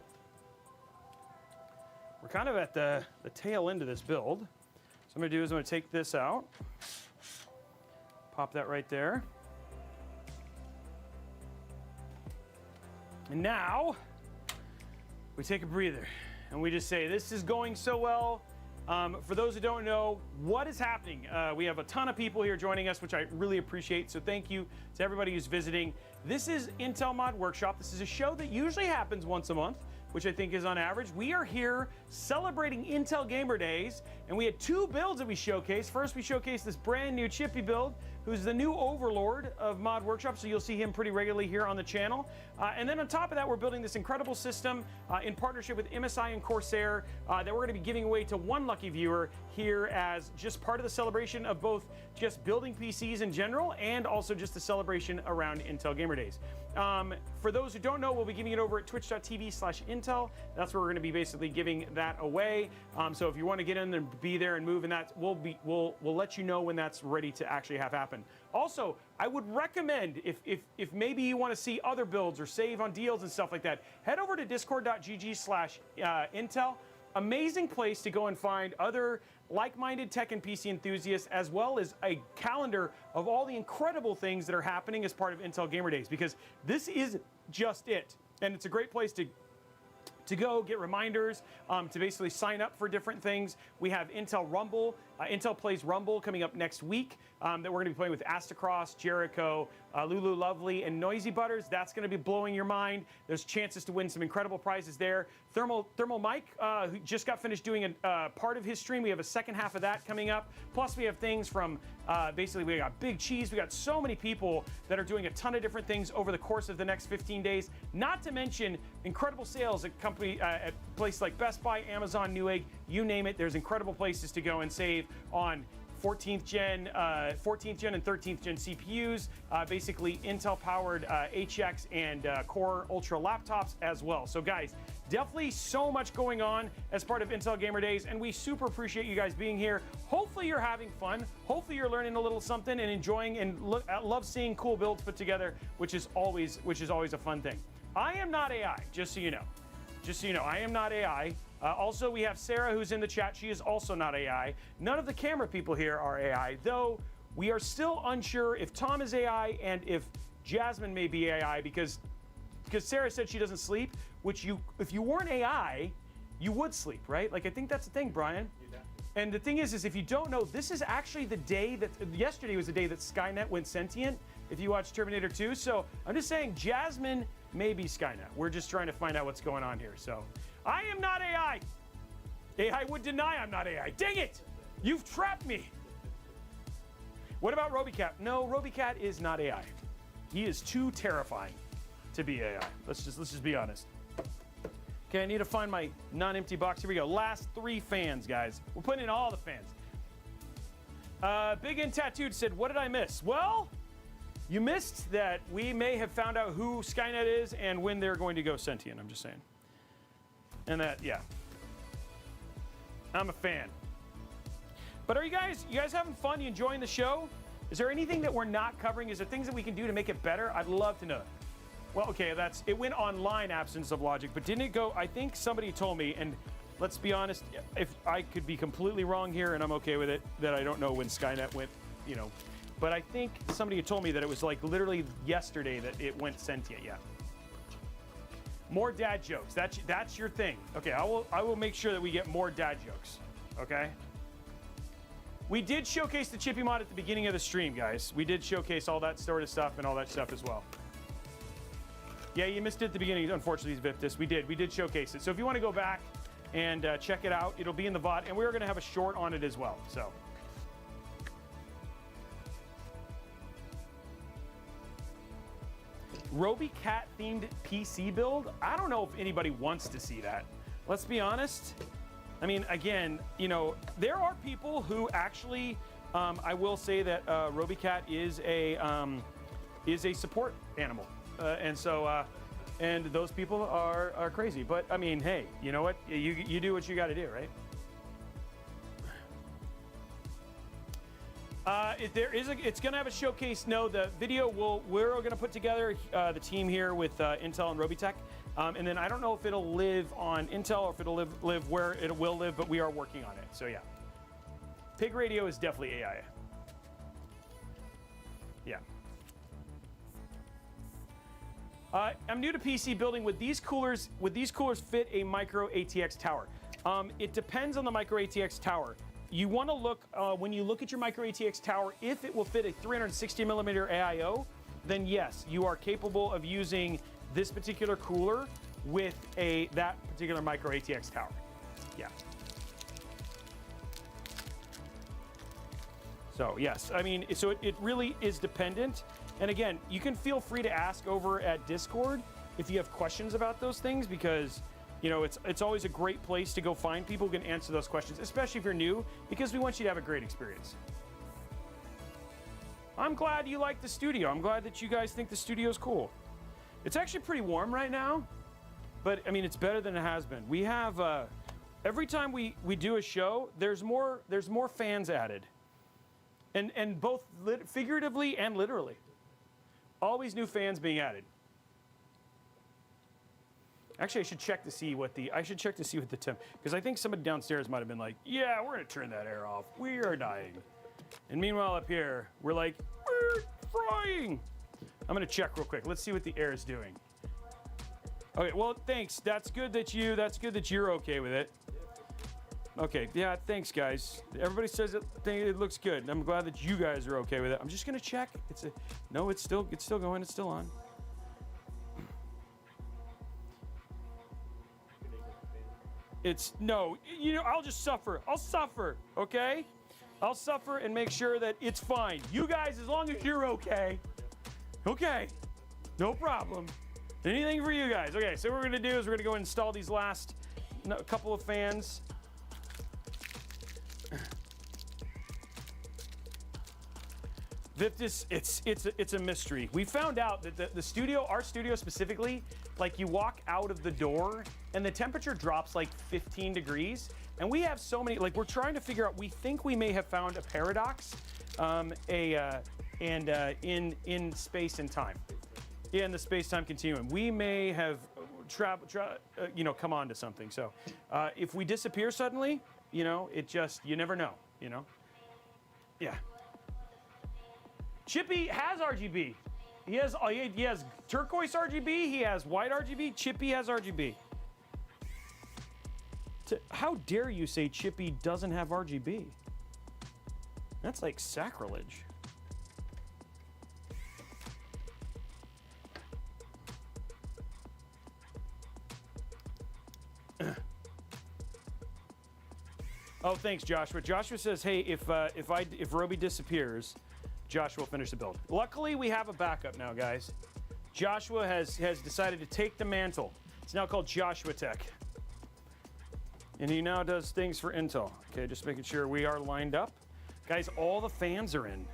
We're kind of at the tail end of this build. So what I'm gonna do is I'm gonna take this out, pop that right there. And now, we take a breather and we just say, this is going so well. For those who don't know what is happening, we have a ton of people here joining us, which I really appreciate. So thank you to everybody who's visiting. This is Intel Mod Workshop. This is a show that usually happens once a month, which I think is on average. We are here celebrating Intel Gamer Days, and we had two builds that we showcased. First, we showcased this brand new Chippy build, who's the new overlord of Mod Workshop, so you'll see him pretty regularly here on the channel. And then on top of that, we're building this incredible system in partnership with MSI and Corsair that we're gonna be giving away to one lucky viewer here as just part of the celebration of both just building PCs in general and also just the celebration around Intel Gamer Days. For those who don't know, we'll be giving it over at twitch.tv/Intel. That's where we're gonna be basically giving that away. So if you wanna get in and be there and move, and that we'll let you know when that's ready to actually have happen. Also, I would recommend if maybe you want to see other builds or save on deals and stuff like that, head over to discord.gg/Intel. Amazing place to go and find other like-minded tech and PC enthusiasts, as well as a calendar of all the incredible things that are happening as part of Intel Gamer Days, because this is just it. And it's a great place to go get reminders, to basically sign up for different things. We have Intel Rumble, Intel Plays Rumble coming up next week that we're going to be playing with Astacross, Jericho, Lulu Lovely, and Noisy Butters. That's going to be blowing your mind. There's chances to win some incredible prizes there. Thermal Mike, who just got finished doing a part of his stream. We have a second half of that coming up. Plus, we have things from basically, we got Big Cheese. We got so many people that are doing a ton of different things over the course of the next 15 days. Not to mention incredible sales at places like Best Buy, Amazon, Newegg, you name it. There's incredible places to go and save on 14th gen and 13th gen CPUs, basically Intel powered HX and Core Ultra laptops as well. So guys, definitely so much going on as part of Intel Gamer Days, and we super appreciate you guys being here. Hopefully you're having fun. Hopefully you're learning a little something and enjoying and love seeing cool builds put together, which is always a fun thing. I am not AI, just so you know. Just so you know, I am not AI. Also, we have Sarah, who's in the chat. She is also not AI. None of the camera people here are AI, though we are still unsure if Tom is AI and if Jasmine may be AI, because Sarah said she doesn't sleep, which if you weren't AI, you would sleep, right? Like, I think that's the thing, Brian. And the thing is if you don't know, this is actually the day yesterday was the day that Skynet went sentient, if you watch Terminator 2. So I'm just saying, Jasmine may be Skynet. We're just trying to find out what's going on here. So I am not AI. AI would deny I'm not AI. Dang it! You've trapped me. What about Robeycat? No, Robeycat is not AI. He is too terrifying to be AI. Let's just be honest. Okay, I need to find my non-empty box. Here we go. Last 3 fans, guys. We're putting in all the fans. Big and Tattooed said, what did I miss? Well, you missed that we may have found out who Skynet is and when they're going to go sentient. I'm just saying. And that, yeah. I'm a fan. But are you guys having fun? You enjoying the show? Is there anything that we're not covering? Is there things that we can do to make it better? I'd love to know. Well, okay, it went online, absence of logic, but didn't it go? I think somebody told me, and let's be honest, if I could be completely wrong here, and I'm okay with it, that I don't know when Skynet went, you know. But I think somebody had told me that it was like literally yesterday that it went sentient. Yeah. More dad jokes. That's your thing. Okay, I will make sure that we get more dad jokes. Okay. We did showcase the Chippy mod at the beginning of the stream, guys. We did showcase all that sort of stuff and all that stuff as well. Yeah, you missed it at the beginning, unfortunately, Viptus. We did showcase it. So if you want to go back and check it out, it'll be in the VOD, and we're going to have a short on it as well. So. Robeycat themed PC build? I don't know if anybody wants to see that. Let's be honest. I mean, again, you know, there are people who actually, I will say that Robeycat is a support animal. And those people are crazy. But I mean, hey, you know what? You do what you got to do, right? It's going to have a showcase. No, the video we're going to put together the team here with Intel and Robeytech, and then I don't know if it'll live on Intel or if it'll live where it will live, but we are working on it. So yeah, Pig Radio is definitely AI. Yeah. I'm new to PC building. Would these coolers fit a micro ATX tower? It depends on the micro ATX tower. You want to look, when you look at your micro ATX tower, if it will fit a 360 millimeter AIO, then yes, you are capable of using this particular cooler with that particular micro ATX tower. Yeah. So yes, I mean, so it really is dependent. And again, you can feel free to ask over at Discord if you have questions about those things, because you know, it's always a great place to go find people who can answer those questions, especially if you're new, because we want you to have a great experience. I'm glad you like the studio. I'm glad that you guys think the studio's cool. It's actually pretty warm right now, but I mean, it's better than it has been. We have, every time we do a show, there's more fans added. And both figuratively and literally. Always new fans being added. Actually, I should check to see what the temp, because I think somebody downstairs might have been like, yeah, we're gonna turn that air off. We are dying. And meanwhile up here, we're like, we're frying. I'm gonna check real quick. Let's see what the air is doing. Okay, well, thanks. That's good that you're okay with it. Okay, yeah, thanks, guys. Everybody says it looks good. I'm glad that you guys are okay with it. I'm just gonna check. No, it's still going. It's still on. No, I'll just suffer. I'll suffer, okay? I'll suffer and make sure that it's fine. You guys, as long as you're okay. Okay, no problem. Anything for you guys. Okay, so what we're gonna do is we're gonna go install these last couple of fans. It's a mystery. We found out that our studio specifically, like you walk out of the door and the temperature drops like 15 degrees. And we have so many, like we're trying to figure out, we think we may have found a paradox in space and time. Yeah, in the space-time continuum. We may have come on to something. So if we disappear suddenly, you never know, Yeah. Chippy has RGB. He has turquoise RGB, he has white RGB, Chippy has RGB. How dare you say Chippy doesn't have RGB? That's like sacrilege. Oh, thanks, Joshua. Joshua says, hey, if Robey disappears, Joshua will finish the build. Luckily, we have a backup now, guys. Joshua has decided to take the mantle. It's now called Joshua-Tech. And he now does things for Intel. Okay, just making sure we are lined up. Guys, all the fans are in.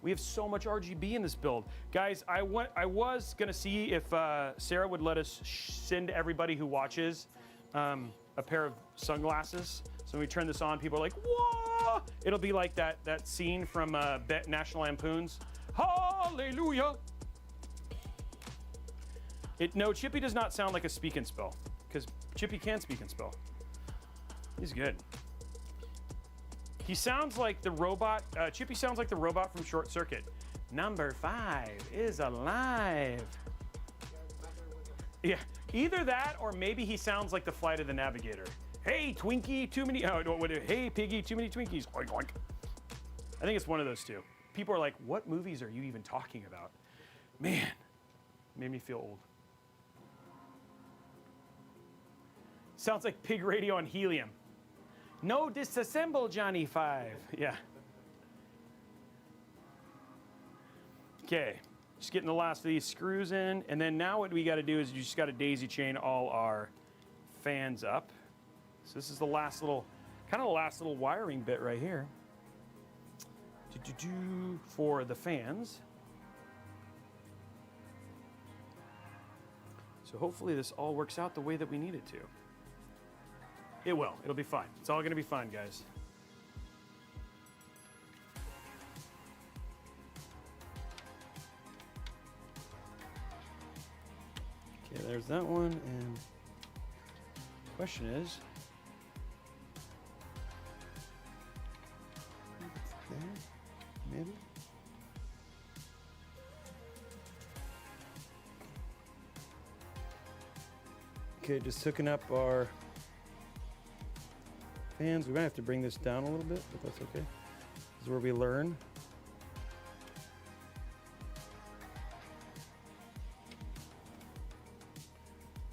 We have so much RGB in this build. Guys, I was gonna see if Sarah would let us send everybody who watches a pair of sunglasses. So when we turn this on, people are like, whoa! It'll be like that scene from National Lampoon's. Hallelujah! No, Chippy does not sound like a speak and spell, because Chippy can speak and spell. He's good. He sounds like the robot, Chippy sounds like the robot from Short Circuit. Number 5 is alive. Yeah, either that or maybe he sounds like the Flight of the Navigator. Hey, Twinkie, too many, hey, Piggy, too many Twinkies. Oink, oink. I think it's one of those two. People are like, what movies are you even talking about? Man, made me feel old. Sounds like pig radio on helium. No disassemble, Johnny 5. Yeah. Okay, just getting the last of these screws in, and then now what we gotta do is you just gotta daisy chain all our fans up. So this is the last little, kind of the last little wiring bit right here. For the fans. So hopefully this all works out the way that we need it to. It will. It'll be fine. It's all going to be fine, guys. Okay, there's that one. And the question is, there, maybe. Okay, just hooking up our fans. We might have to bring this down a little bit, but that's okay. This is where we learn.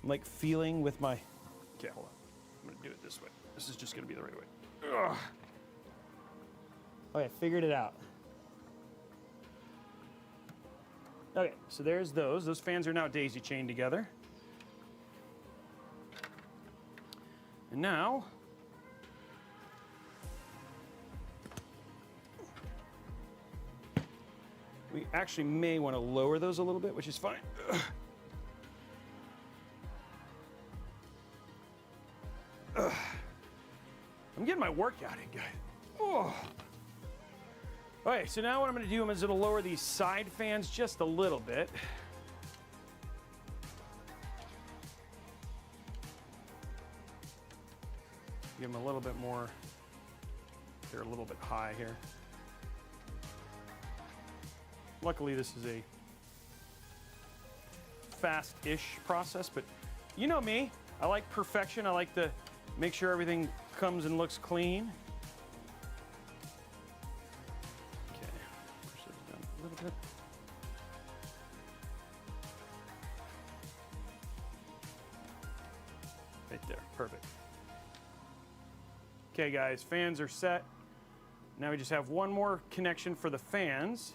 I'm like feeling with my, okay, hold on. I'm gonna do it this way. This is just gonna be the right way. Ugh. Okay, figured it out. Okay, so there's those. Those fans are now daisy chained together. And now, we actually may want to lower those a little bit, which is fine. Ugh. Ugh. I'm getting my workout in, guys. Oh. Okay, so now what I'm going to do is going to lower these side fans just a little bit. give them a little bit more. They're a little bit high here. Luckily, this is a fast-ish process, but you know me. I like perfection. I like to make sure everything comes and looks clean. Okay, push this down a little bit. Right there, perfect. Okay guys, fans are set. Now we just have one more connection for the fans,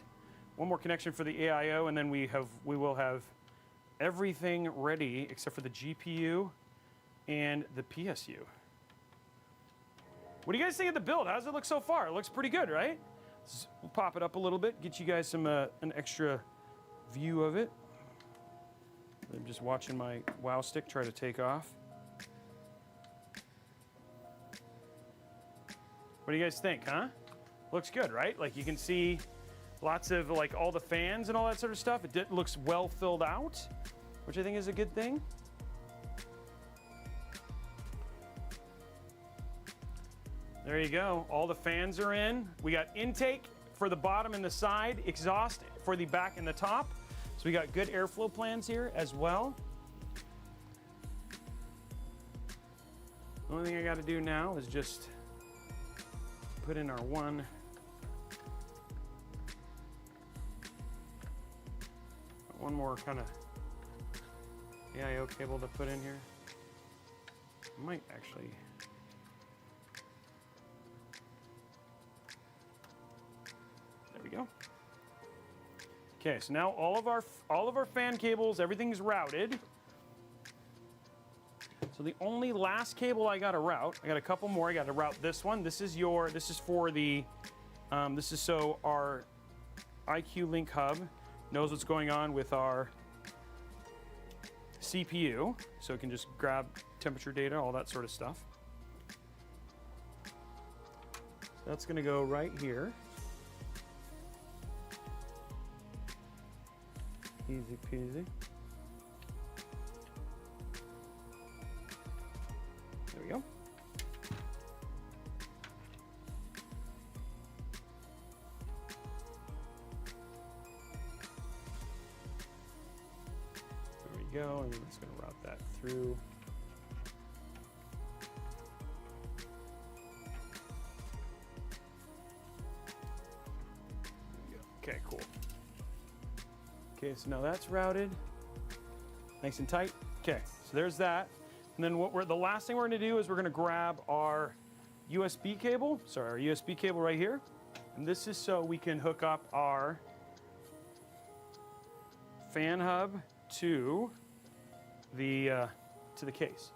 one more connection for the AIO, and then we will have everything ready except for the GPU and the PSU. What do you guys think of the build? How does it look so far? It looks pretty good, right? We'll pop it up a little bit, get you guys some an extra view of it. I'm just watching my WoW stick try to take off. What do you guys think, huh? Looks good, right? Like you can see lots of like all the fans and all that sort of stuff. It looks well filled out, which I think is a good thing. There you go. All the fans are in. We got intake for the bottom and the side, exhaust for the back and the top. So we got good airflow plans here as well. The only thing I got to do now is just put in our one more kind of AIO cable to put in here. I might actually. There we go. Okay, so now all of our fan cables, everything's routed. So the only last cable I got to route, I got a couple more. I got to route this one. This is for the, this is so our iCue link hub knows what's going on with our CPU, so it can just grab temperature data, all that sort of stuff. So that's going to go right here. Easy peasy. There we go. There we go, and we're just going to route that through. Okay, cool. Okay, so now that's routed, nice and tight. Okay, so there's that. And then the last thing we're gonna do is we're gonna grab our USB cable, our USB cable right here. And this is so we can hook up our fan hub to the case.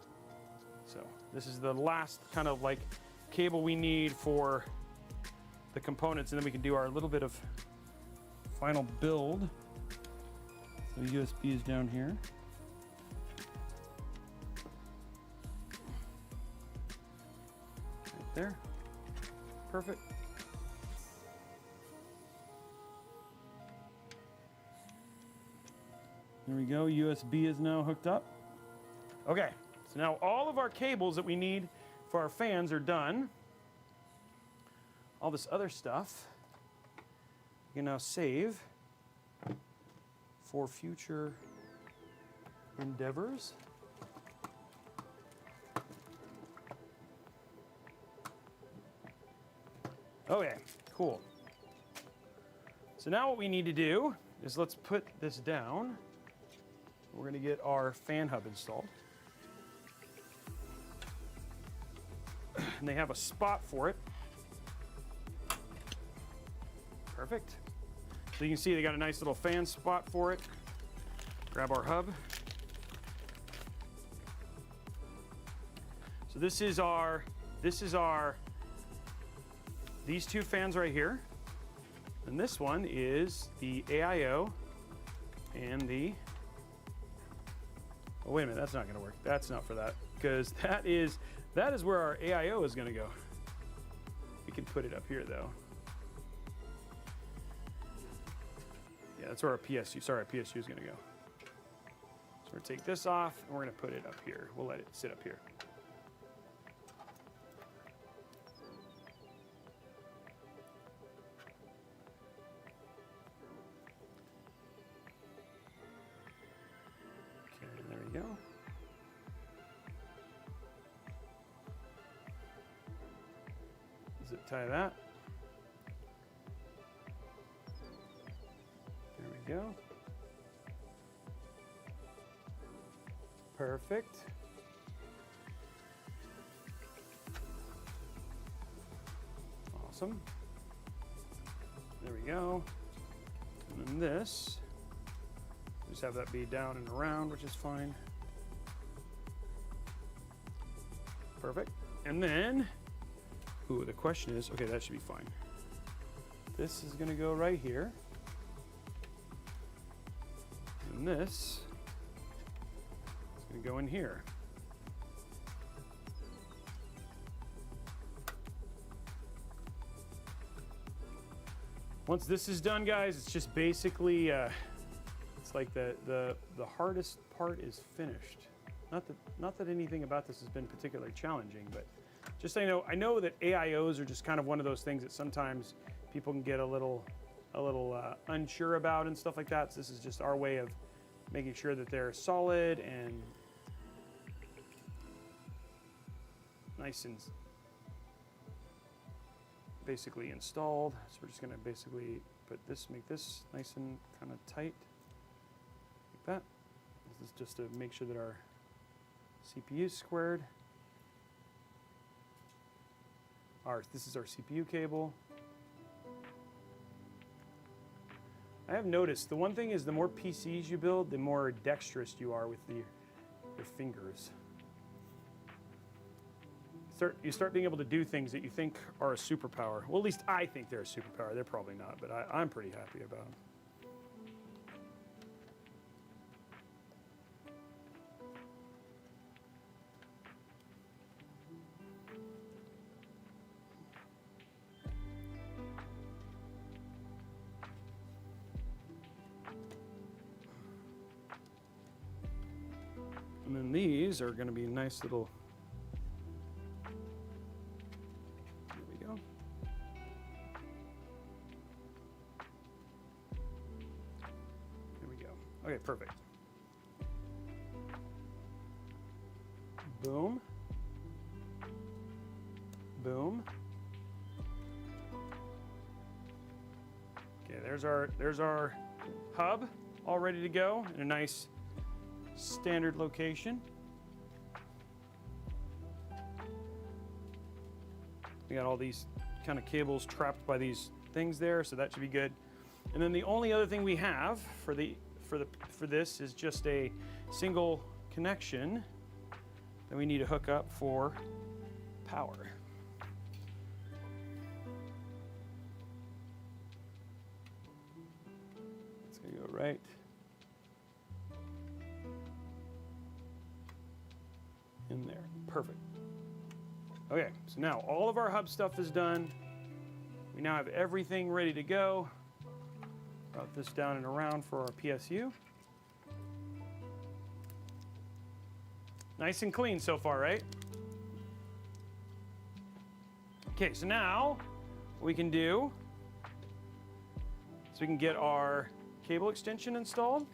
So this is the last kind of like cable we need for the components, and then we can do our little bit of final build. So USB is down here. Right there. Perfect. There we go. USB is now hooked up. Okay, so now all of our cables that we need for our fans are done. All this other stuff you can now save for future endeavors. Okay, cool. So now what we need to do is let's put this down. We're going to get our fan hub installed. And they have a spot for it. Perfect. So you can see they got a nice little fan spot for it. Grab our hub. So this is our, these two fans right here. And this one is the AIO and the, oh wait a minute, that's not gonna work. That's not for that, because that is where our AIO is gonna go. We can put it up here though. Yeah, that's where our PSU, sorry, our PSU is gonna go. So we're gonna take this off and we're gonna put it up here. We'll let it sit up here. we go. Zip tie that. There we go. Perfect. Awesome. There we go. And then this, just have that be down and around, which is fine. Perfect. And then, ooh, the question is, okay, that should be fine. This is gonna go right here. And this is gonna go in here. Once this is done, guys, it's just basically, it's like the hardest part is finished. Not that anything about this has been particularly challenging, but just so you know, I know that AIOs are just kind of one of those things that sometimes people can get a little unsure about and stuff like that. So this is just our way of making sure that they're solid and nice and basically installed. So we're just gonna basically make this nice and kind of tight, like that. This is just to make sure that our CPU is squared. This is our CPU cable. I have noticed the one thing is the more PCs you build, the more dexterous you are with your fingers. You start being able to do things that you think are a superpower. Well, at least I think they're a superpower. They're probably not, but I'm pretty happy about them. And then these are going to be nice little. There we go. There we go. Okay, perfect. Boom. Boom. Okay, there's our hub all ready to go in a nice standard location. We got all these kind of cables trapped by these things there, so that should be good. And then the only other thing we have for this is just a single connection that we need to hook up for power. It's gonna go right in there. Perfect. Okay, so now all of our hub stuff is done. We now have everything ready to go. Route this down and around for our PSU. Nice and clean so far, right? Okay, so now what we can do is we can get our cable extension installed.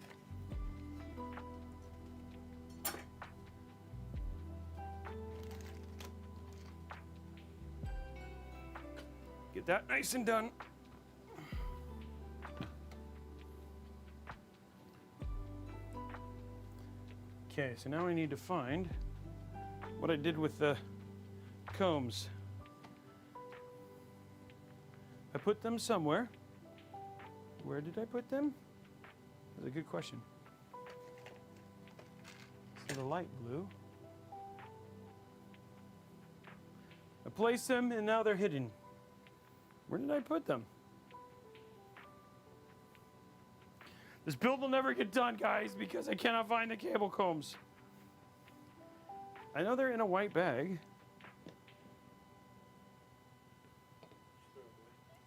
Get that nice and done. Okay, so now I need to find what I did with the combs. I put them somewhere. Where did I put them? That's a good question. So the light blue. I placed them and now they're hidden. Where did I put them? This build will never get done, guys, because I cannot find the cable combs. I know they're in a white bag.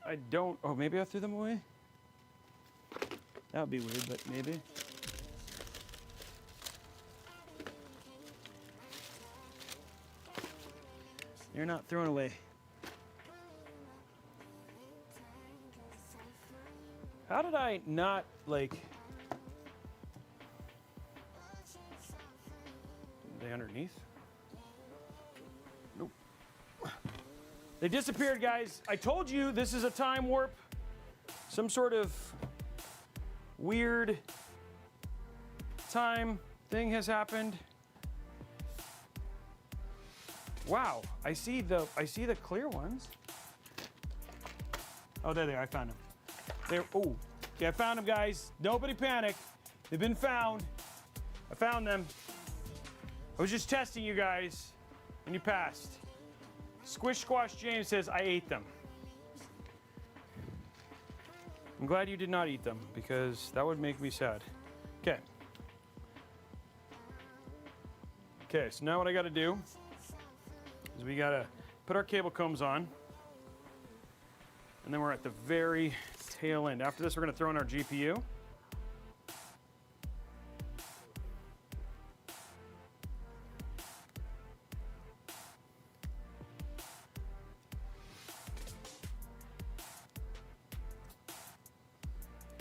I don't, oh, maybe I threw them away? That would be weird, but maybe. They're not thrown away. How did I not, like... they underneath? Nope. They disappeared, guys. I told you this is a time warp. Some sort of weird time thing has happened. Wow, I see the clear ones. Oh, there they are. I found them. There. Oh, okay, I found them, guys. Nobody panic. They've been found. I found them. I was just testing you guys, and you passed. Squish Squash James says, I ate them. I'm glad you did not eat them, because that would make me sad. Okay. Okay, so now what I gotta do is we gotta put our cable combs on, and then we're at the very tail end. After this, we're gonna throw in our GPU.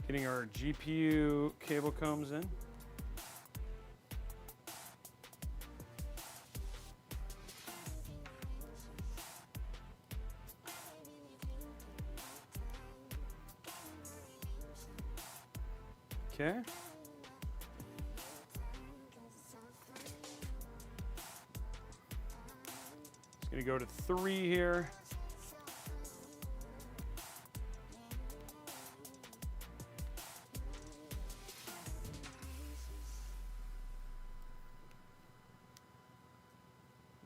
Getting our GPU cable combs in. Okay. Just gonna go to 3 here.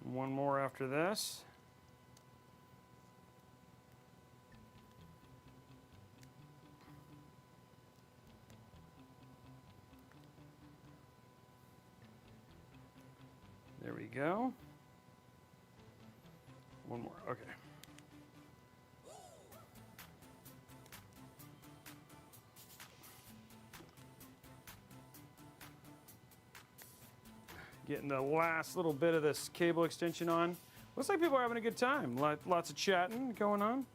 One more after this. There we go. One more, okay. Getting the last little bit of this cable extension on. Looks like people are having a good time. Lots of chatting going on.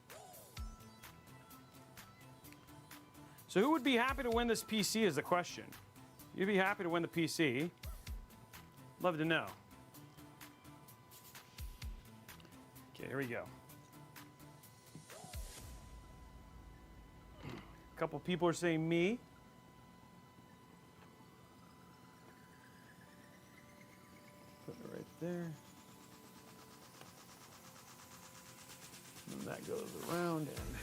So who would be happy to win this PC is the question. You'd be happy to win the PC. Love to know. Okay, here we go. A couple people are saying me. Put it right there. And that goes around and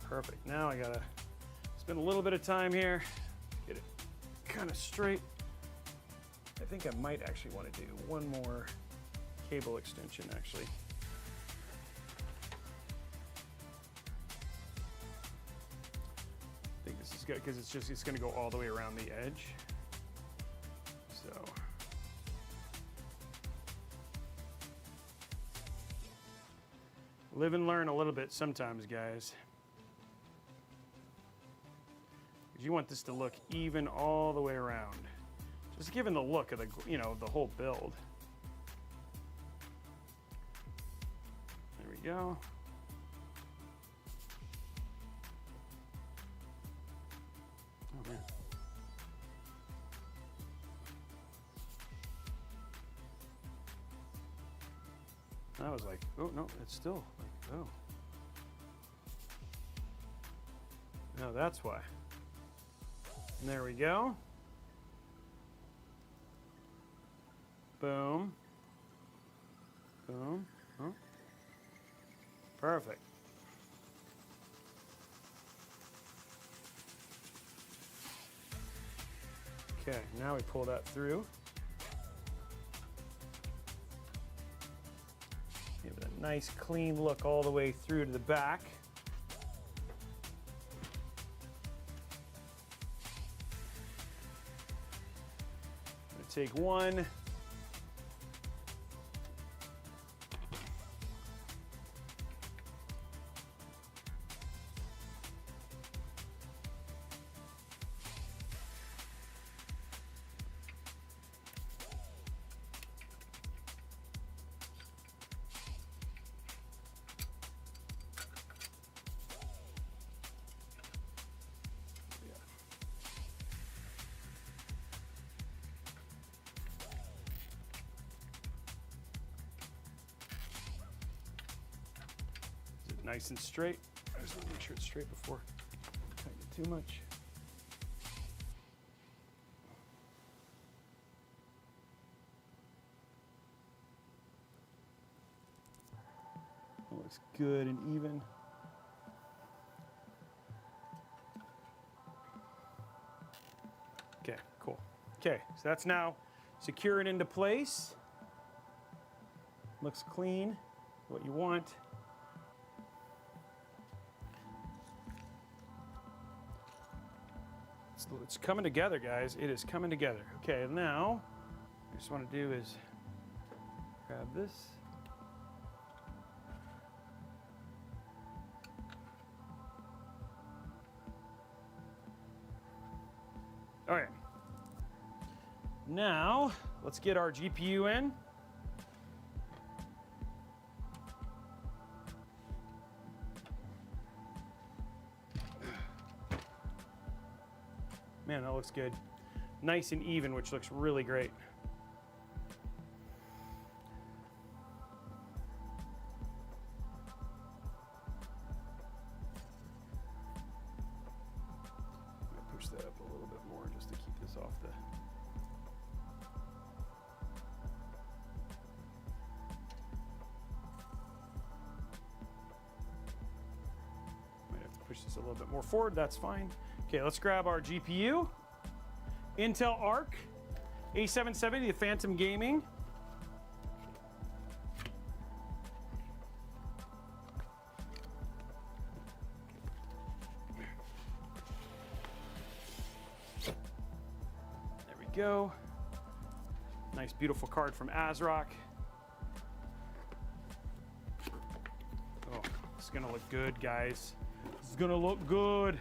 perfect. Now I gotta spend a little bit of time here, get it kind of straight. I think I might actually want to do one more cable extension actually. I think this is good because it's going to go all the way around the edge. So live and learn a little bit sometimes, guys. You want this to look even all the way around. Just given the look of the, the whole build. There we go. Oh man. I was like, oh no, it's still like, oh. No, that's why. And there we go. Boom. Boom. Oh. Perfect. Okay, now we pull that through. Give it a nice clean look all the way through to the back. Take one. nice and straight. I just want to make sure it's straight before tighten it too much. That looks good and even. Okay, cool. Okay, so that's now secured into place. Looks clean, what you want. It's coming together, guys. It is coming together. Okay, now, I just want to do is grab this. All right. Now, let's get our GPU in. Man, that looks good. Nice and even, which looks really great. I'm gonna push that up a little bit more just to keep this off the... Might have to push this a little bit more forward, that's fine. Okay, let's grab our GPU. Intel Arc A770, the Phantom Gaming. There we go. Nice, beautiful card from ASRock. Oh, this is gonna look good, guys. This is gonna look good.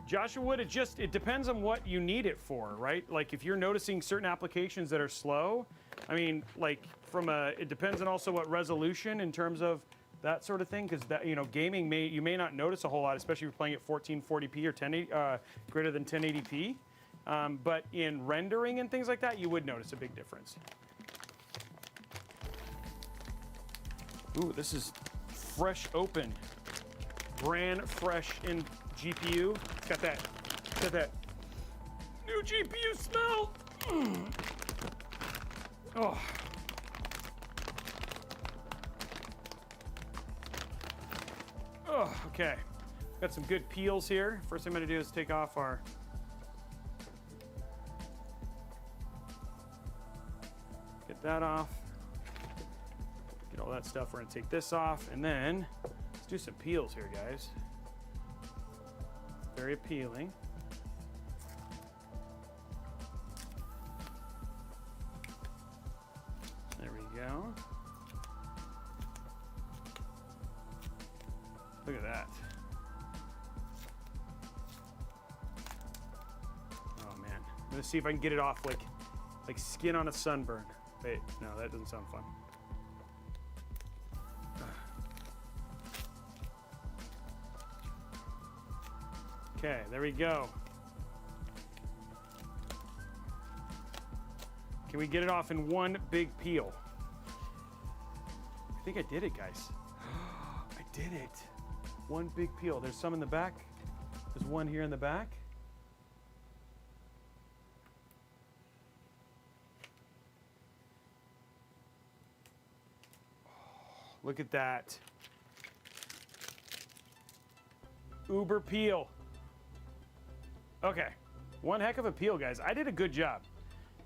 Joshua Wood, it depends on what you need it for, right? Like if you're noticing certain applications that are slow, I mean, like it depends on also what resolution in terms of that sort of thing, because that, you know, gaming you may not notice a whole lot, especially if you're playing at 1440p or 1080, greater than 1080p. But in rendering and things like that, you would notice a big difference. Ooh, this is fresh open, brand fresh in GPU. It's got that new GPU smell. Oh. Oh, okay. Got some good peels here. First thing I'm gonna do is take off our that off. Get all that stuff. We're gonna take this off, and then let's do some peels here, guys. Very appealing. There we go. Look at that. Oh man, I'm gonna see if I can get it off like skin on a sunburn. Wait, no, that doesn't sound fun. Okay, there we go. Can we get it off in one big peel? I think I did it, guys. I did it. One big peel. There's some in the back. There's one here in the back. Look at that. Uber peel. Okay, one heck of a peel, guys. I did a good job.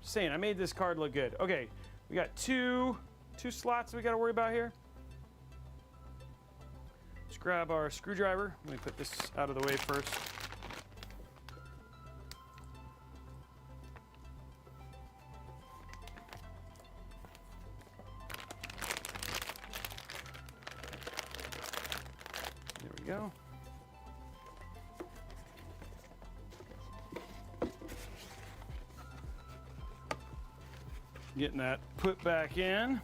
Just saying, I made this card look good. Okay, we got two slots we got to worry about here. Let's grab our screwdriver. Let me put this out of the way first. There we go. Getting that put back in.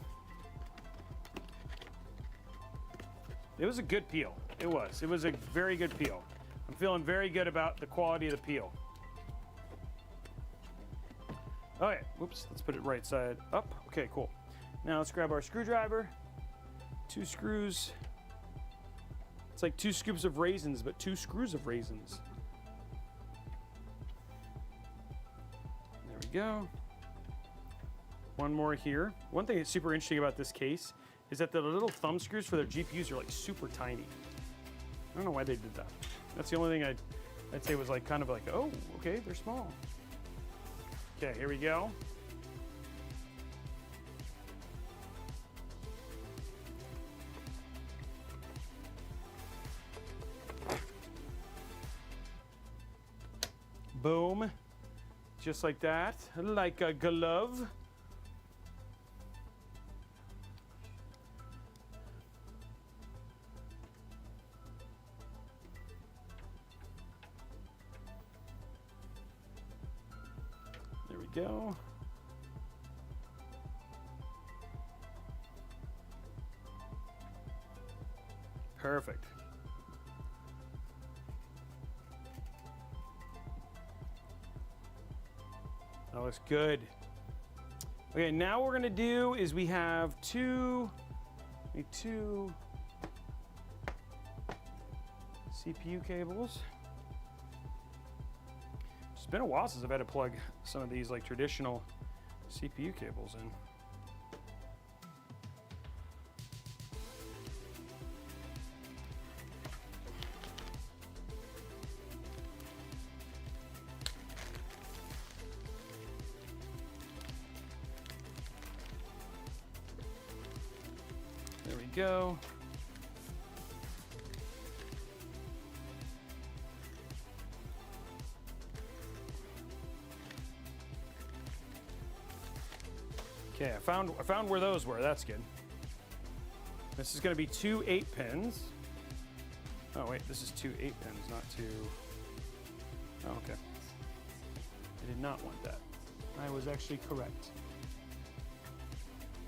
It was a good peel. It was a very good peel. I'm feeling very good about the quality of the peel. Okay, whoops, let's put it right side up. Okay, cool. Now let's grab our screwdriver, 2 screws. It's like 2 scoops of raisins, but 2 screws of raisins. There we go. One more here. One thing that's super interesting about this case is that the little thumb screws for their GPUs are like super tiny. I don't know why they did that. That's the only thing I'd say was like kind of like, oh, okay, they're small. Okay, here we go. Boom. Just like that, like a glove. There we go. Perfect. That looks good. Okay, now what we're gonna do is we have two CPU cables. It's been a while since I've had to plug some of these like traditional CPU cables in. There we go. Okay, I found where those were. That's good. This is going to be 2 8-pins. Oh wait, this is 2 8-pins, not 2. Oh, okay. I did not want that. I was actually correct.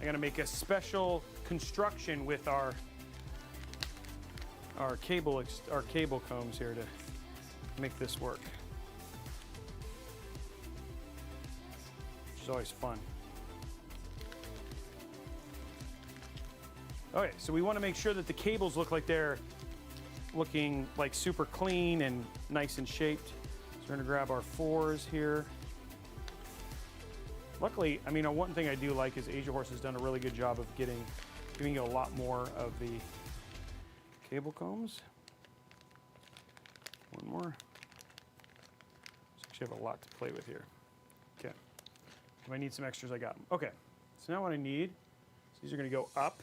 I got to make a special construction with our cable combs here to make this work, which is always fun. Okay, so we want to make sure that the cables look like they're looking like super clean and nice and shaped. So we're going to grab our 4s here. Luckily, I mean, one thing I do like is Asia Horse has done a really good job of giving you a lot more of the cable combs. One more. So actually have a lot to play with here. Okay. If I need some extras, I got them. Okay. So now what I need, so these are going to go up.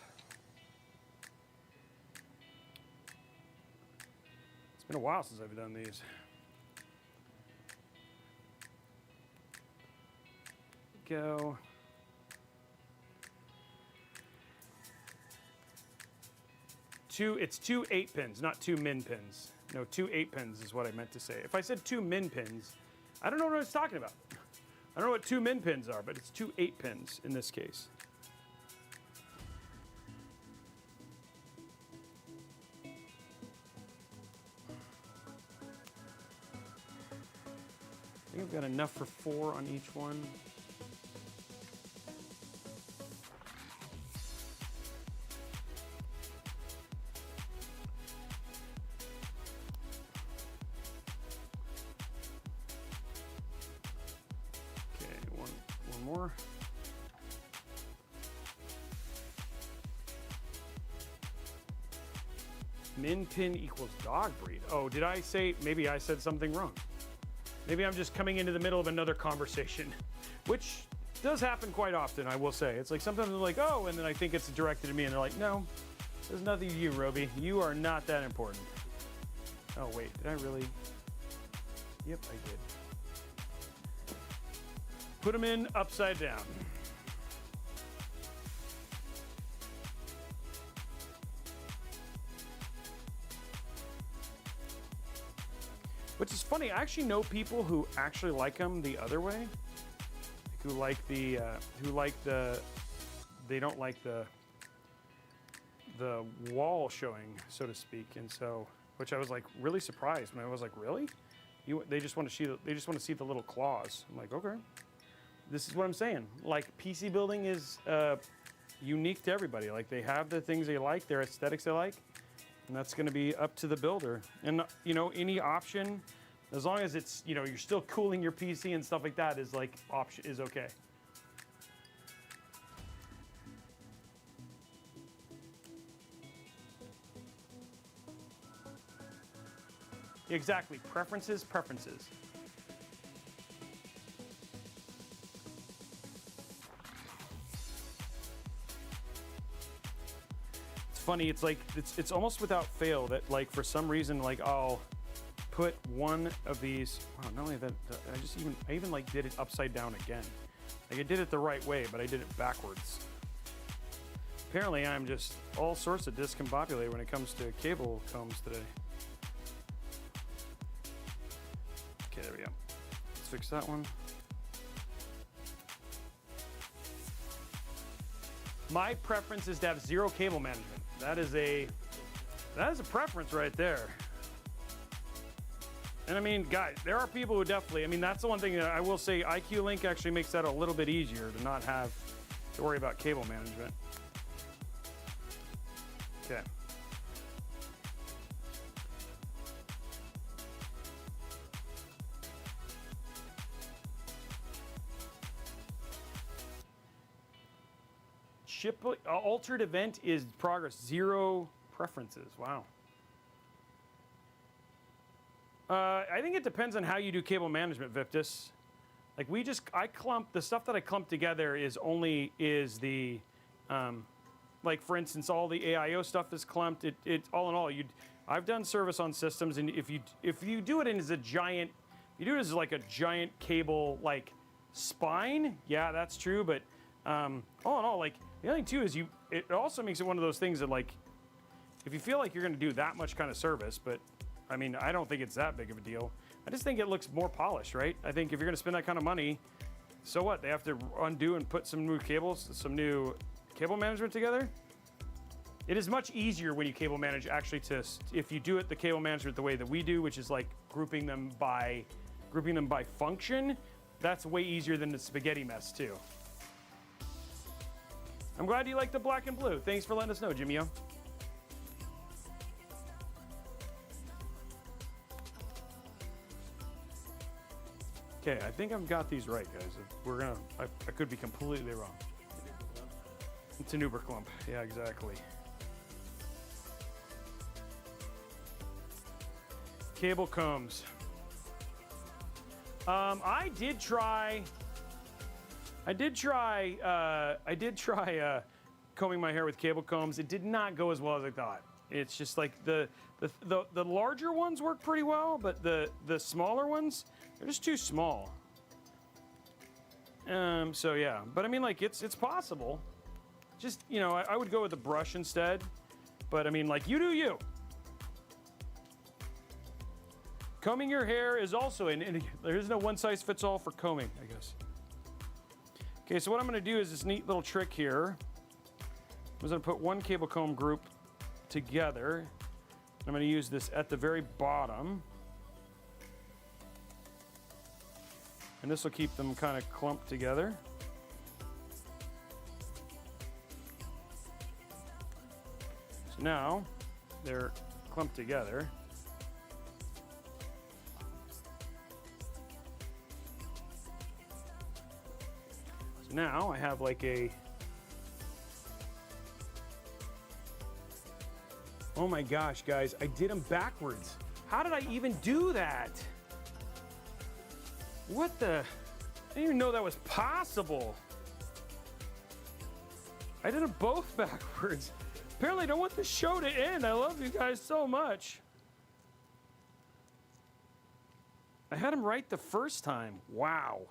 It's been a while since I've done these. Go. It's 2 8-pins, not 2 min pins. No, 2 8-pins is what I meant to say. If I said 2 min pins, I don't know what I was talking about. I don't know what 2 min pins are, but it's 2 8-pins in this case. I think I've got enough for 4 on each one. Okay, one more. Min pin equals dog breed. Oh, did I say, maybe I said something wrong. Maybe I'm just coming into the middle of another conversation, which does happen quite often, I will say. It's like sometimes they're like, oh, and then I think it's directed at me, and they're like, no, there's nothing to you, Robey. You are not that important. Oh, wait, did I really? Yep, I did. Put them in upside down. Which is funny, I actually know people who actually like them the other way. Who they don't like the wall showing, so to speak. And so, which I was like really surprised when I was like, really? They just want to see the little claws. I'm like, okay. this is what I'm saying. Like, PC building is unique to everybody. Like, they have the things they like, their aesthetics they like, and that's going to be up to the builder. And, you know, any option, as long as it's, you know, you're still cooling your PC and stuff like that, is like, option is okay. Exactly. Preferences. It's funny. It's like it's almost without fail that, like, for some reason, like, I'll put one of these. Wow, not only that, I even like did it upside down again. Like, I did it the right way, but I did it backwards. Apparently, I'm just all sorts of discombobulated when it comes to cable combs today. Okay, there we go. Let's fix that one. My preference is to have zero cable management. That is a preference right there. And I mean, guys, there are people who definitely, I mean, that's the one thing that I will say, iCue Link actually makes that a little bit easier to not have to worry about cable management. Okay. Altered event is progress, 0 preferences. Wow. I think it depends on how you do cable management, Viptus. Like, I clump, the stuff that I clump together is the, like, for instance, all the AIO stuff is clumped. It all in all, I've done service on systems, and if you do it as a giant, you do it as like a giant cable, like, spine, yeah, that's true, but all in all, like, the other thing too is it also makes it one of those things that, like, if you feel like you're going to do that much kind of service, but I mean, I don't think it's that big of a deal. I just think it looks more polished, right? I think if you're going to spend that kind of money, so what? They have to undo and put some new cables, some new cable management together. It is much easier when you cable manage actually if you do it the cable management the way that we do, which is like grouping them by function. That's way easier than the spaghetti mess too. I'm glad you like the black and blue. Thanks for letting us know, Jimmy-O. Okay, I think I've got these right, guys. I could be completely wrong. It's an Uber clump. Yeah, exactly. Cable combs. I did try combing my hair with cable combs. It did not go as well as I thought. It's just like the larger ones work pretty well, but the smaller ones, they're just too small. So yeah, but I mean, like, it's possible. Just, you know, I would go with the brush instead. But I mean, like, you do you. Combing your hair is also there is no one size fits all for combing, I guess. Okay, so what I'm going to do is this neat little trick here. I'm going to put one cable comb group together. I'm going to use this at the very bottom. And this will keep them kind of clumped together. So now they're clumped together. So now I have like a... Oh my gosh, guys, I did them backwards. How did I even do that? What the? I didn't even know that was possible. I did them both backwards. Apparently I don't want the show to end. I love you guys so much. I had them right the first time. Wow.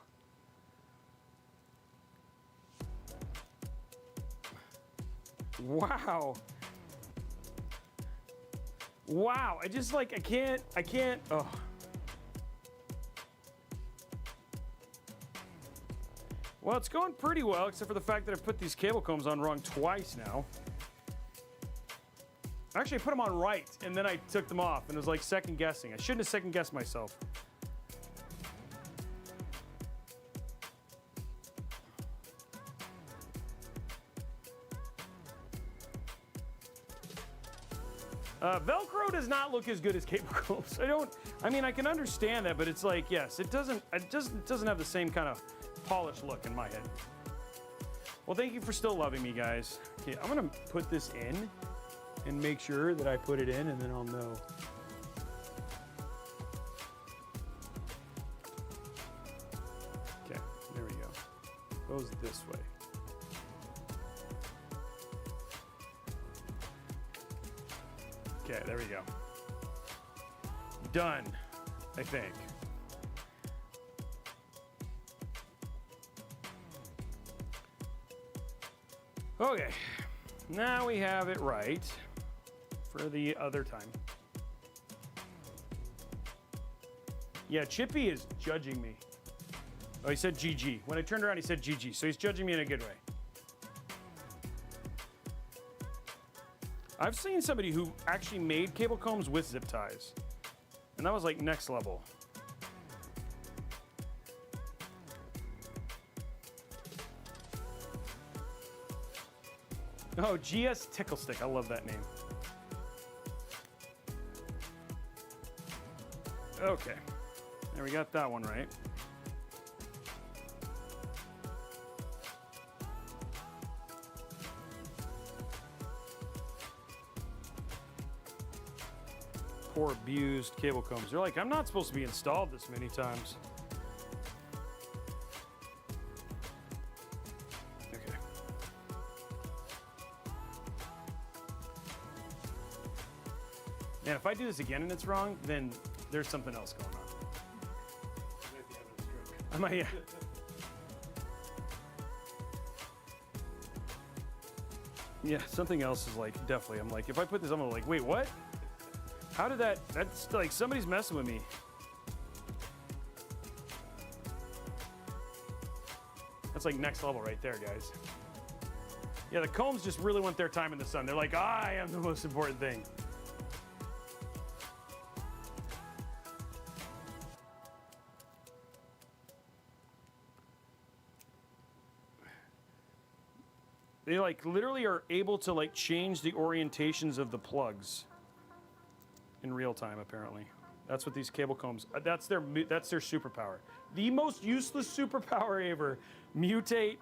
Wow. Wow, I just, like, I can't, oh. Well, it's going pretty well, except for the fact that I put these cable combs on wrong twice now. Actually, I put them on right, and then I took them off, and it was like second guessing. I shouldn't have second guessed myself. Velcro does not look as good as cable combs. I mean, I can understand that, but it's like, yes, it doesn't have the same kind of polished look in my head. Well, thank you for still loving me, guys. Okay, I'm gonna put this in and make sure that I put it in, and then I'll know. Okay, there we go. Goes this way. Okay, there we go. Done, I think. Okay, now we have it right for the other time. Yeah, Chippy is judging me. Oh, he said GG. When I turned around, he said GG, so he's judging me in a good way. I've seen somebody who actually made cable combs with zip ties, and that was like next level. Oh, GS Tickle Stick. I love that name. Okay. There, we got that one right. Poor abused cable combs. They're like, I'm not supposed to be installed this many times. Okay. Man, if I do this again and it's wrong, then there's something else going on. I might, yeah. Yeah, something else is like, definitely. I'm like, if I put this, I'm like, wait, what? How did that's like, somebody's messing with me. That's like next level right there, guys. Yeah, the combs just really want their time in the sun. They're like, I am the most important thing. They like literally are able to like change the orientations of the plugs in real time, apparently. That's what these cable combs, that's their superpower. The most useless superpower ever. Mutate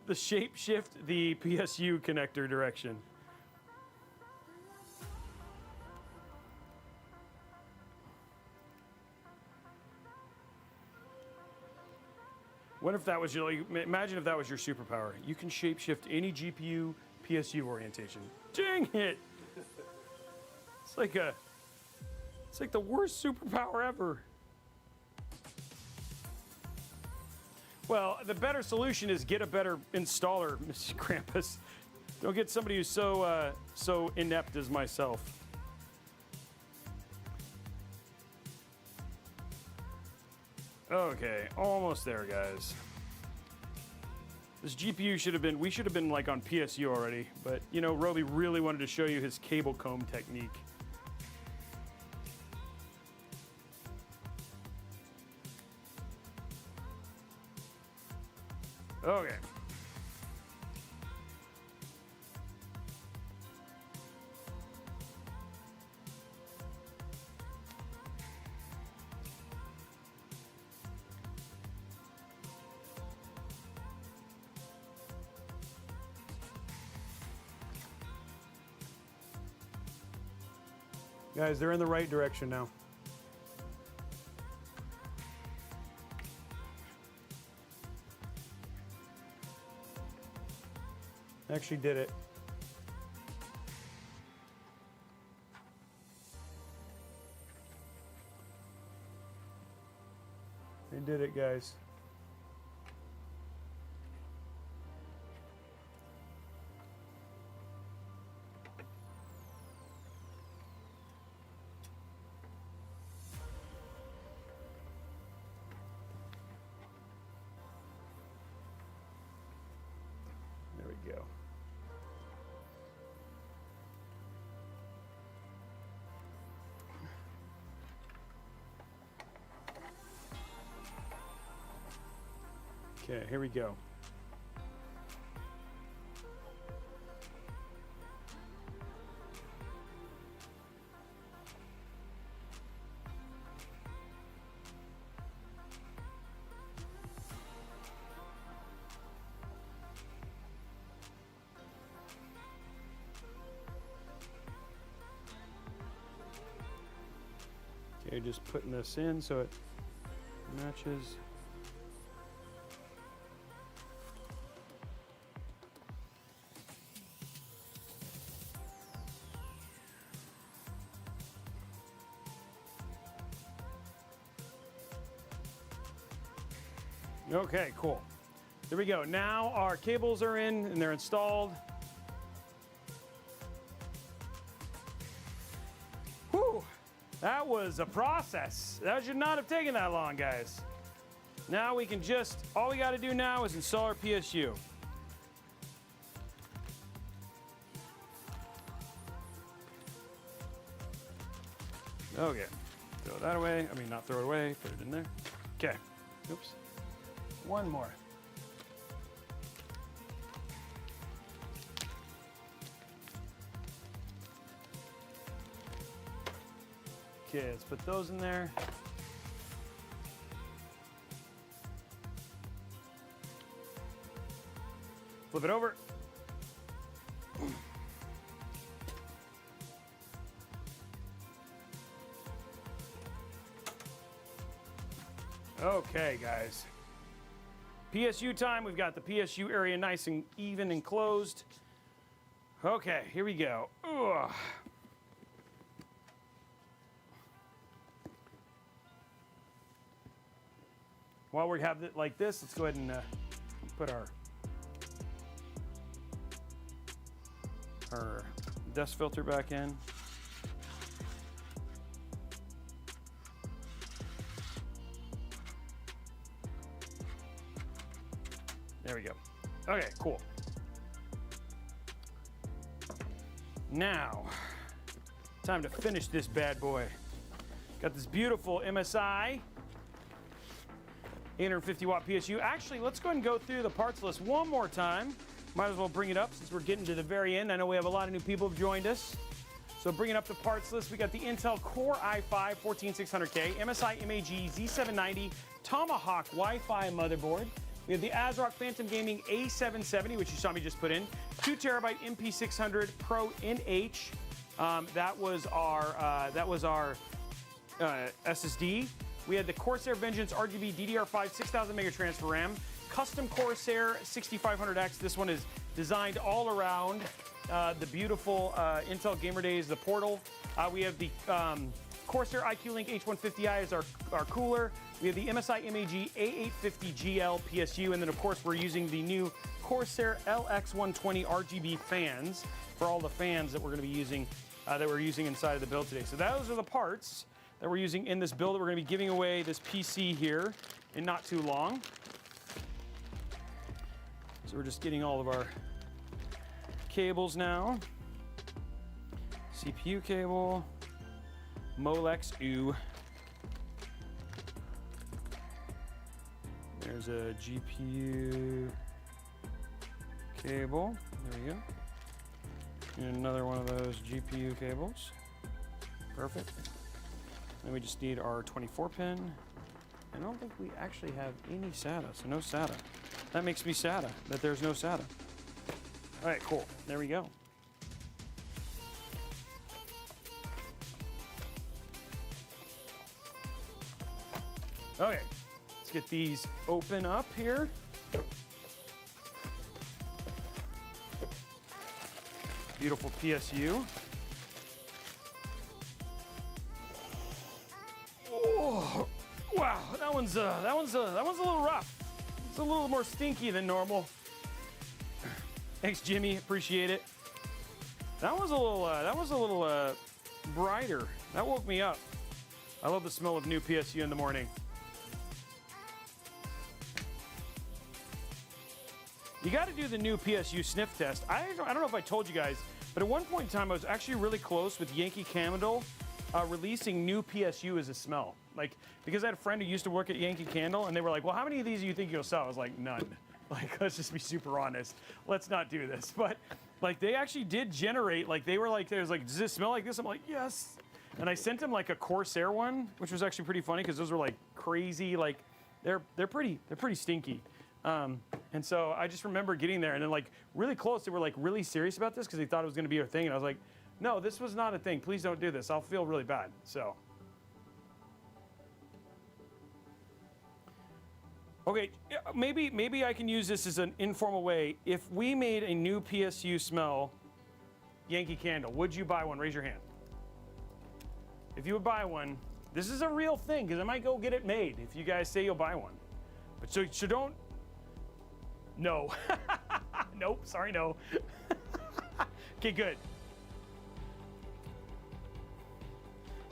the shape shift the PSU connector direction. What if that was your, like, imagine if that was your superpower. You can shape shift any GPU PSU orientation. Dang it! It's like the worst superpower ever. Well, the better solution is get a better installer, Mr. Krampus. Don't get somebody who's so inept as myself. Okay, almost there, guys. This GPU should have been, we should have been like on PSU already, but you know, Robey really wanted to show you his cable comb technique. Okay. Guys, they're in the right direction now. Actually did it. They did it, guys. There we go. Okay, here we go. Okay, just putting this in so it matches. Okay, cool. There we go. Now our cables are in and they're installed. Whew, that was a process. That should not have taken that long, guys. Now we can just, all we got to do now is install our PSU. Okay, throw that away. I mean, not throw it away, put it in there. Okay, oops. One more. Okay, let's put those in there. Flip it over. Okay, guys. PSU time. We've got the PSU area nice and even and closed. Okay, here we go. Ugh. While we have it like this, let's go ahead and put our dust filter back in. There we go. Okay, cool. Now, time to finish this bad boy. Got this beautiful MSI 850 watt PSU. Actually, let's go ahead and go through the parts list one more time. Might as well bring it up since we're getting to the very end. I know we have a lot of new people who've joined us. So bringing up the parts list, we got the Intel Core i5 14600K, MSI MAG Z790 Tomahawk Wi-Fi motherboard. We have the ASRock Phantom Gaming A770, which you saw me just put in. 2 terabyte MP600 Pro NH. That was our SSD. We had the Corsair Vengeance RGB DDR5 6000 mega transfer RAM. Custom Corsair 6500x. This one is designed all around the beautiful Intel Gamer Days, the portal. We have the Corsair iCue Link H150i as our cooler. We have the MSI MAG A850GL PSU, and then of course we're using the new Corsair LX120 RGB fans for all the fans that we're going to be using, that we're using inside of the build today. So those are the parts that we're using in this build. We're going to be giving away this PC here in not too long. So we're just getting all of our cables now. CPU cable, Molex U. There's a GPU cable. There we go. And another one of those GPU cables. Perfect. Then we just need our 24 pin. I don't think we actually have any SATA, so no SATA. That makes me SATA, that there's no SATA. All right, cool. There we go. Okay, let's get these open up here. Beautiful PSU. Oh, wow, that one's a little rough. It's a little more stinky than normal. Thanks, Jimmy. Appreciate it. That was a little brighter. That woke me up. I love the smell of new PSU in the morning. You got to do the new PSU sniff test. I don't know if I told you guys, but at one point in time, I was actually really close with Yankee Candle releasing new PSU as a smell. Like, because I had a friend who used to work at Yankee Candle, and they were like, well, how many of these do you think you'll sell? I was like, none. Like, let's just be super honest. Let's not do this. But, like, they actually did generate, like, they were like, does this smell like this? I'm like, yes. And I sent them, like, a Corsair one, which was actually pretty funny because those were, like, crazy, like, they're pretty stinky. And so I just remember getting there and then like really close, they were like really serious about this because they thought it was going to be a thing. And I was like, no, this was not a thing. Please don't do this. I'll feel really bad. So Okay, maybe I can use this as an informal way. If we made a new PSU smell Yankee candle, would you buy one? Raise your hand. If you would buy one, this is a real thing because I might go get it made if you guys say you'll buy one. But so don't. No. Nope. Sorry, no. Okay, good.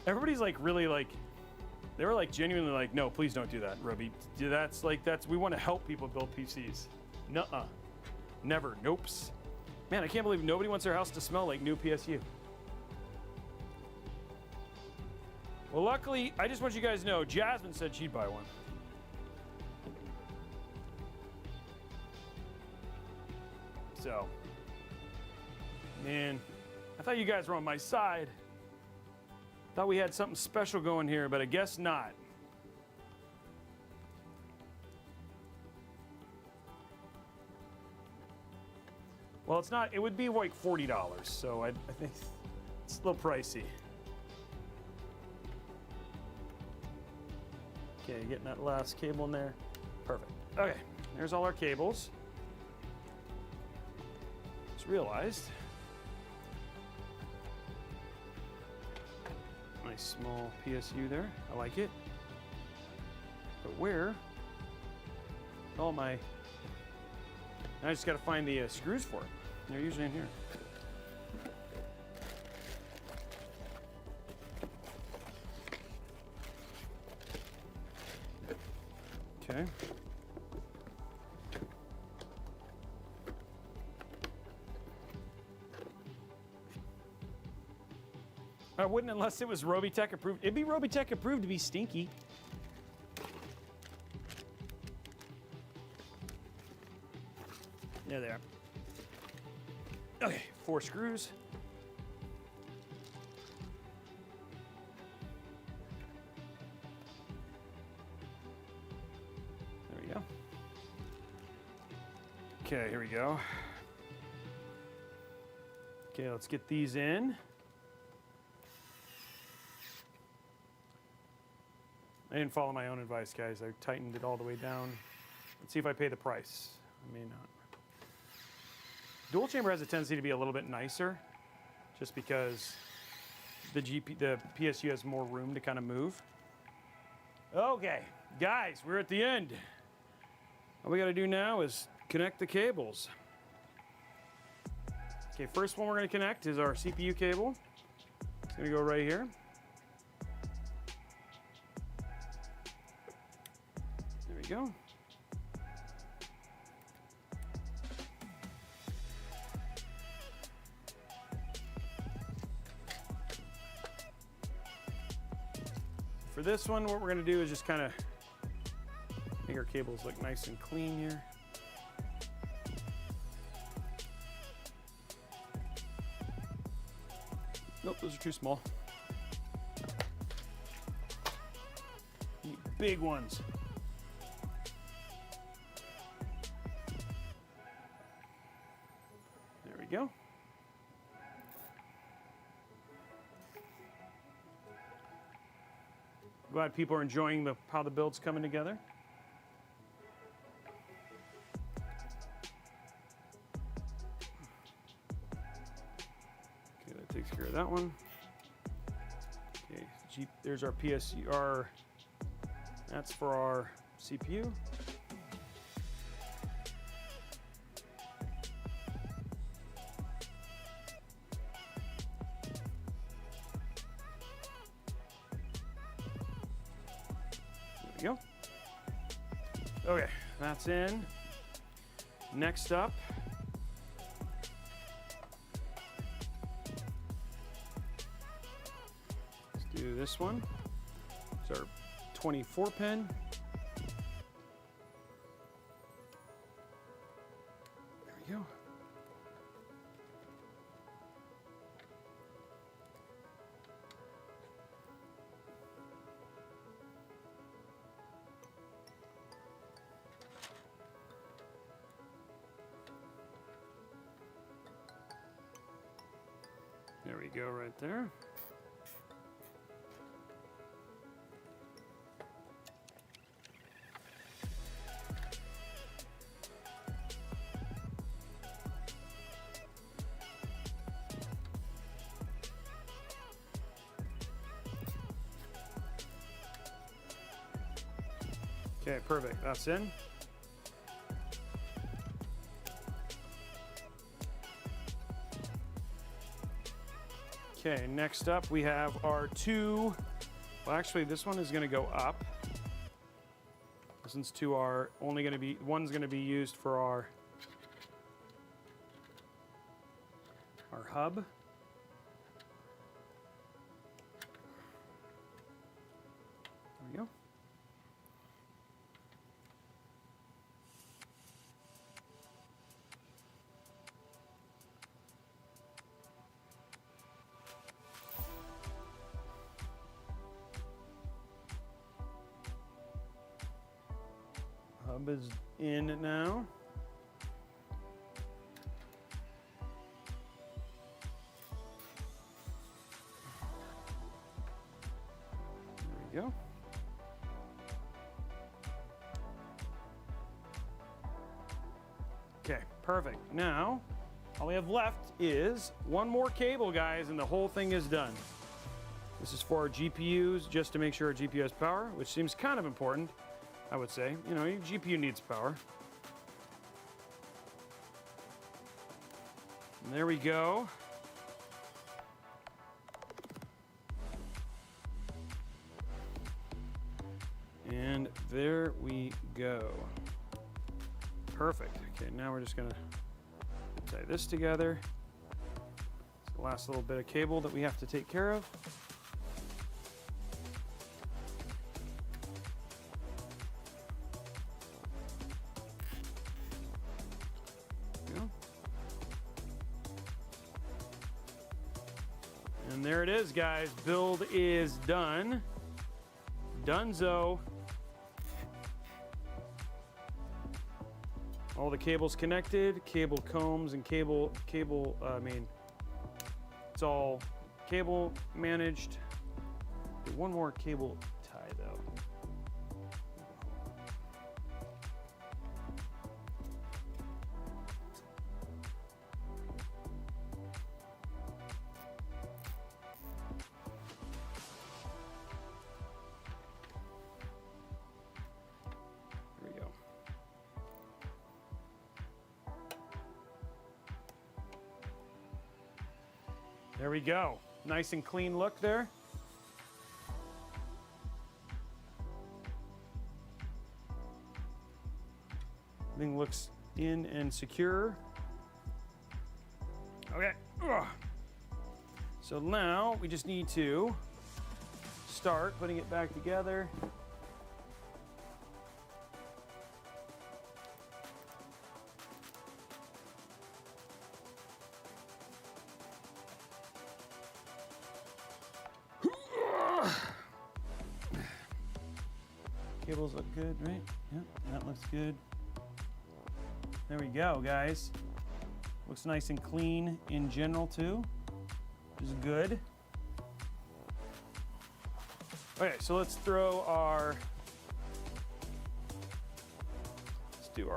Everybody's like really like. They were like genuinely like, no, please don't do that, Robey. That's we want to help people build PCs. Nuh-uh. Never. Nopes. Man, I can't believe nobody wants their house to smell like new PSU. Well, luckily, I just want you guys to know, Jasmine said she'd buy one. So, man, I thought you guys were on my side. Thought we had something special going here, but I guess not. Well, it's not. It would be like $40, so I think it's a little pricey. Okay, getting that last cable in there. Perfect. Okay, there's all our cables. Just realized. Nice small PSU there. I like it. But where? Oh my. I just got to find the screws for it. They're usually in here. Okay. I wouldn't unless it was Robeytech approved. It'd be Robeytech approved to be stinky. There they are. Okay, 4 screws. There we go. Okay, here we go. Okay, let's get these in. I didn't follow my own advice, guys. I tightened it all the way down. Let's see if I pay the price. I may not. Dual chamber has a tendency to be a little bit nicer, just because the PSU has more room to kind of move. Okay, guys, we're at the end. All we got to do now is connect the cables. Okay, first one we're going to connect is our CPU cable. It's going to go right here. There we go. For this one, what we're going to do is just kind of make our cables look nice and clean here. Nope, those are too small. Need big ones. There we go. Glad people are enjoying how the build's coming together. Okay, that takes care of that one. Okay, there's our PSU. That's for our CPU. Go. Okay, that's in. Next up, let's do this one. It's our 24 pin. There we go. There we go, right there. Okay, perfect. That's in. Okay, next up we have our two. Well, actually, this one is going to go up. This one's two are only going to be, one's going to be used for our hub. There we go. Hub is in now. There we go. Okay, perfect. Now, all we have left is one more cable, guys, and the whole thing is done. This is for our GPUs, just to make sure our GPU has power, which seems kind of important, I would say. You know, your GPU needs power. And there we go. And there we go. Perfect. Okay, now we're just gonna tie this together. It's the last little bit of cable that we have to take care of. Go. And there it is, guys. Build is done. Donezo. All the cables connected, cable combs and it's all cable managed. One more cable tie though. There we go. There we go. Nice and clean look there. Everything looks in and secure. Okay. Ugh. So now we just need to start putting it back together. Cables look good, right? Yep, that looks good. There we go, guys. Looks nice and clean in general too, which is good. Okay, so let's do our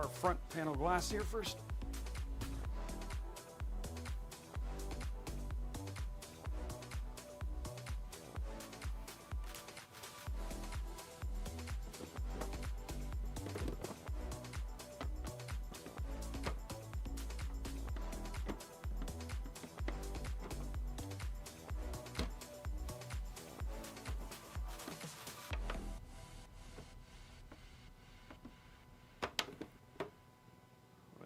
front panel glass here first.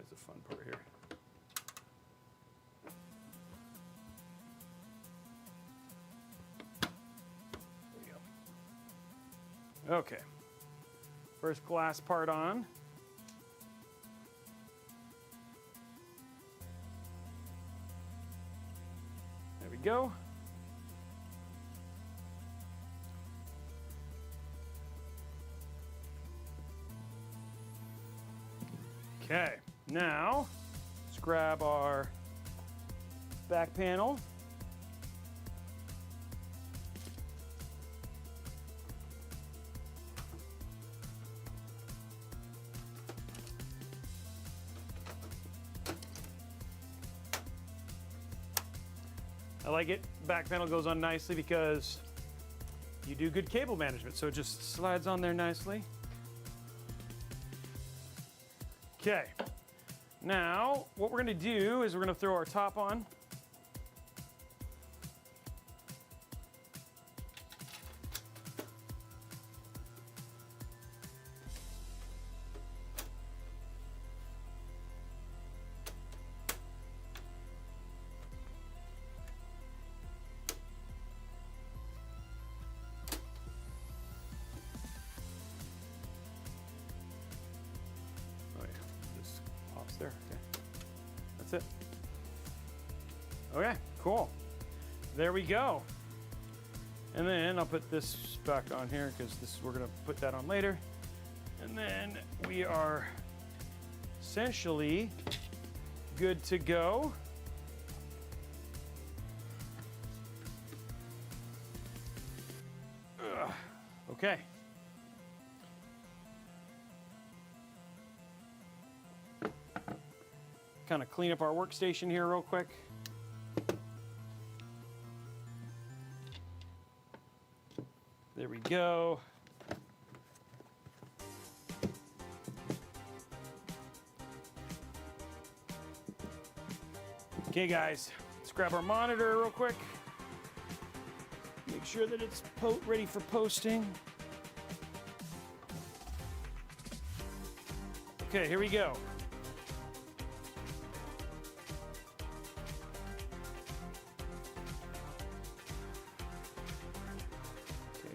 The fun part here. There we go. Okay. First glass part on. There we go. Okay. Now, let's grab our back panel. I like it. Back panel goes on nicely because you do good cable management, so it just slides on there nicely. Okay. Now, what we're gonna do is we're gonna throw our top on. There, okay. That's it. Okay, cool. There we go. And then I'll put this back on here because we're gonna put that on later. And then we are essentially good to go. Okay. Kind of clean up our workstation here real quick. There we go. Okay guys, let's grab our monitor real quick. Make sure that it's ready for posting. Okay, here we go.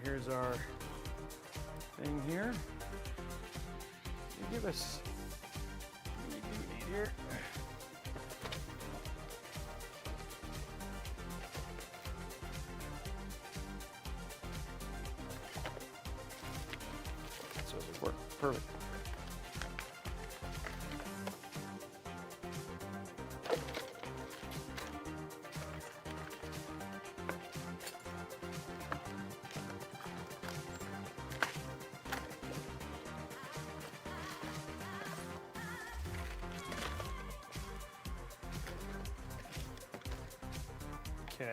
Here's our thing here. Give us what do we need here. So it worked perfect. Okay.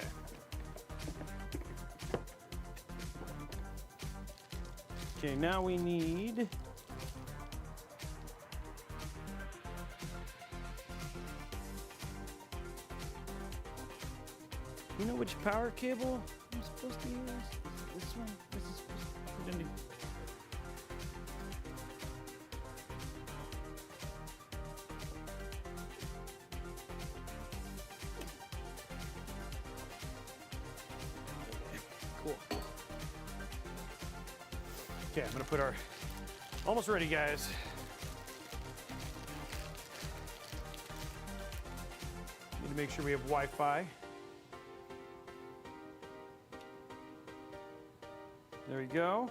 Okay, now we need you know which power cable I'm supposed to use? This one? This is supposed to be cool. Okay, I'm gonna put our, almost ready guys. Need to make sure we have Wi-Fi. There we go.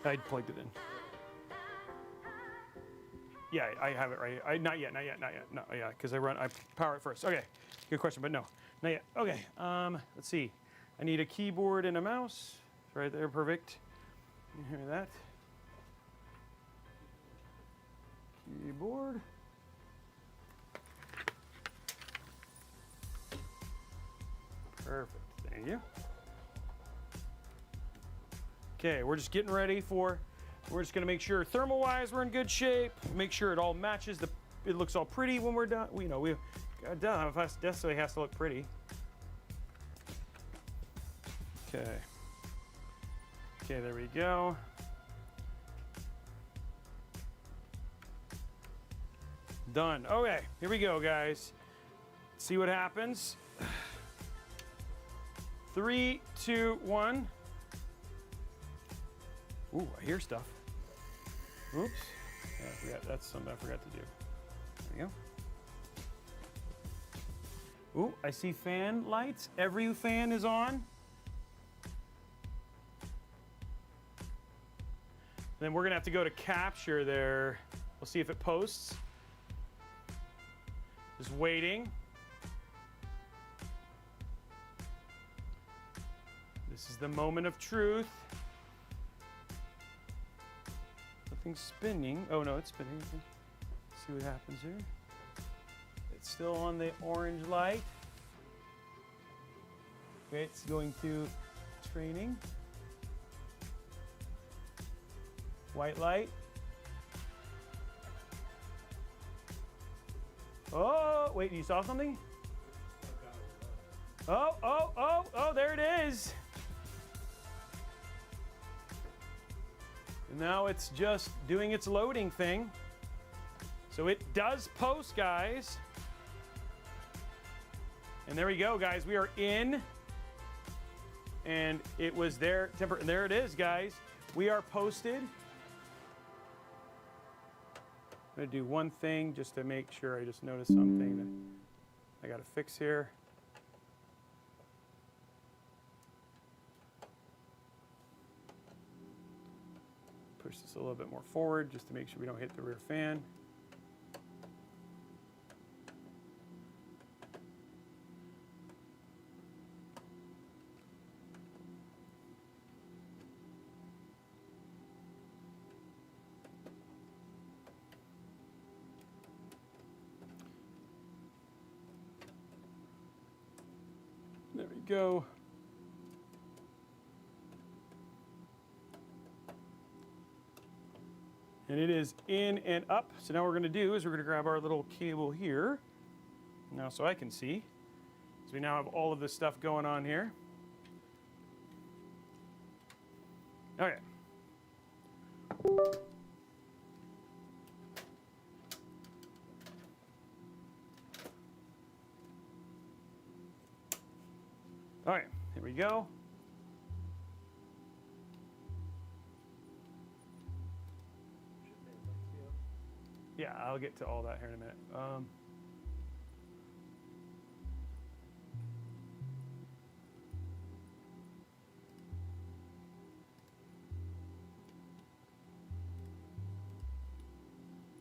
I plugged it in. Yeah, I have it right. Not yet. No, yeah, because I power it first. Okay, good question, but no, not yet. Okay, let's see. I need a keyboard and a mouse. It's right there, perfect. You hear that? Keyboard. Perfect, thank you. Okay, we're just getting ready for, we're just gonna make sure thermal-wise we're in good shape, make sure it all matches, it looks all pretty when we're done. You know, we done, it necessarily has to look pretty. Okay. Okay, there we go. Done. Okay, here we go, guys. See what happens. 3, 2, 1. Ooh, I hear stuff. Oops. Yeah, I forgot. That's something I forgot to do. There we go. Ooh, I see fan lights. Every fan is on. Then we're gonna have to go to capture there. We'll see if it posts. Just waiting. This is the moment of truth. Nothing's spinning. Oh no, it's spinning. Let's see what happens here. It's still on the orange light. Okay, it's going through training. White light. Oh, wait, you saw something? Oh, there it is. And now it's just doing its loading thing. So it does post, guys. And there we go, guys. We are in. And it was there. There it is, guys. We are posted. I'm going to do one thing just to make sure. I just noticed something that I got to fix here. Push this a little bit more forward just to make sure we don't hit the rear fan. There we go. And it is in and up. So now what we're going to do is we're going to grab our little cable here. Now so I can see. So we now have all of this stuff going on here. Okay. All right, here we go. Yeah, I'll get to all that here in a minute.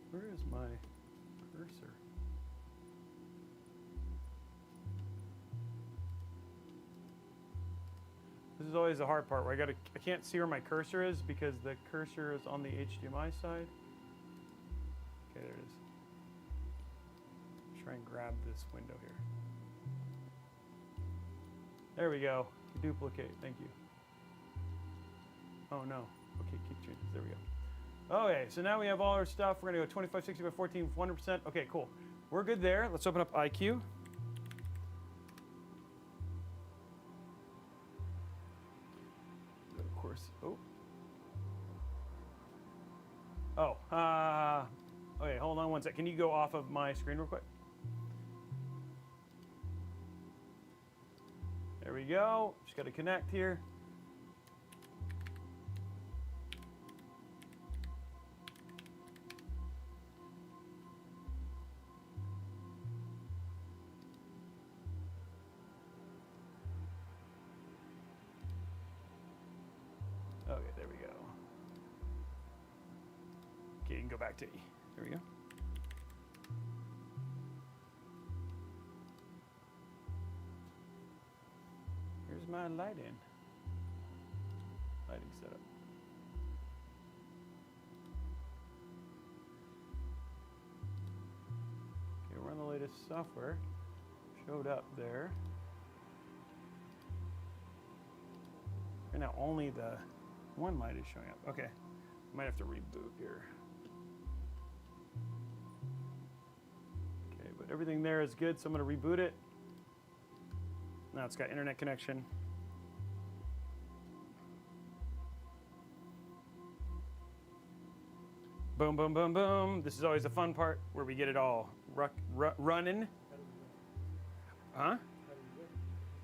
Where is my cursor? This is always the hard part where I can't see where my cursor is because the cursor is on the HDMI side. Okay, there it is. Try and grab this window here. There we go. Duplicate. Thank you. Oh no. Okay, keep changing. There we go. Okay, so now we have all our stuff. We're gonna go 2560 by 14, 100%. Okay, cool. We're good there. Let's open up iCue. Of course. Okay, hold on one sec. Can you go off of my screen real quick? There we go. Just got to connect here. Okay, there we go. Okay, you can go back to E. There we go. Here's my lighting setup. Okay, we're on the latest software. Showed up there. And now only the one light is showing up. Okay, might have to reboot here. Okay, but everything there is good, so I'm going to reboot it. Now it's got internet connection. Boom, boom, boom, boom. This is always the fun part where we get it all running. Huh?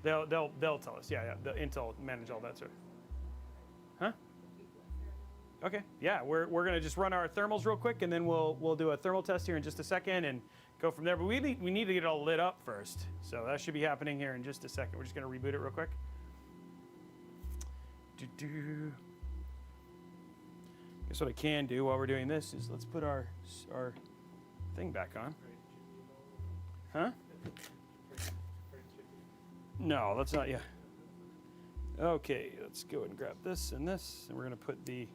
They'll tell us. Yeah, the Intel manage all that sort. Huh? Okay. Yeah, we're gonna just run our thermals real quick, and then we'll do a thermal test here in just a second and go from there. But we need to get it all lit up first, so that should be happening here in just a second. We're just gonna reboot it real quick. Guess what I can do while we're doing this is let's put our thing back on. Huh? No, that's not yet. Okay, let's go and grab this, and we're gonna put the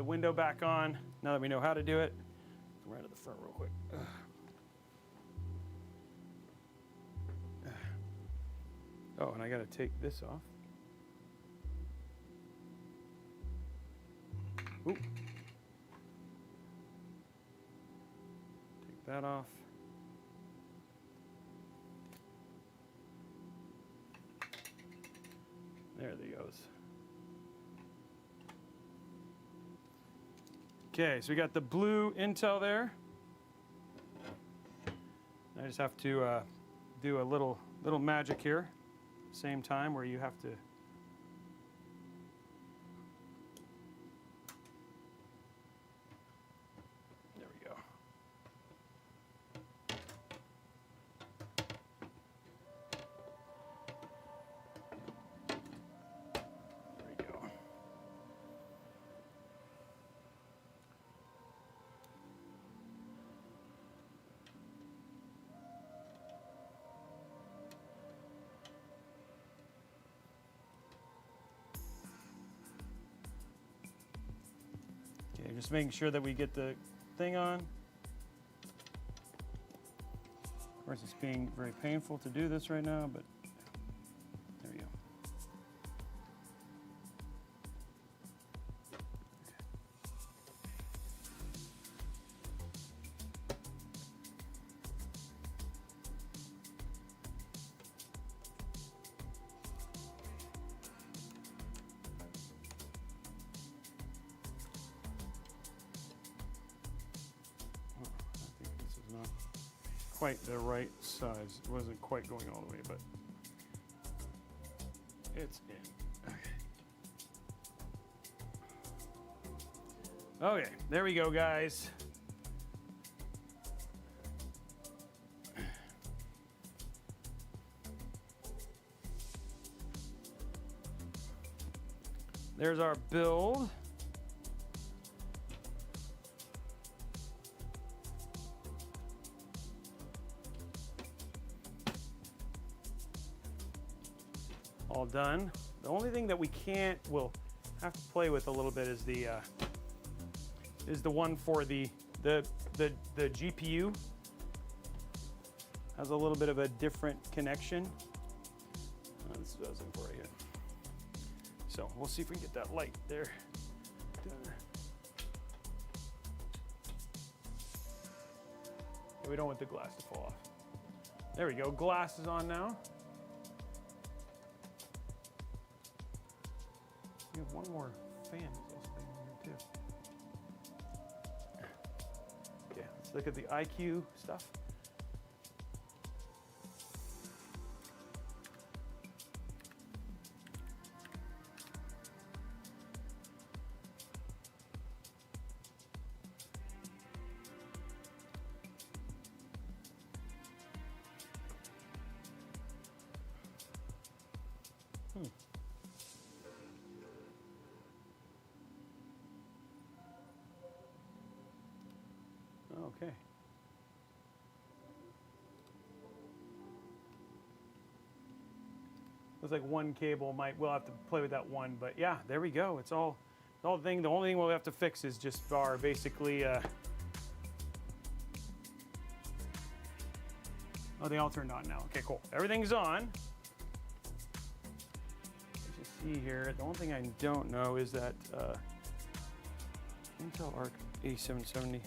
window back on. Now that we know how to do it, come right to the front real quick. Oh, and I gotta take this off. Ooh. Take that off. There it goes. Okay, so we got the blue Intel there. I just have to do a little magic here, same time where you have to. There we go. There we go. Okay, just making sure that we get the thing on. Of course, it's being very painful to do this right now, but there we go. I think this is not quite the right size. It wasn't quite going all the way, but it's in. Okay. Okay, there we go, guys. There's our build. All done. The only thing that we will have to play with a little bit is the one for the GPU. Has a little bit of a different connection. This doesn't work yet. So we'll see if we can get that light there. We don't want the glass to fall off. There we go. Glass is on now. We have one more fan here too. Okay, let's look at the iCue stuff. Okay. Looks like one cable we'll have to play with that one, but yeah, there we go. It's all the thing. The only thing we'll have to fix is just our basically oh, they all turned on now. Okay, cool. Everything's on. As you see here, the only thing I don't know is that Intel Arc A770.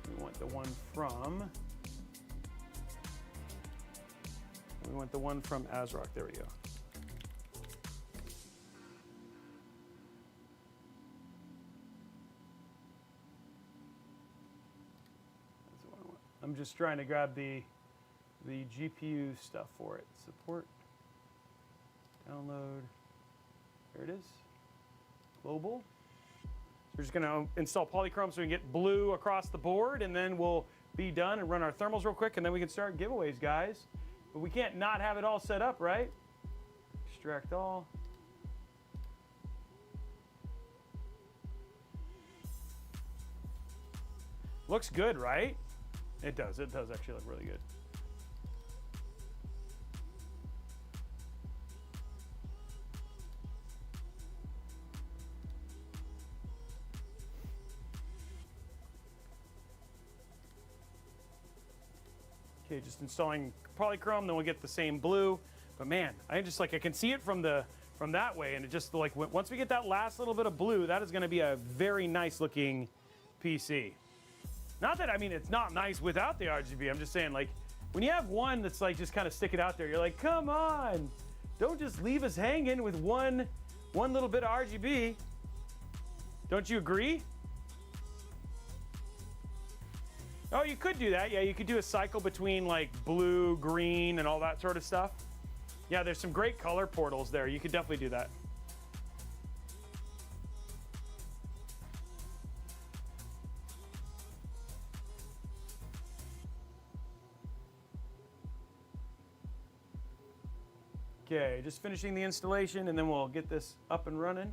We want the one from ASRock. There we go. That's the one I want. I'm just trying to grab the GPU stuff for it. Support, download. There it is. Global. We're just going to install polychrome so we can get blue across the board, and then we'll be done and run our thermals real quick, and then we can start giveaways, guys. But we can't not have it all set up, right? Extract all. Looks good, right? It does. It does actually look really good. Okay, just installing polychrome, then we'll get the same blue. But man, I can see it from that way, and it just like once we get that last little bit of blue, that is going to be a very nice looking PC. Not that, I mean, it's not nice without the RGB. I'm just saying, like, when you have one that's like just kind of sticking out there, you're like, come on, don't just leave us hanging with one little bit of RGB. Don't you agree? Oh, you could do that. Yeah, you could do a cycle between like blue, green, and all that sort of stuff. Yeah, there's some great color portals there. You could definitely do that. Okay, just finishing the installation, and then we'll get this up and running.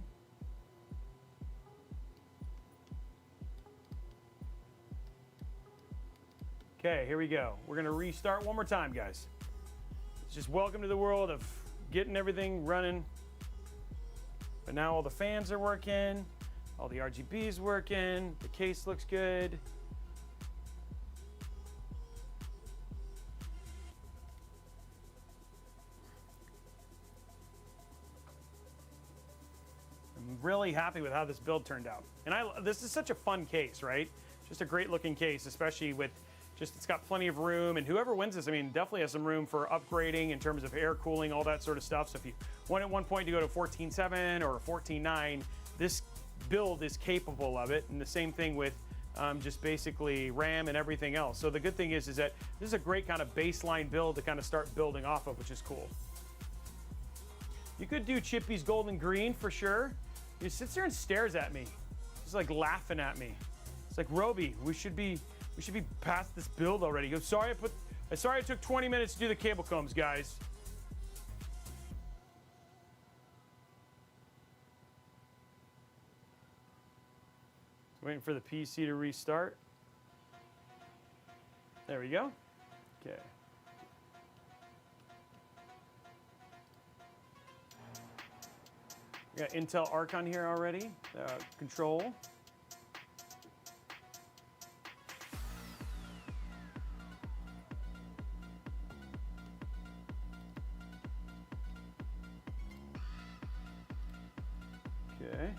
Okay, here we go. We're gonna restart one more time, guys. It's just welcome to the world of getting everything running. But now all the fans are working, all the RGB's working, the case looks good. I'm really happy with how this build turned out. And this is such a fun case, right? Just a great looking case, especially with it's got plenty of room, and whoever wins this, I mean, definitely has some room for upgrading in terms of air cooling, all that sort of stuff. So if you want at one point to go to 14.7 or 14.9, this build is capable of it. And the same thing with just basically RAM and everything else. So the good thing is that this is a great kind of baseline build to kind of start building off of, which is cool. You could do Chippy's golden green for sure. He sits there and stares at me. He's like laughing at me. It's like, Robey, we should be past this build already. He goes, sorry it took 20 minutes to do the cable combs, guys. Waiting for the PC to restart. There we go. Okay. We got Intel Arc on here already. Control. Okay.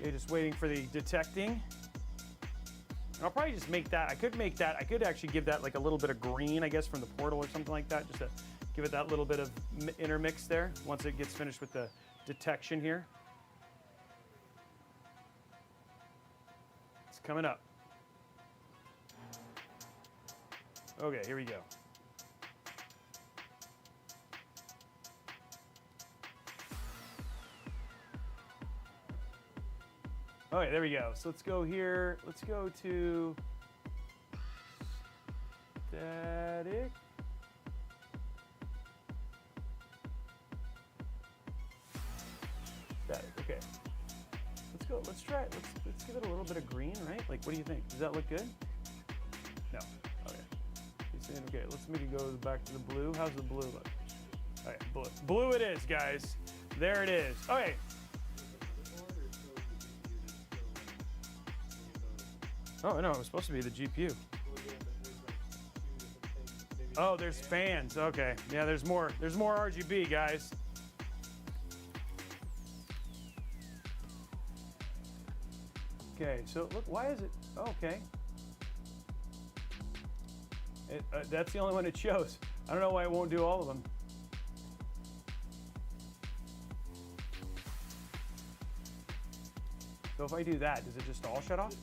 Okay, just waiting for the detecting. I'll probably just make that. I could actually give that like a little bit of green, I guess, from the portal or something like that, just to give it that little bit of intermix there once it gets finished with the detection here. It's coming up. Okay, here we go. All right, there we go. So let's go here. Let's go to static. Static, okay. Let's go, let's try it. Let's give it a little bit of green, right? Like, what do you think? Does that look good? No, okay. You're saying, okay, let's make it go back to the blue. How's the blue look? All right, blue. Blue it is, guys. There it is. Okay. Oh, no, it was supposed to be the GPU. Oh, there's fans. Okay. Yeah, there's more RGB, guys. Okay, so look, why is it? Oh, okay. That's the only one it shows. I don't know why it won't do all of them. So if I do that, does it just all shut off?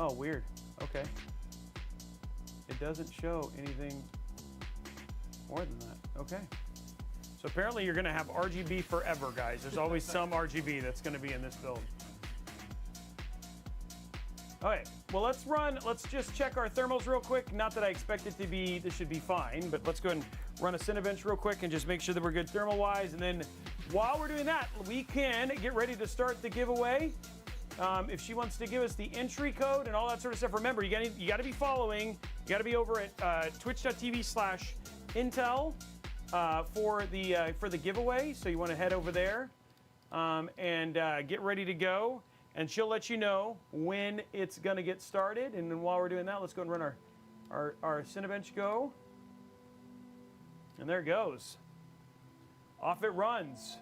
Oh, weird. Okay. It doesn't show anything more than that. Okay. So apparently you're going to have RGB forever, guys. There's always some RGB that's going to be in this build. All right. Well, let's just check our thermals real quick. Not that I expect it to be, this should be fine, but let's go ahead and run a Cinebench real quick and just make sure that we're good thermal-wise. And then while we're doing that, we can get ready to start the giveaway. If she wants to give us the entry code and all that sort of stuff, remember, you got to be following. You got to be over at twitch.tv/Intel for the giveaway. So you want to head over there and get ready to go. And she'll let you know when it's going to get started. And then while we're doing that, let's go and run our Cinebench go. And there it goes. Off it runs.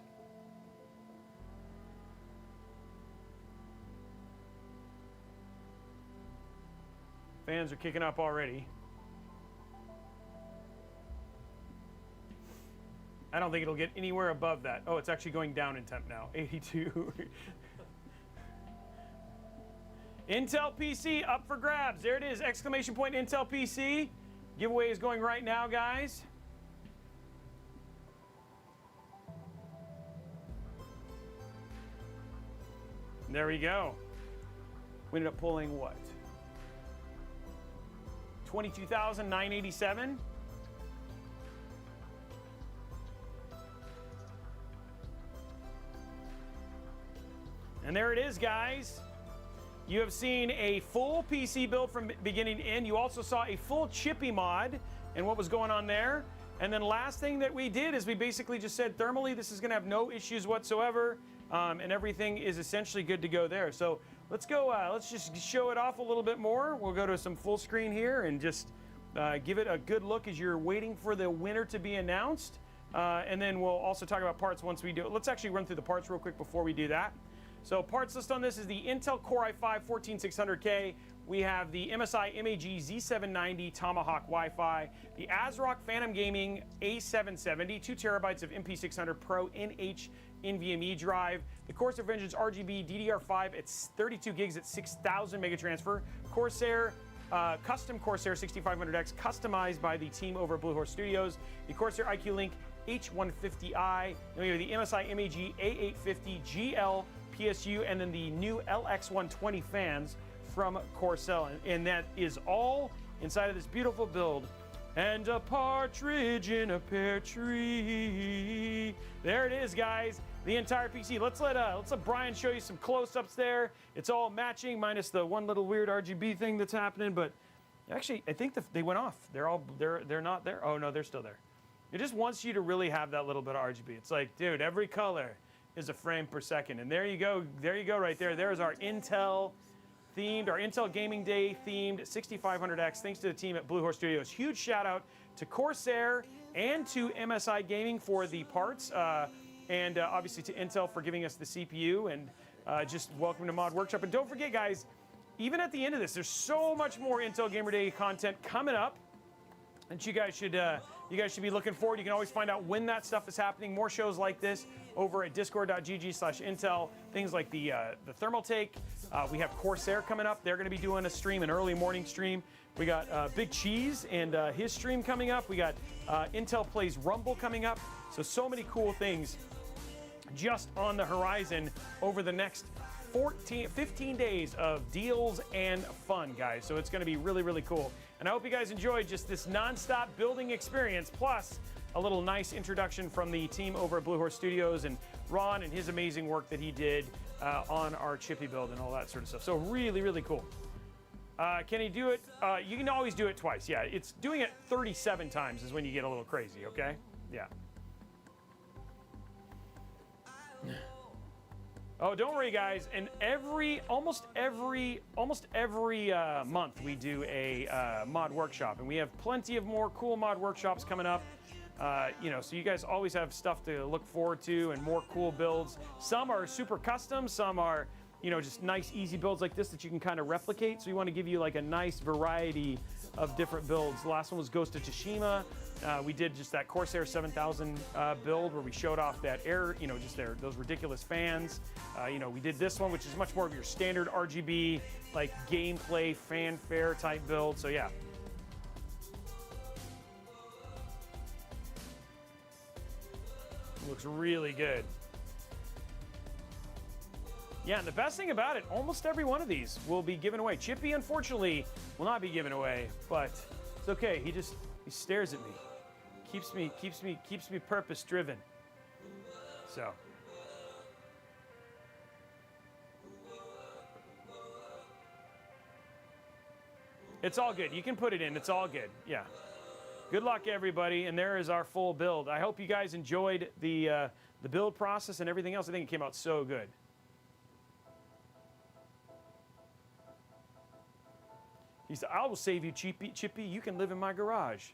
Fans are kicking up already. I don't think it'll get anywhere above that. Oh, it's actually going down in temp now. 82. Intel PC up for grabs. There it is, exclamation point Intel PC. Giveaway is going right now, guys. There we go. We ended up pulling what? 22,987. And there it is, guys. You have seen a full PC build from beginning to end. You also saw a full Chippy mod and what was going on there. And then last thing that we did is we basically just said thermally, this is going to have no issues whatsoever. And everything is essentially good to go there. So let's go, let's just show it off a little bit more. We'll go to some full screen here and just give it a good look as you're waiting for the winner to be announced. And then we'll also talk about parts once we do it. Let's actually run through the parts real quick before we do that. So parts list on this is the Intel Core i5 14600K. We have the MSI MAG Z790 Tomahawk Wi-Fi, the ASRock Phantom Gaming A770, 2 terabytes of MP600 Pro NH NVMe drive, the Corsair Vengeance RGB DDR5 at 32 gigs at 6,000 mega transfer, Corsair custom Corsair 6500x customized by the team over at Blue Horse Studios, the Corsair iCue Link H150i, then we have the MSI MAG A850 GL PSU, and then the new LX120 fans from Corsair. And that is all inside of this beautiful build. And a partridge in a pear tree. There it is, guys. The entire PC. Let's let Brian show you some close-ups there. It's all matching, minus the one little weird RGB thing that's happening. But actually, I think they went off. They're not there. Oh no, they're still there. It just wants you to really have that little bit of RGB. It's like, dude, every color is a frame per second. And there you go. There you go, right there. There's our Intel themed, our Intel Gaming Day themed 6500X. Thanks to the team at Blue Horse Studios. Huge shout out to Corsair and to MSI Gaming for the parts, and obviously to Intel for giving us the CPU. And just welcome to Mod Workshop. And don't forget, guys, even at the end of this, there's so much more Intel Gamer Day content coming up that you guys should be looking forward. You can always find out when that stuff is happening. More shows like this over at discord.gg/Intel. Things like the thermal take. We have Corsair coming up. They're going to be doing a stream, an early morning stream. We got Big Cheese and his stream coming up. We got Intel Plays Rumble coming up. So many cool things just on the horizon over the next 15 days of deals and fun, guys. So it's going to be really, really cool. And I hope you guys enjoyed just this nonstop building experience, plus a little nice introduction from the team over at Blue Horse Studios and Ron and his amazing work that he did on our Chippy build and all that sort of stuff. So really, really cool. Can he do it? You can always do it twice. Yeah, it's doing it 37 times is when you get a little crazy, okay? Yeah. Oh, don't worry, guys. And almost every month we do a mod workshop, and we have plenty of more cool mod workshops coming up. So you guys always have stuff to look forward to and more cool builds. Some are super custom, some are, just nice, easy builds like this that you can kind of replicate. So we want to give you like a nice variety of different builds. The last one was Ghost of Tsushima. We did just that Corsair 7000 build where we showed off that those ridiculous fans. We did this one, which is much more of your standard RGB, like gameplay, fanfare type build. So yeah. Looks really good. Yeah, and the best thing about it, almost every one of these will be given away. Chippy, unfortunately, will not be given away, but it's okay. He stares at me. keeps me purpose driven. So. It's all good. You can put it in. It's all good. Yeah. Good luck, everybody. And there is our full build. I hope you guys enjoyed the build process and everything else. I think it came out so good. He said, "I will save you, Chippy. You can live in my garage."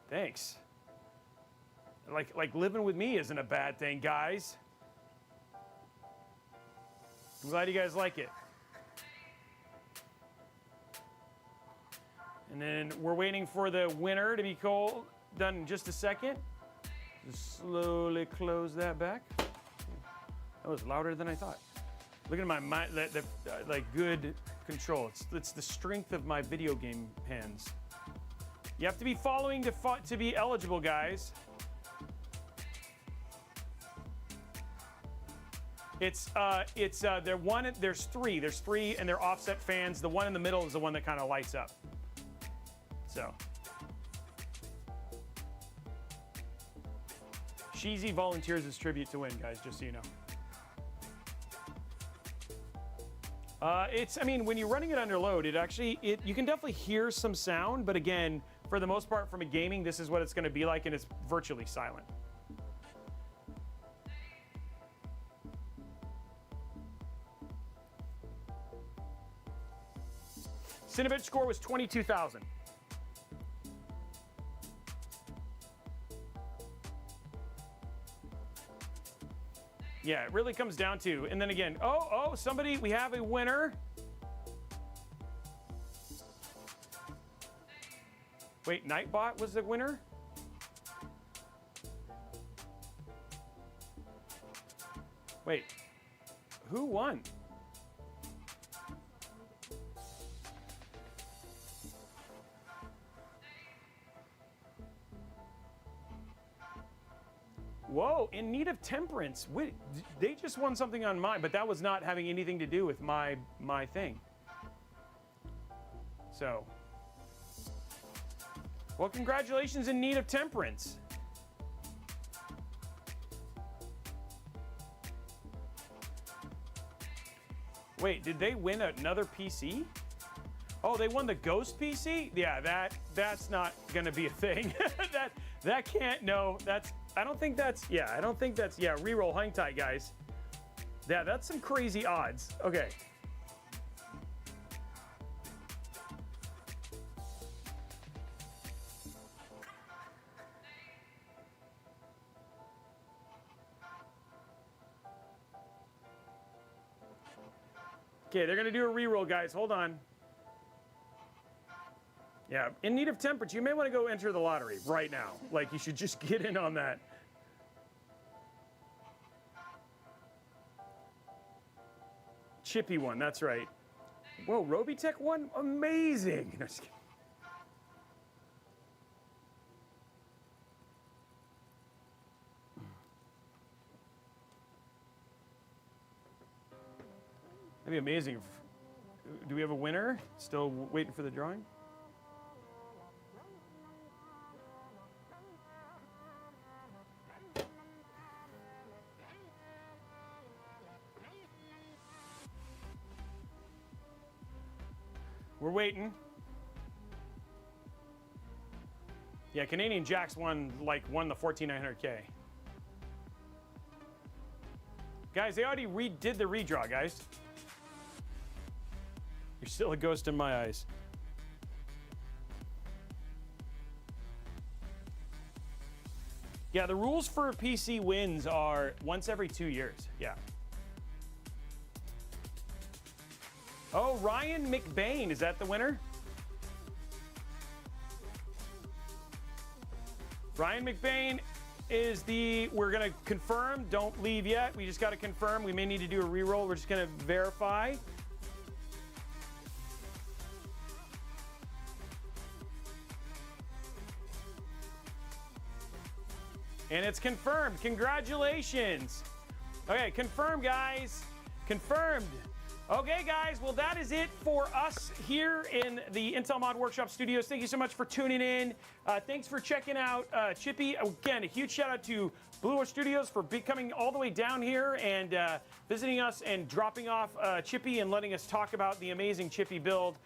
Thanks. Like living with me isn't a bad thing, guys. I'm glad you guys like it. And then we're waiting for the winner to be done in just a second. Just slowly close that back. That was louder than I thought. Look at my like good control. It's the strength of my video game hands. You have to be following to be eligible, guys. There's three. There's three, and they're offset fans. The one in the middle is the one that kind of lights up. So, Sheezy volunteers as tribute to win, guys, just so you know. I mean, when you're running it under load, you can definitely hear some sound, but again, for the most part, from a gaming, this is what it's going to be like, and it's virtually silent. Cinebench score was 22,000. Yeah, it really comes down to, and then again, we have a winner. Wait, Nightbot was the winner? Wait, who won? Whoa, In Need of Temperance. Wait, they just won something on mine, but that was not having anything to do with my thing. So, well, congratulations, In Need of Temperance. Wait, did they win another PC? Oh, they won the Ghost PC? Yeah, that's not gonna be a thing. that can't, no, I don't think that's, reroll, hang tight, guys. Yeah, that's some crazy odds. Okay. Okay, they're gonna do a reroll, guys. Hold on. Yeah, In Need of Temperance. You may want to go enter the lottery right now. Like, you should just get in on that. Chippy won, that's right. Whoa, Robeytech won? Amazing. No, just kidding. That'd be amazing. Do we have a winner? Still waiting for the drawing? We're waiting. Yeah, Canadian Jacks won the 14,900K. Guys, they already did the redraw, guys. You're still a ghost in my eyes. Yeah, the rules for PC wins are once every 2 years. Yeah. Oh, Ryan McBain, is that the winner? Ryan McBain is we're gonna confirm, don't leave yet. We just gotta confirm. We may need to do a reroll. We're just gonna verify. And it's confirmed. Congratulations. Okay, confirmed, guys. Confirmed. Okay, guys, well, that is it for us here in the Intel Mod Workshop Studios. Thank you so much for tuning in. Thanks for checking out Chippy. Again, a huge shout out to Blue Horse Studios for coming all the way down here and visiting us and dropping off Chippy and letting us talk about the amazing Chippy build.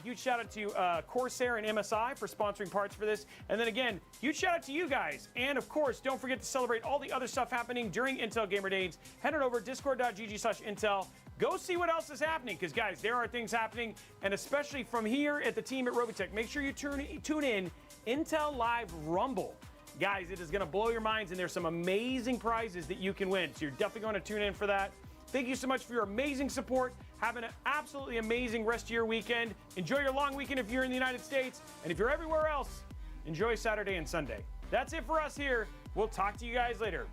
Huge shout out to Corsair and MSI for sponsoring parts for this. And then again, huge shout out to you guys. And of course, don't forget to celebrate all the other stuff happening during Intel Gamer Days. Head on over to discord.gg/Intel. Go see what else is happening, because guys, there are things happening, and especially from here at the team at Robeytech. Make sure you tune in Intel Live Rumble. Guys, it is going to blow your minds, and there's some amazing prizes that you can win. So you're definitely going to tune in for that. Thank you so much for your amazing support. Have an absolutely amazing rest of your weekend. Enjoy your long weekend if you're in the United States, and if you're everywhere else, enjoy Saturday and Sunday. That's it for us here. We'll talk to you guys later.